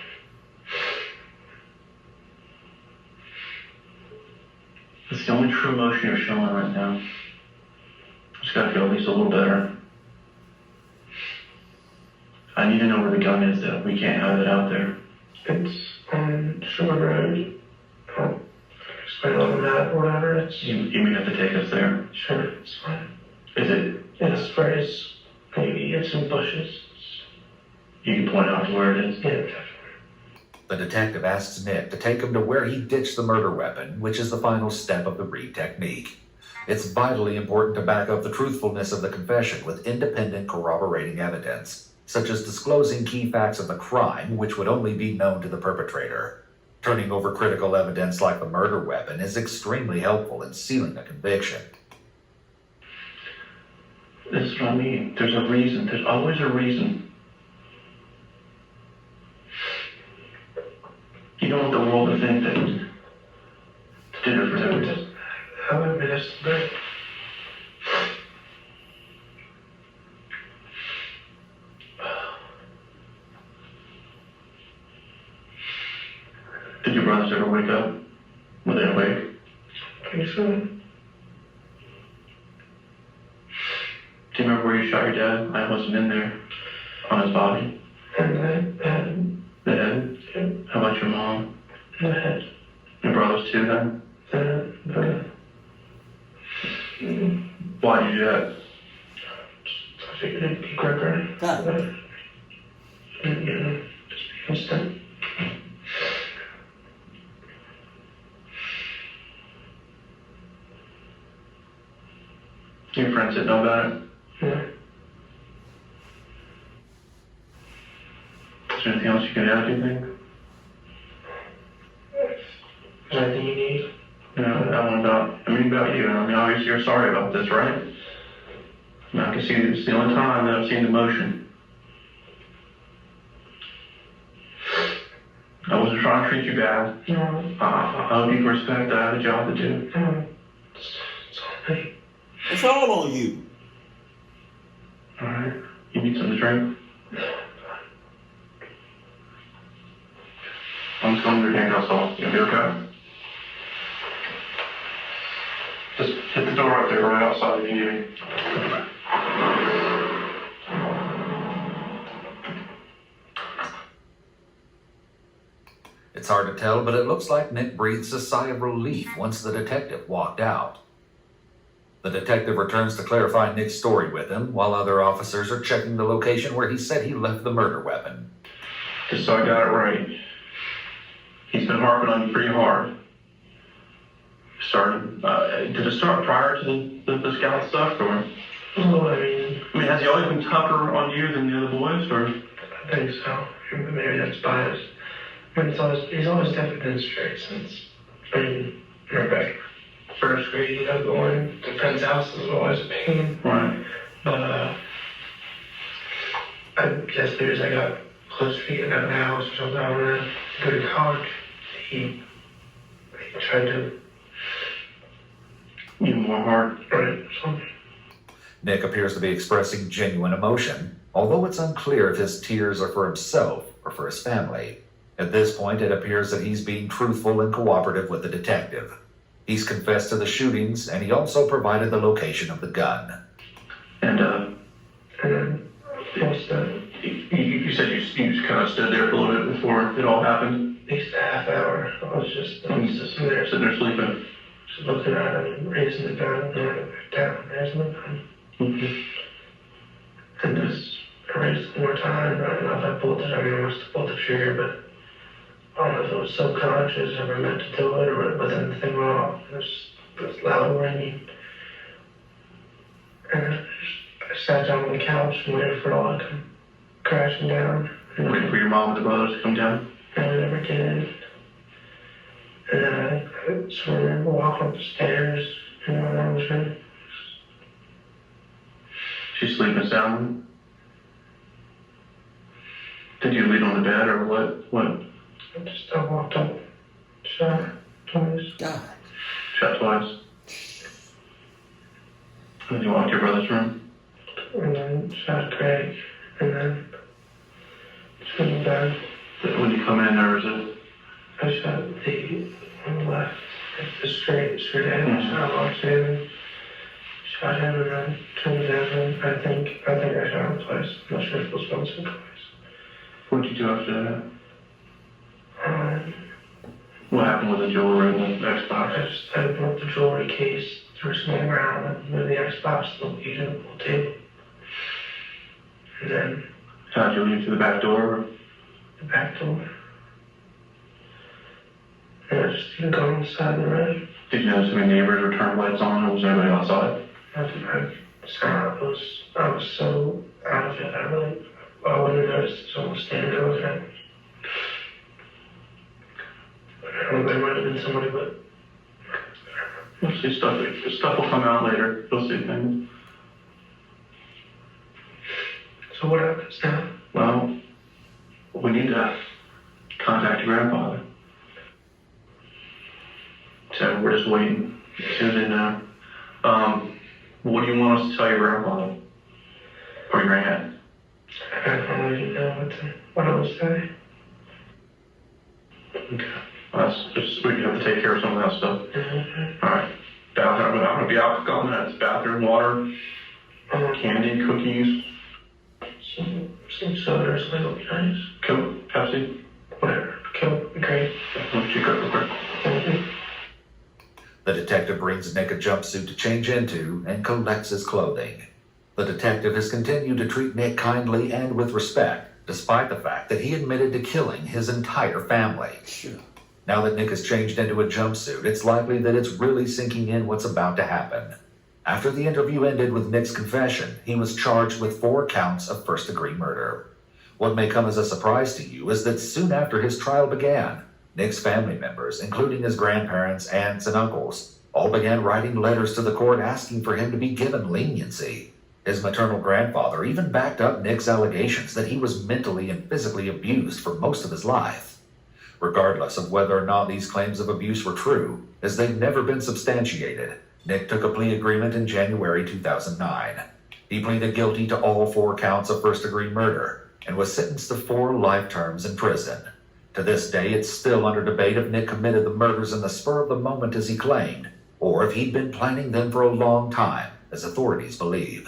It's the only true emotion you're showing right now. Just gotta feel at least a little better. I need to know where the gun is, though. We can't have it out there. It's on Shore Road. I'll explain on the map or whatever. You may have to take us there. Sure, it's fine. Is it? It's where it's maybe it's in bushes. You can point out to where it is? Yeah, definitely. The detective asks Nick to take him to where he ditched the murder weapon, which is the final step of the Reed technique. It's vitally important to back up the truthfulness of the confession with independent corroborating evidence, such as disclosing key facts of the crime which would only be known to the perpetrator. Turning over critical evidence like the murder weapon is extremely helpful in sealing a conviction. This is what I mean. There's a reason. There's always a reason. You don't want the world to think that to do it for them. How would it be? Did your brothers ever wake up? Were they awake? Pretty sure. Do you remember where you shot your dad? I wasn't in there. On his body? And the The head? yeah, How about your mom? the head. Your brothers too then? Why'd you do that? I figured it'd be quicker. God. And, just be instant. Your friends didn't know about it? Yeah. Is there anything else you can add, do you think? Is there anything you need? I mean about you. I mean, obviously you're sorry about this, right? I mean, I can see it's the only time that I've seen emotion. I wasn't trying to treat you bad. No. I hope you can respect that I have a job to do. No. It's all me. It's all on you. Alright. You need something to drink? I'm just going to your handcuffs off. You'll be okay? Just hit the door right there, right outside if you need me. It's hard to tell, but it looks like Nick breathes a sigh of relief once the detective walked out. The detective returns to clarify Nick's story with him, while other officers are checking the location where he said he left the murder weapon. Just so I got it right. He's been harping on you pretty hard. Did it start prior to the scout stuff, or? Well, I mean, Has he always been tougher on you than the other boys, or? I think so. Maybe that's biased. I mean, he's always definitely been straight since, back first grade, going to Penn's house was always a pain. Right. But, I guess maybe as I got closer to getting out of the house or something, I wanted to go to college. He tried to Even more hard. right something. Nick appears to be expressing genuine emotion, although it's unclear if his tears are for himself or for his family. At this point, it appears that he's being truthful and cooperative with the detective. He's confessed to the shootings, and he also provided the location of the gun. And then once you said you just kind of stood there for a little bit before it all happened? at least a half hour, I was just sitting there, Sitting there sleeping. just looking at him, raising the gun, and then back down, raising the gun. And just I raised it more time. I don't know if I pulled it. I mean, I must have pulled the trigger, but I don't know if it was subconscious or I meant to do it, but then the thing went off. It was loud ringing. And I sat down on the couch and waited for it all to come crashing down. Waiting for your mom and the brothers to come down? And we never did. And then I sort of remember walking up the stairs, and my mom was in. She's sleeping soundly? Did you lead on the bed or what? I walked up, shot twice. God. Shot twice? And then you walked to your brother's room? And then shot Craig, and then shot him down. When you come in there, is it? I shot the on the left, the straight ahead. Shot walked in, shot him, and then turned down. I think I shot him twice. I'm not sure if it was once or twice. What did you do after that? What happened with the jewelry and the Xbox? I opened up the jewelry case, threw some on the ground, and moved the Xbox to the pool table. And then How'd you leave through the back door? the back door. And I just didn't go on the side of the road. Did you notice any neighbors or turn lights on, or was everybody outside? I was so out of it, I wouldn't have noticed someone standing there looking at me. I don't know, there might have been somebody, but You'll see stuff. The stuff will come out later. You'll see things. so what happens now? Well, we need to contact your grandfather. So we're just waiting. Tune in now. What do you want us to tell your grandfather? Or your aunt? I don't even know what I would say. Okay. We have to take care of some of that stuff. Mm-hmm. Alright. Bathroom. I'm gonna be out for a couple minutes. Bathroom, water, candy, cookies, Some soda or something would be nice. Coke, Pepsi. Whatever. Coke, great. Let's check out real quick. Mm-hmm. The detective brings Nick a jumpsuit to change into and collects his clothing. The detective has continued to treat Nick kindly and with respect, despite the fact that he admitted to killing his entire family. Sure. Now that Nick has changed into a jumpsuit, it's likely that it's really sinking in what's about to happen. After the interview ended with Nick's confession, he was charged with 4 counts of first-degree murder. What may come as a surprise to you is that soon after his trial began, Nick's family members, including his grandparents, aunts, and uncles, all began writing letters to the court asking for him to be given leniency. His maternal grandfather even backed up Nick's allegations that he was mentally and physically abused for most of his life. Regardless of whether or not these claims of abuse were true, as they've never been substantiated, Nick took a plea agreement in January 2009. He pleaded guilty to all 4 counts of first-degree murder and was sentenced to 4 life terms in prison. To this day, it's still under debate if Nick committed the murders in the spur of the moment as he claimed, or if he'd been planning them for a long time, as authorities believe.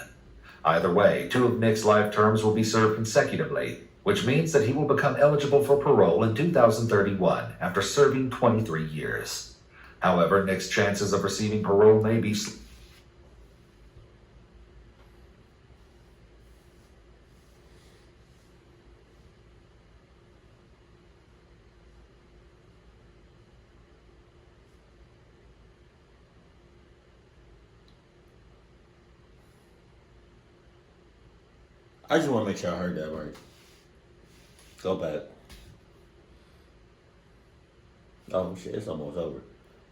Either way, 2 of Nick's life terms will be served consecutively, which means that he will become eligible for parole in 2031 after serving 23 years. However, Nick's chances of receiving parole may be I just want to make sure I heard that right. Go back. Oh shit, it's almost over.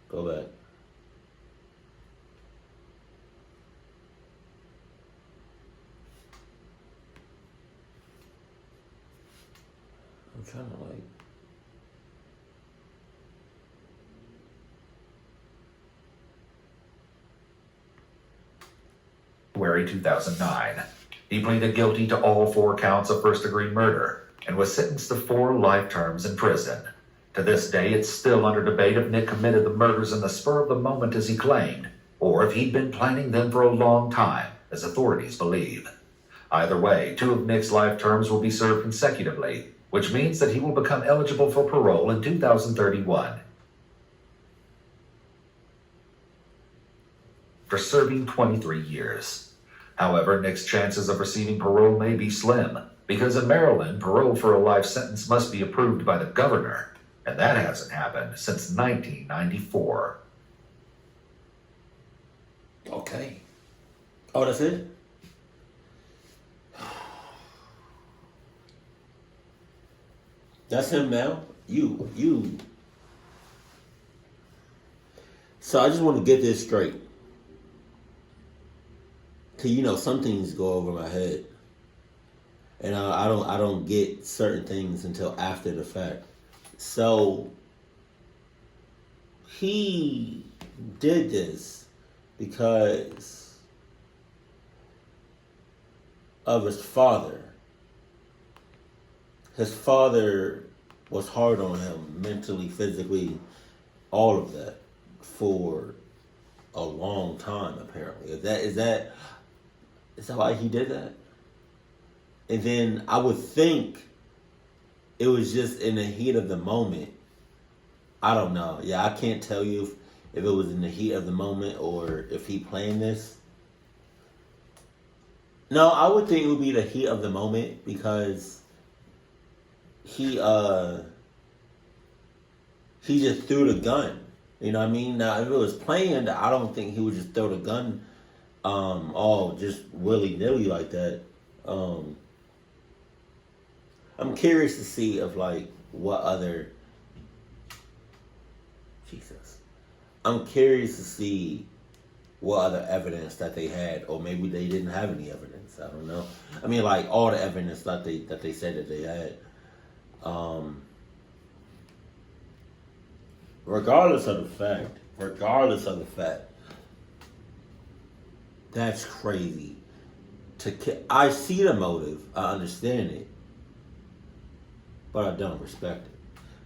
Go back. I'm trying to like. February 2009. He pleaded guilty to all 4 counts of first-degree murder and was sentenced to 4 life terms in prison. To this day, it's still under debate if Nick committed the murders in the spur of the moment as he claimed, or if he'd been planning them for a long time, as authorities believe. Either way, 2 of Nick's life terms will be served consecutively, which means that he will become eligible for parole in 2031. For serving 23 years. However, Nick's chances of receiving parole may be slim, because in Maryland, parole for a life sentence must be approved by the governor, and that hasn't happened since 1994. Okay. Oh, that's it? That's him now? You. So I just want to get this straight. Cause some things go over my head, and I don't get certain things until after the fact. So he did this because of his father. His father was hard on him mentally, physically, all of that for a long time. Apparently, is that why he did that? And then I would think it was just in the heat of the moment. I don't know. Yeah, I can't tell you if it was in the heat of the moment or if he planned this. No, I would think it would be the heat of the moment because he just threw the gun. You know what I mean? Now, if it was planned, I don't think he would just throw the gun all just willy-nilly like that. I'm curious to see of what other I'm curious to see what other evidence that they had, or maybe they didn't have any evidence. I don't know. I mean, all the evidence that they said that they had. Regardless of the fact, that's crazy. I see the motive, I understand it, but I don't respect it.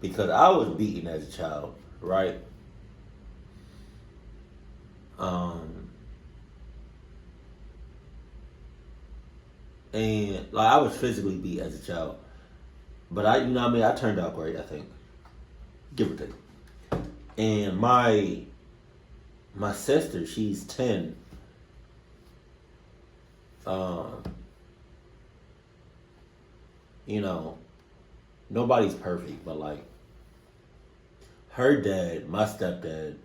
Because I was beaten as a child, right? And I was physically beat as a child. But I turned out great, I think. Give or take. And my sister, she's 10. Nobody's perfect, but her dad, my stepdad,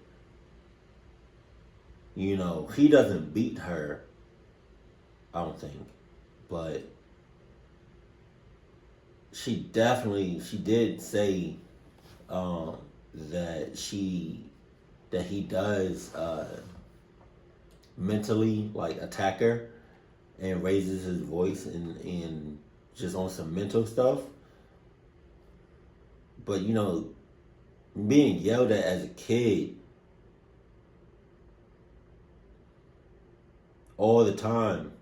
he doesn't beat her, I don't think, but she did say that he does mentally attack her and raises his voice and just on some mental stuff. But being yelled at as a kid all the time.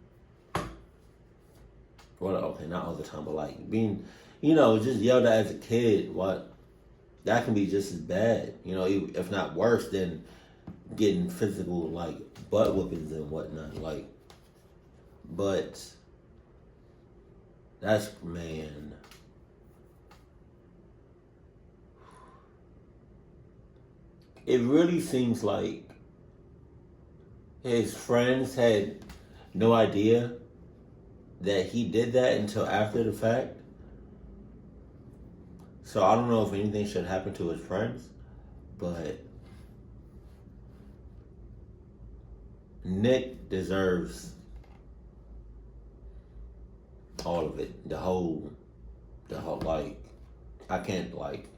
Well, okay, not all the time, but being, just yelled at as a kid, that can be just as bad, if not worse than getting physical, butt whoopings and whatnot, but That's, man. It really seems like his friends had no idea that he did that until after the fact. So I don't know if anything should happen to his friends, but Nick deserves all of it. The whole, like, I can't, like,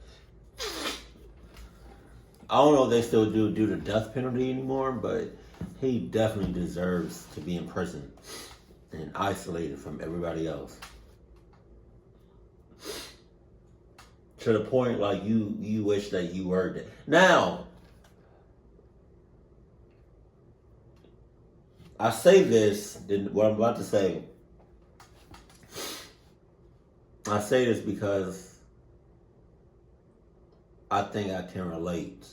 I don't know if they still do the death penalty anymore, but he definitely deserves to be in prison and isolated from everybody else. To the point, like, you wish that you were dead. Now, I say this, what I'm about to say, I say this because I think I can relate.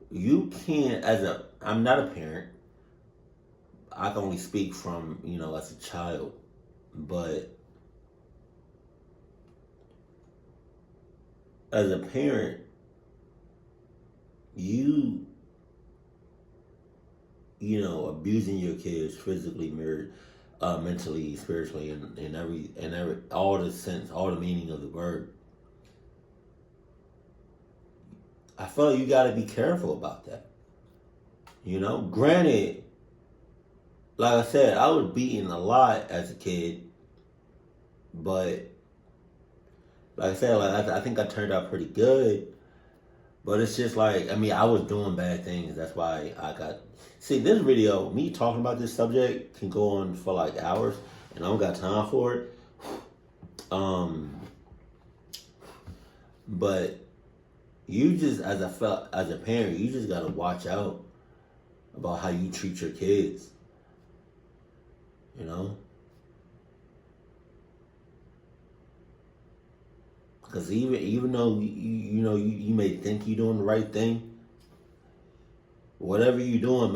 You can't, I'm not a parent. I can only speak from, as a child. But as a parent, abusing your kids physically, mentally, spiritually, and every all the sense, all the meaning of the word. I feel like you got to be careful about that. Granted, like I said, I was beaten a lot as a kid, but like I said, I think I turned out pretty good. But it's just like, I was doing bad things. That's why I got... See, this video, me talking about this subject can go on for like hours, and I don't got time for it. But you just, as a parent, you just gotta watch out about how you treat your kids. Because even though you may think you're doing the right thing, whatever you're doing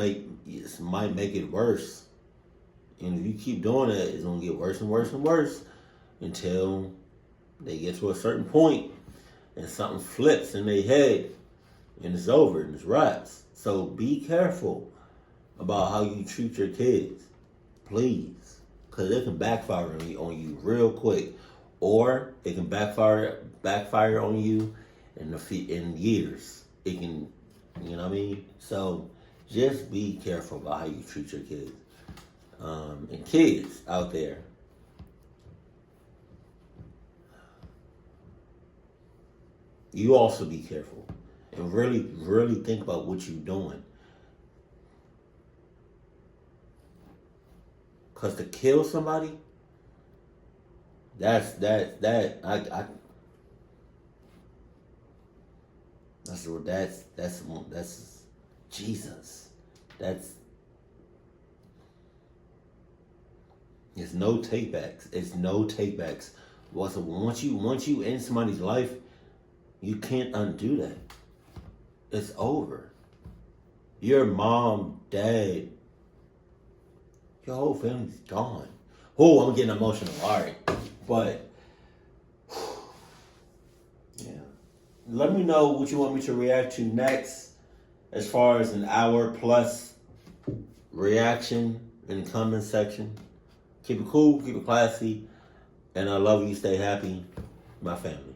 might make it worse. And if you keep doing it, it's gonna get worse and worse and worse until they get to a certain point and something flips in their head and it's over and it's wraps. So be careful about how you treat your kids, please, because it can backfire on you real quick. Or it can backfire on you in years. It can, you know what I mean? So just be careful about how you treat your kids. And kids out there, you also be careful and really, really think about what you're doing. Because to kill somebody, that's Jesus. It's no takebacks. It's no takebacks. Once you end somebody's life, you can't undo that. It's over. Your mom, dad, your whole family's gone. Oh, I'm getting emotional. All right. But, yeah. Let me know what you want me to react to next as far as an hour plus reaction in the comment section. Keep it cool, keep it classy, and I love you. Stay happy, my family.